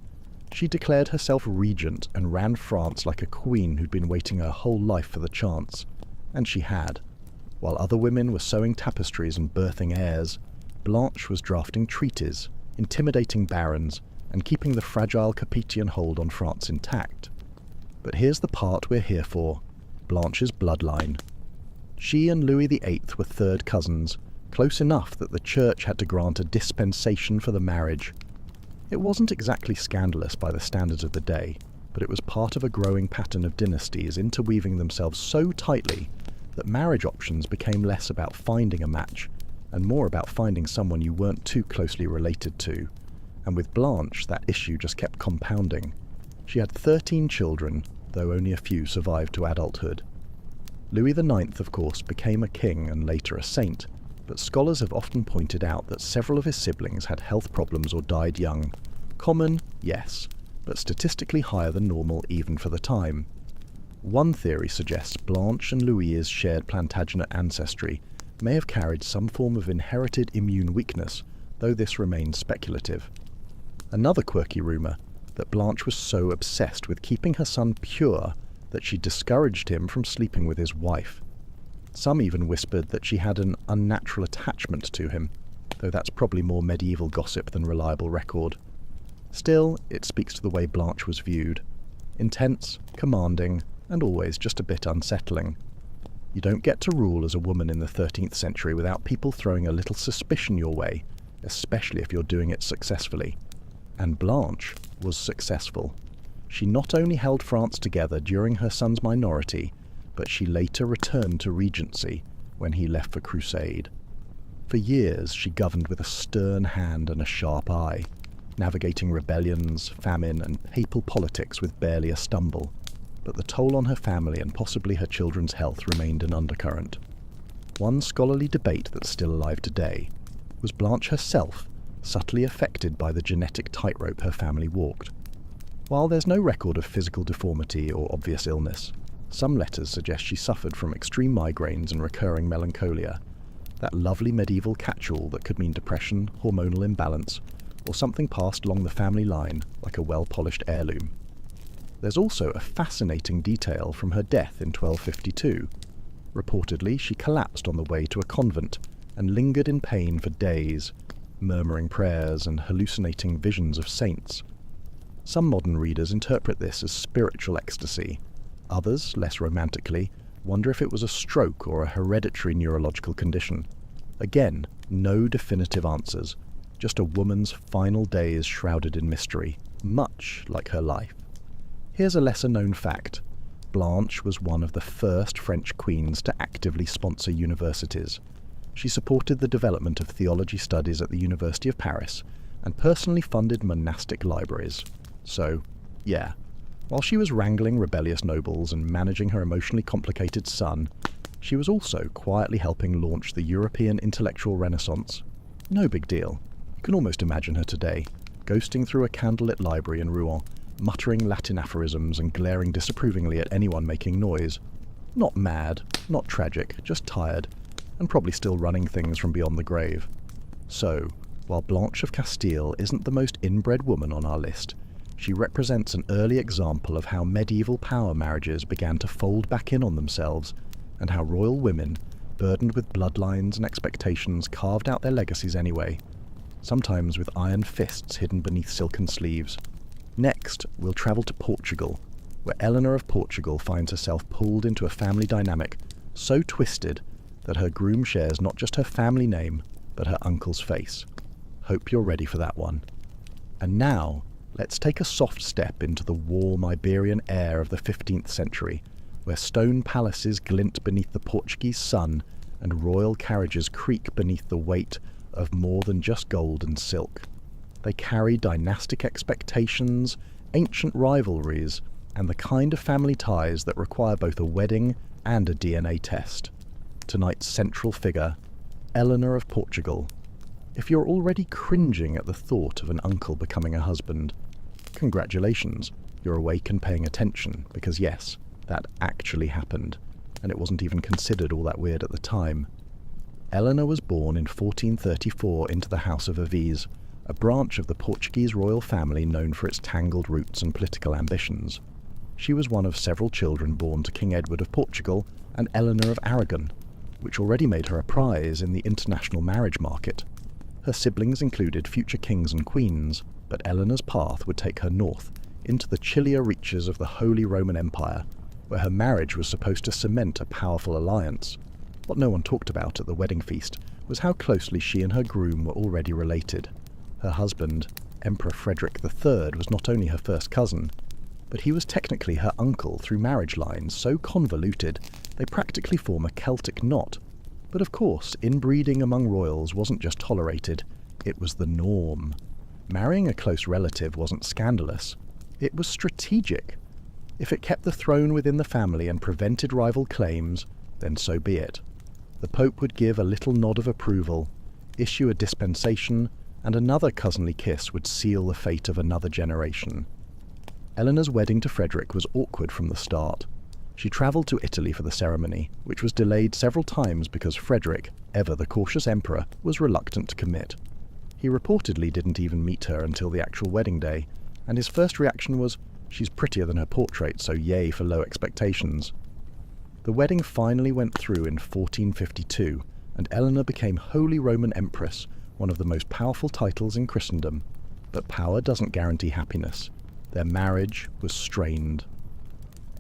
Speaker 1: She declared herself regent and ran France like a queen who'd been waiting her whole life for the chance. And she had. While other women were sewing tapestries and birthing heirs, Blanche was drafting treaties, intimidating barons, and keeping the fragile Capetian hold on France intact. But here's the part we're here for, Blanche's bloodline. She and Louis VIII were third cousins, close enough that the church had to grant a dispensation for the marriage. It wasn't exactly scandalous by the standards of the day, but it was part of a growing pattern of dynasties interweaving themselves so tightly that marriage options became less about finding a match and more about finding someone you weren't too closely related to. And with Blanche, that issue just kept compounding. She had 13 children, though only a few survived to adulthood. Louis IX, of course, became a king and later a saint, but scholars have often pointed out that several of his siblings had health problems or died young. Common, yes, but statistically higher than normal even for the time. One theory suggests Blanche and Louis's shared Plantagenet ancestry may have carried some form of inherited immune weakness, though this remains speculative. Another quirky rumour, that Blanche was so obsessed with keeping her son pure that she discouraged him from sleeping with his wife. Some even whispered that she had an unnatural attachment to him, though that's probably more medieval gossip than reliable record. Still, it speaks to the way Blanche was viewed. Intense, commanding, and always just a bit unsettling. You don't get to rule as a woman in the 13th century without people throwing a little suspicion your way, especially if you're doing it successfully. And Blanche was successful. She not only held France together during her son's minority, but she later returned to regency when he left for crusade. For years she governed with a stern hand and a sharp eye, navigating rebellions, famine, and papal politics with barely a stumble. But the toll on her family and possibly her children's health remained an undercurrent. One scholarly debate that's still alive today was Blanche herself subtly affected by the genetic tightrope her family walked. While there's no record of physical deformity or obvious illness, some letters suggest she suffered from extreme migraines and recurring melancholia, that lovely medieval catch-all that could mean depression, hormonal imbalance, or something passed along the family line like a well-polished heirloom. There's also a fascinating detail from her death in 1252. Reportedly, she collapsed on the way to a convent and lingered in pain for days, murmuring prayers and hallucinating visions of saints. Some modern readers interpret this as spiritual ecstasy. Others, less romantically, wonder if it was a stroke or a hereditary neurological condition. Again, no definitive answers, just a woman's final days shrouded in mystery, much like her life. Here's a lesser-known fact. Blanche was one of the first French queens to actively sponsor universities. She supported the development of theology studies at the University of Paris and personally funded monastic libraries. So, yeah, while she was wrangling rebellious nobles and managing her emotionally complicated son, she was also quietly helping launch the European intellectual renaissance. No big deal. You can almost imagine her today, ghosting through a candlelit library in Rouen, muttering Latin aphorisms and glaring disapprovingly at anyone making noise. Not mad, not tragic, just tired, and probably still running things from beyond the grave. So, while Blanche of Castile isn't the most inbred woman on our list, she represents an early example of how medieval power marriages began to fold back in on themselves, and how royal women, burdened with bloodlines and expectations, carved out their legacies anyway, sometimes with iron fists hidden beneath silken sleeves. Next, we'll travel to Portugal, where Eleanor of Portugal finds herself pulled into a family dynamic so twisted that her groom shares not just her family name, but her uncle's face. Hope you're ready for that one. And now, let's take a soft step into the warm Iberian air of the 15th century, where stone palaces glint beneath the Portuguese sun and royal carriages creak beneath the weight of more than just gold and silk. They carry dynastic expectations, ancient rivalries, and the kind of family ties that require both a wedding and a DNA test. Tonight's central figure, Eleanor of Portugal. If you're already cringing at the thought of an uncle becoming a husband, congratulations, you're awake and paying attention, because yes, that actually happened, and it wasn't even considered all that weird at the time. Eleanor was born in 1434 into the House of Aviz, a branch of the Portuguese royal family known for its tangled roots and political ambitions. She was one of several children born to King Edward of Portugal and Eleanor of Aragon, which already made her a prize in the international marriage market. Her siblings included future kings and queens, but Eleanor's path would take her north, into the chillier reaches of the Holy Roman Empire, where her marriage was supposed to cement a powerful alliance. What no one talked about at the wedding feast was how closely she and her groom were already related. Her husband, Emperor Frederick III, was not only her first cousin, but he was technically her uncle through marriage lines so convoluted they practically form a Celtic knot. But of course, inbreeding among royals wasn't just tolerated, it was the norm. Marrying a close relative wasn't scandalous, it was strategic. If it kept the throne within the family and prevented rival claims, then so be it. The Pope would give a little nod of approval, issue a dispensation, and another cousinly kiss would seal the fate of another generation. Eleanor's wedding to Frederick was awkward from the start. She travelled to Italy for the ceremony, which was delayed several times because Frederick, ever the cautious emperor, was reluctant to commit. He reportedly didn't even meet her until the actual wedding day, and his first reaction was, "She's prettier than her portrait, so yay for low expectations." The wedding finally went through in 1452, and Eleanor became Holy Roman Empress, one of the most powerful titles in Christendom. But power doesn't guarantee happiness. Their marriage was strained.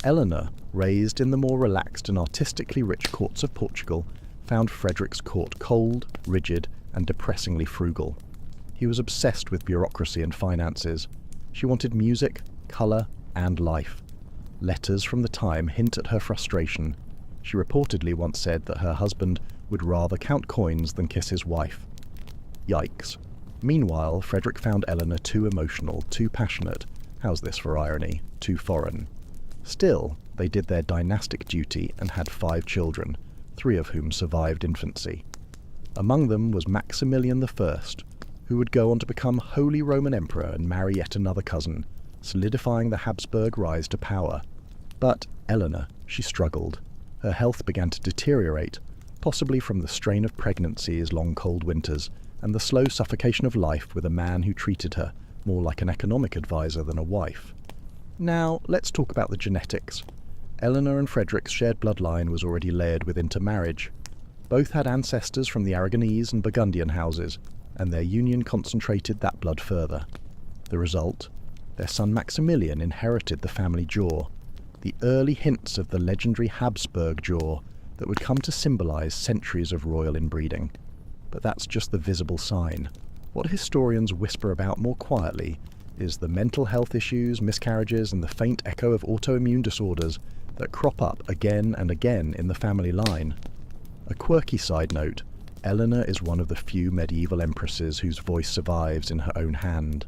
Speaker 1: Eleanor, raised in the more relaxed and artistically rich courts of Portugal, found Frederick's court cold, rigid, and depressingly frugal. He was obsessed with bureaucracy and finances. She wanted music, colour, and life. Letters from the time hint at her frustration. She reportedly once said that her husband would rather count coins than kiss his wife. Yikes. Meanwhile, Frederick found Eleanor too emotional, too passionate. How's this for irony? Too foreign. Still, they did their dynastic duty and had 5 children, 3 of whom survived infancy. Among them was Maximilian I, who would go on to become Holy Roman Emperor and marry yet another cousin, solidifying the Habsburg rise to power. But Eleanor, she struggled. Her health began to deteriorate, possibly from the strain of pregnancy's long cold winters, and the slow suffocation of life with a man who treated her more like an economic advisor than a wife. Now, let's talk about the genetics. Eleanor and Frederick's shared bloodline was already layered with intermarriage. Both had ancestors from the Aragonese and Burgundian houses, and their union concentrated that blood further. The result? Their son Maximilian inherited the family jaw, the early hints of the legendary Habsburg jaw that would come to symbolize centuries of royal inbreeding. But that's just the visible sign. What historians whisper about more quietly is the mental health issues, miscarriages, and the faint echo of autoimmune disorders that crop up again and again in the family line. A quirky side note, Eleanor is one of the few medieval empresses whose voice survives in her own hand.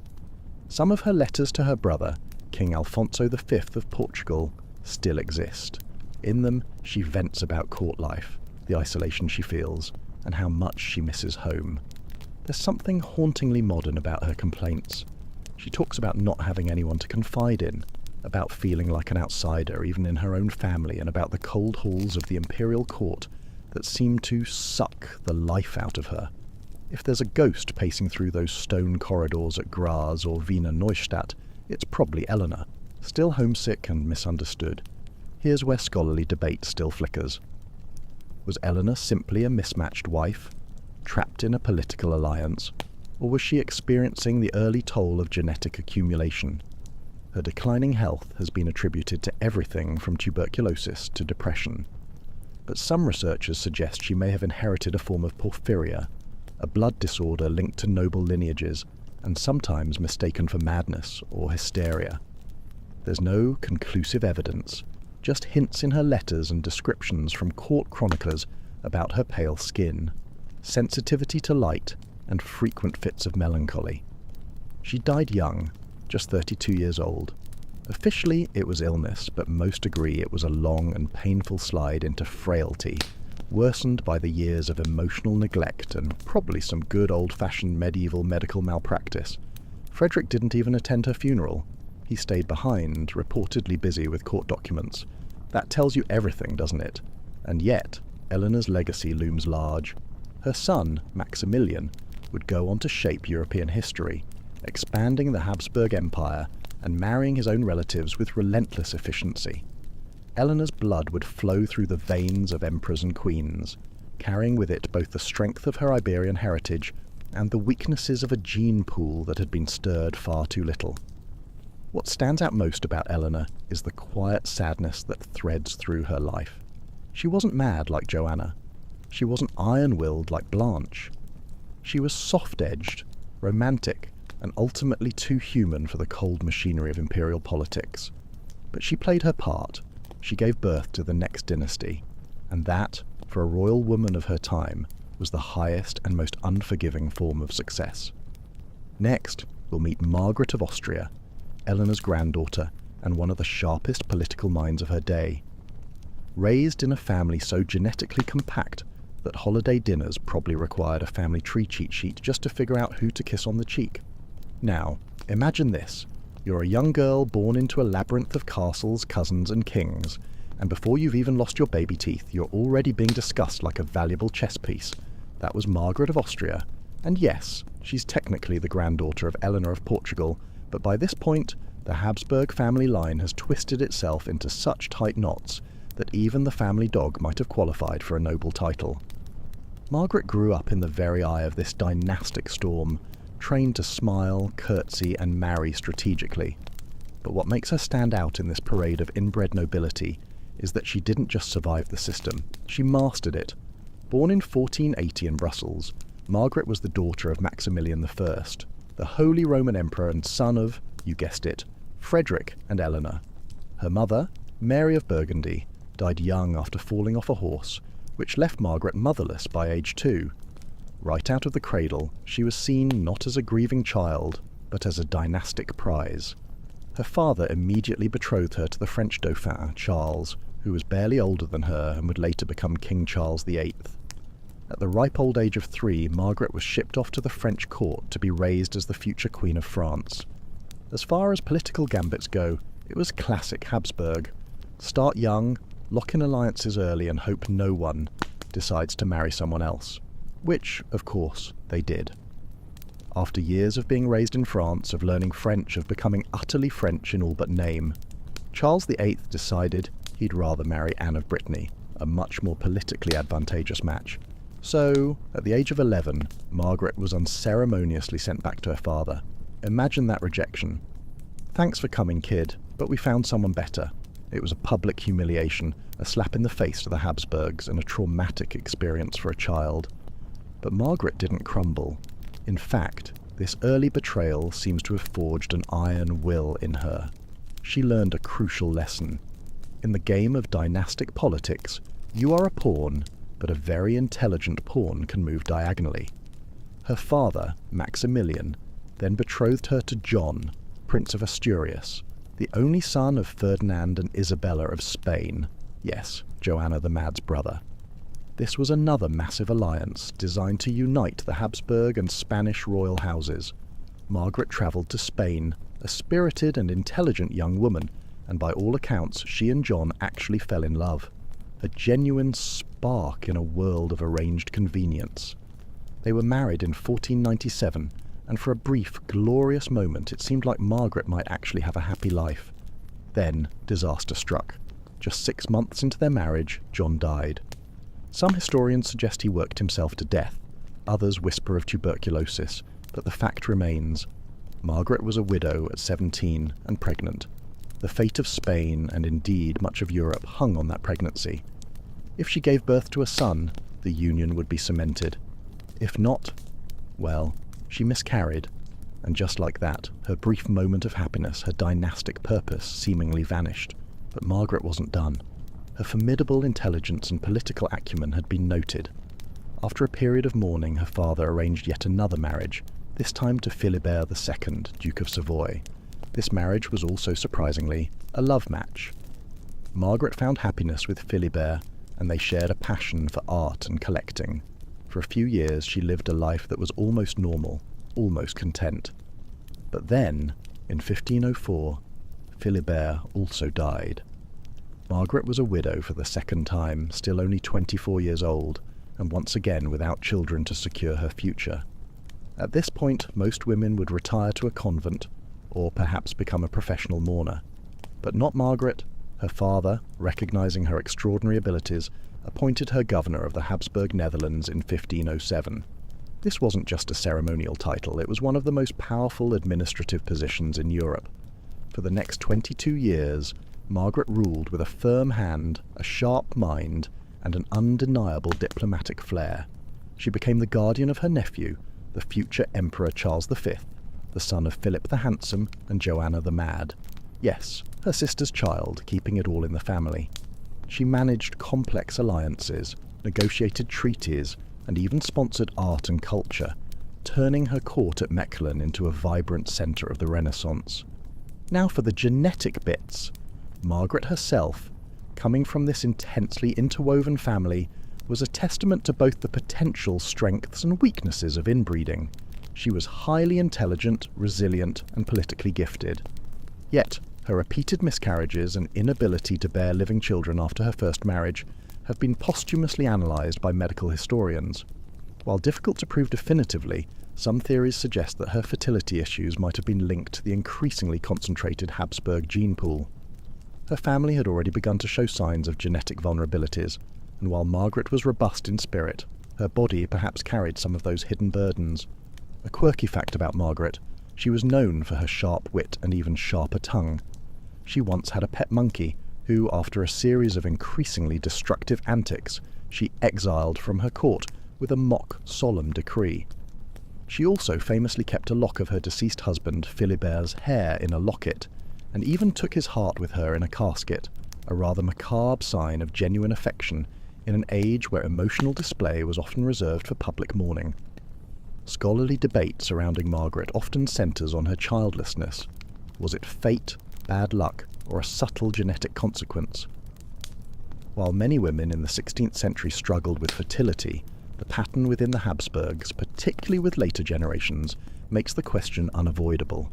Speaker 1: Some of her letters to her brother, King Alfonso V of Portugal, still exist. In them, she vents about court life, the isolation she feels, and how much she misses home. There's something hauntingly modern about her complaints. She talks about not having anyone to confide in, about feeling like an outsider even in her own family, and about the cold halls of the imperial court that seem to suck the life out of her. If there's a ghost pacing through those stone corridors at Graz or Wiener Neustadt, it's probably Eleanor, still homesick and misunderstood. Here's where scholarly debate still flickers. Was Eleanor simply a mismatched wife, trapped in a political alliance, or was she experiencing the early toll of genetic accumulation? Her declining health has been attributed to everything from tuberculosis to depression. But some researchers suggest she may have inherited a form of porphyria, a blood disorder linked to noble lineages and sometimes mistaken for madness or hysteria. There's no conclusive evidence, just hints in her letters and descriptions from court chroniclers about her pale skin, sensitivity to light, and frequent fits of melancholy. She died young, just 32 years old. Officially, it was illness, but most agree it was a long and painful slide into frailty, worsened by the years of emotional neglect and probably some good old-fashioned medieval medical malpractice. Frederick didn't even attend her funeral. He stayed behind, reportedly busy with court documents. That tells you everything, doesn't it? And yet, Eleanor's legacy looms large. Her son, Maximilian, would go on to shape European history, expanding the Habsburg Empire and marrying his own relatives with relentless efficiency. Eleanor's blood would flow through the veins of emperors and queens, carrying with it both the strength of her Iberian heritage and the weaknesses of a gene pool that had been stirred far too little. What stands out most about Eleanor is the quiet sadness that threads through her life. She wasn't mad like Joanna. She wasn't iron-willed like Blanche. She was soft-edged, romantic, and ultimately too human for the cold machinery of imperial politics. But she played her part. She gave birth to the next dynasty, and that, for a royal woman of her time, was the highest and most unforgiving form of success. Next, we'll meet Margaret of Austria, Eleanor's granddaughter and one of the sharpest political minds of her day. Raised in a family so genetically compact that holiday dinners probably required a family tree cheat sheet just to figure out who to kiss on the cheek. Now, imagine this. You're a young girl born into a labyrinth of castles, cousins, and kings, and before you've even lost your baby teeth, you're already being discussed like a valuable chess piece. That was Margaret of Austria, and yes, she's technically the granddaughter of Eleanor of Portugal, but by this point, the Habsburg family line has twisted itself into such tight knots that even the family dog might have qualified for a noble title. Margaret grew up in the very eye of this dynastic storm, trained to smile, curtsy, and marry strategically. But what makes her stand out in this parade of inbred nobility is that she didn't just survive the system, she mastered it. Born in 1480 in Brussels, Margaret was the daughter of Maximilian I, the Holy Roman Emperor and son of, you guessed it, Frederick and Eleanor. Her mother, Mary of Burgundy, died young after falling off a horse, which left Margaret motherless by age 2. Right out of the cradle, she was seen not as a grieving child, but as a dynastic prize. Her father immediately betrothed her to the French Dauphin, Charles, who was barely older than her and would later become King Charles VIII. At the ripe old age of 3, Margaret was shipped off to the French court to be raised as the future Queen of France. As far as political gambits go, it was classic Habsburg. Start young, lock in alliances early, and hope no one decides to marry someone else. Which, of course, they did. After years of being raised in France, of learning French, of becoming utterly French in all but name, Charles VIII decided he'd rather marry Anne of Brittany, a much more politically advantageous match. So, at the age of 11, Margaret was unceremoniously sent back to her father. Imagine that rejection. "Thanks for coming, kid, but we found someone better." It was a public humiliation, a slap in the face to the Habsburgs, and a traumatic experience for a child. But Margaret didn't crumble. In fact, this early betrayal seems to have forged an iron will in her. She learned a crucial lesson. In the game of dynastic politics, you are a pawn, but a very intelligent pawn can move diagonally. Her father, Maximilian, then betrothed her to John, Prince of Asturias, the only son of Ferdinand and Isabella of Spain. Yes, Joanna the Mad's brother. This was another massive alliance designed to unite the Habsburg and Spanish royal houses. Margaret travelled to Spain, a spirited and intelligent young woman, and by all accounts she and John actually fell in love. A genuine spark in a world of arranged convenience. They were married in 1497, and for a brief, glorious moment it seemed like Margaret might actually have a happy life. Then disaster struck. Just 6 months into their marriage, John died. Some historians suggest he worked himself to death, others whisper of tuberculosis, but the fact remains. Margaret was a widow at 17 and pregnant. The fate of Spain, and indeed much of Europe, hung on that pregnancy. If she gave birth to a son, the union would be cemented. If not, well, she miscarried, and just like that, her brief moment of happiness, her dynastic purpose, seemingly vanished. But Margaret wasn't done. Her formidable intelligence and political acumen had been noted. After a period of mourning, her father arranged yet another marriage, this time to Philibert II, Duke of Savoy. This marriage was also, surprisingly, a love match. Margaret found happiness with Philibert, and they shared a passion for art and collecting. For a few years she lived a life that was almost normal, almost content. But then, in 1504, Philibert also died. Margaret was a widow for the second time, still only 24 years old, and once again without children to secure her future. At this point, most women would retire to a convent, or perhaps become a professional mourner. But not Margaret. Her father, recognizing her extraordinary abilities, appointed her governor of the Habsburg Netherlands in 1507. This wasn't just a ceremonial title, it was one of the most powerful administrative positions in Europe. For the next 22 years, Margaret ruled with a firm hand, a sharp mind, and an undeniable diplomatic flair. She became the guardian of her nephew, the future Emperor Charles V, the son of Philip the Handsome and Joanna the Mad. Yes, her sister's child, keeping it all in the family. She managed complex alliances, negotiated treaties, and even sponsored art and culture, turning her court at Mechlin into a vibrant centre of the Renaissance. Now for the genetic bits. Margaret herself, coming from this intensely interwoven family, was a testament to both the potential strengths and weaknesses of inbreeding. She was highly intelligent, resilient, and politically gifted. Yet, her repeated miscarriages and inability to bear living children after her first marriage have been posthumously analysed by medical historians. While difficult to prove definitively, some theories suggest that her fertility issues might have been linked to the increasingly concentrated Habsburg gene pool. Her family had already begun to show signs of genetic vulnerabilities, and while Margaret was robust in spirit, her body perhaps carried some of those hidden burdens. A quirky fact about Margaret: she was known for her sharp wit and even sharper tongue. She once had a pet monkey, who, after a series of increasingly destructive antics, she exiled from her court with a mock solemn decree. She also famously kept a lock of her deceased husband Philibert's hair in a locket, and even took his heart with her in a casket, a rather macabre sign of genuine affection in an age where emotional display was often reserved for public mourning. Scholarly debate surrounding Margaret often centres on her childlessness. Was it fate, bad luck, or a subtle genetic consequence? While many women in the 16th century struggled with fertility, the pattern within the Habsburgs, particularly with later generations, makes the question unavoidable.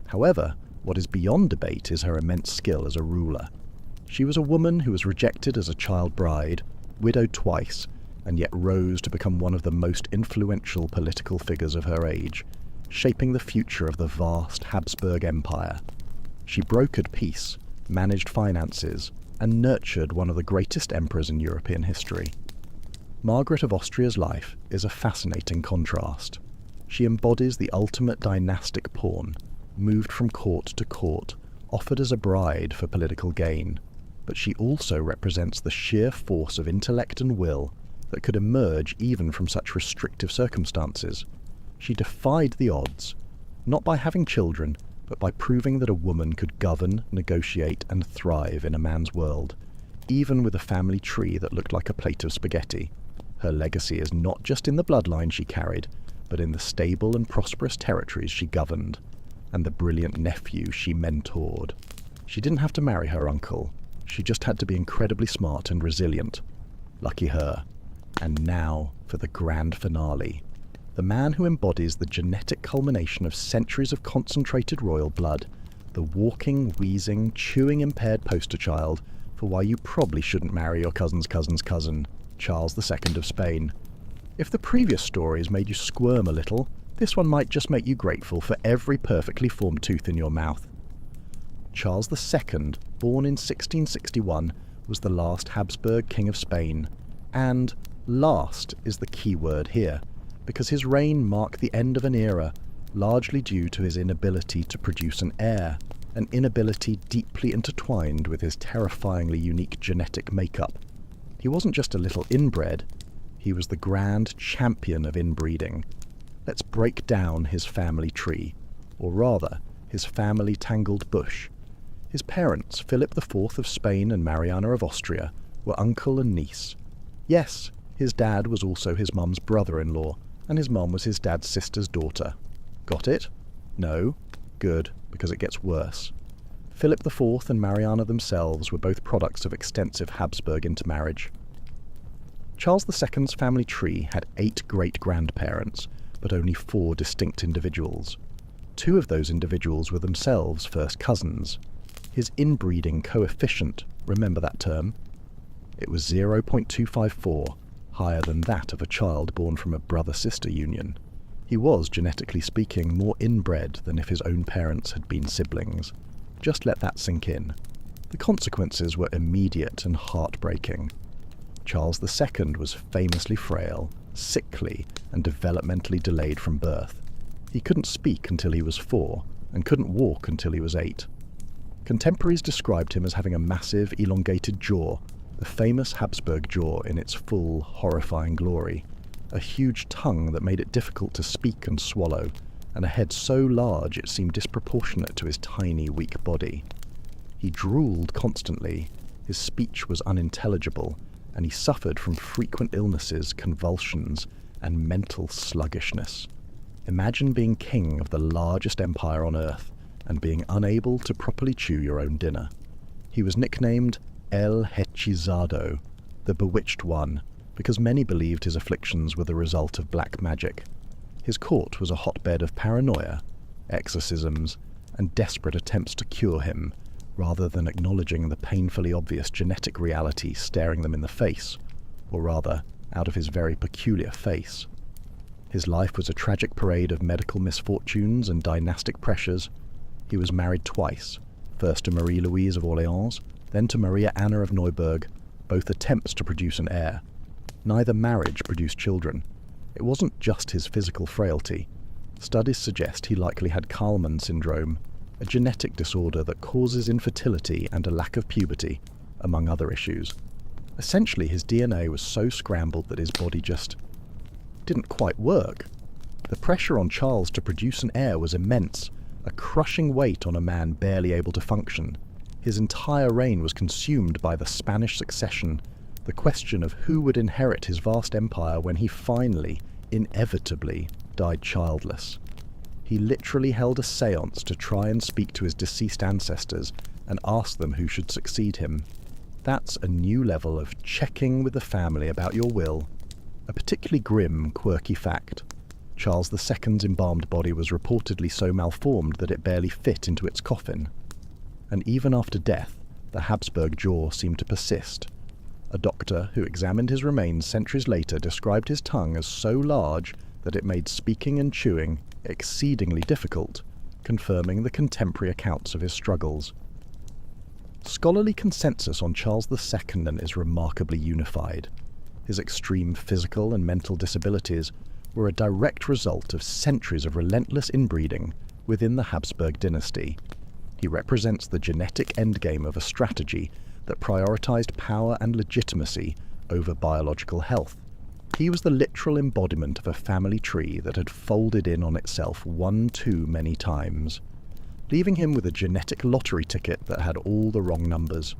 Speaker 1: However, what is beyond debate is her immense skill as a ruler. She was a woman who was rejected as a child bride, widowed twice, and yet rose to become one of the most influential political figures of her age, shaping the future of the vast Habsburg Empire. She brokered peace, managed finances, and nurtured one of the greatest emperors in European history. Margaret of Austria's life is a fascinating contrast. She embodies the ultimate dynastic pawn, moved from court to court, offered as a bride for political gain, but she also represents the sheer force of intellect and will that could emerge even from such restrictive circumstances. She defied the odds, not by having children, but by proving that a woman could govern, negotiate, and thrive in a man's world, even with a family tree that looked like a plate of spaghetti. Her legacy is not just in the bloodline she carried, but in the stable and prosperous territories she governed, and the brilliant nephew she mentored. She didn't have to marry her uncle. She just had to be incredibly smart and resilient. Lucky her. And now for the grand finale. The man who embodies the genetic culmination of centuries of concentrated royal blood. The walking, wheezing, chewing impaired poster child for why you probably shouldn't marry your cousin's cousin's cousin, Charles II of Spain. If the previous stories made you squirm a little, this one might just make you grateful for every perfectly formed tooth in your mouth. Charles II, born in 1661, was the last Habsburg king of Spain. And last is the key word here, because his reign marked the end of an era, largely due to his inability to produce an heir, an inability deeply intertwined with his terrifyingly unique genetic makeup. He wasn't just a little inbred, he was the grand champion of inbreeding. Let's break down his family tree, or rather, his family tangled bush. His parents, Philip IV of Spain and Mariana of Austria, were uncle and niece. Yes, his dad was also his mum's brother-in-law, and his mum was his dad's sister's daughter. Got it? No? Good, because it gets worse. Philip IV and Mariana themselves were both products of extensive Habsburg intermarriage. Charles II's family tree had 8 great-grandparents, but only 4 distinct individuals. 2 of those individuals were themselves first cousins. His inbreeding coefficient, remember that term? It was 0.254, higher than that of a child born from a brother-sister union. He was, genetically speaking, more inbred than if his own parents had been siblings. Just let that sink in. The consequences were immediate and heartbreaking. Charles II was famously frail, sickly, and developmentally delayed from birth. He couldn't speak until he was 4, and couldn't walk until he was 8. Contemporaries described him as having a massive, elongated jaw, the famous Habsburg jaw in its full, horrifying glory, a huge tongue that made it difficult to speak and swallow, and a head so large it seemed disproportionate to his tiny, weak body. He drooled constantly, his speech was unintelligible, and he suffered from frequent illnesses, convulsions, and mental sluggishness. Imagine being king of the largest empire on earth, and being unable to properly chew your own dinner. He was nicknamed El Hechizado, the Bewitched One, because many believed his afflictions were the result of black magic. His court was a hotbed of paranoia, exorcisms, and desperate attempts to cure him, rather than acknowledging the painfully obvious genetic reality staring them in the face, or rather, out of his very peculiar face. His life was a tragic parade of medical misfortunes and dynastic pressures. He was married twice, first to Marie-Louise of Orléans, then to Maria Anna of Neuburg, both attempts to produce an heir. Neither marriage produced children. It wasn't just his physical frailty. Studies suggest he likely had Kallmann syndrome, a genetic disorder that causes infertility and a lack of puberty, among other issues. Essentially, his DNA was so scrambled that his body just didn't quite work. The pressure on Charles to produce an heir was immense, a crushing weight on a man barely able to function. His entire reign was consumed by the Spanish succession, the question of who would inherit his vast empire when he finally, inevitably, died childless. He literally held a séance to try and speak to his deceased ancestors and ask them who should succeed him. That's a new level of checking with the family about your will. A particularly grim, quirky fact. Charles II's embalmed body was reportedly so malformed that it barely fit into its coffin. And even after death, the Habsburg jaw seemed to persist. A doctor who examined his remains centuries later described his tongue as so large that it made speaking and chewing exceedingly difficult, confirming the contemporary accounts of his struggles. Scholarly consensus on Charles II is remarkably unified. His extreme physical and mental disabilities were a direct result of centuries of relentless inbreeding within the Habsburg dynasty. He represents the genetic endgame of a strategy that prioritized power and legitimacy over biological health. He was the literal embodiment of a family tree that had folded in on itself one too many times, leaving him with a genetic lottery ticket that had all the wrong numbers.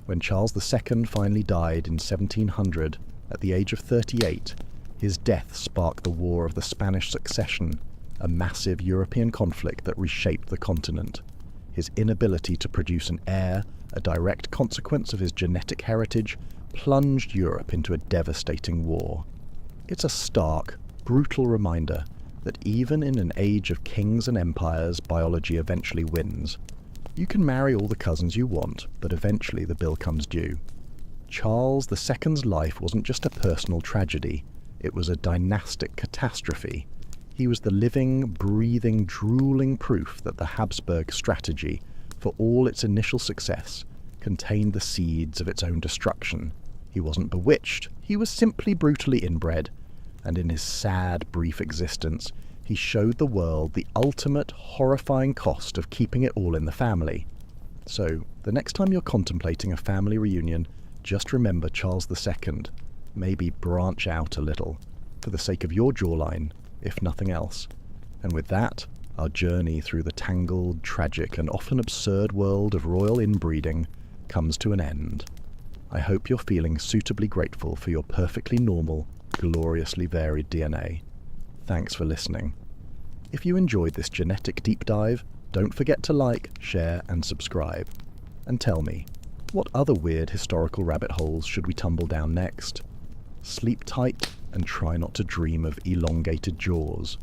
Speaker 1: When Charles II finally died in 1700, At the age of 38, his death sparked the War of the Spanish Succession, a massive European conflict that reshaped the continent. His inability to produce an heir, a direct consequence of his genetic heritage, plunged Europe into a devastating war. It's a stark, brutal reminder that even in an age of kings and empires, biology eventually wins. You can marry all the cousins you want, but eventually the bill comes due. Charles II's life wasn't just a personal tragedy, it was a dynastic catastrophe. He was the living, breathing, drooling proof that the Habsburg strategy, for all its initial success, contained the seeds of its own destruction. He wasn't bewitched, he was simply brutally inbred, and in his sad, brief existence, he showed the world the ultimate, horrifying cost of keeping it all in the family. So, the next time you're contemplating a family reunion, just remember Charles II. Maybe branch out a little, for the sake of your jawline, if nothing else. And with that, our journey through the tangled, tragic, and often absurd world of royal inbreeding comes to an end. I hope you're feeling suitably grateful for your perfectly normal, gloriously varied DNA. Thanks for listening. If you enjoyed this genetic deep dive, don't forget to like, share, and subscribe. And tell me, what other weird historical rabbit holes should we tumble down next? Sleep tight and try not to dream of elongated jaws.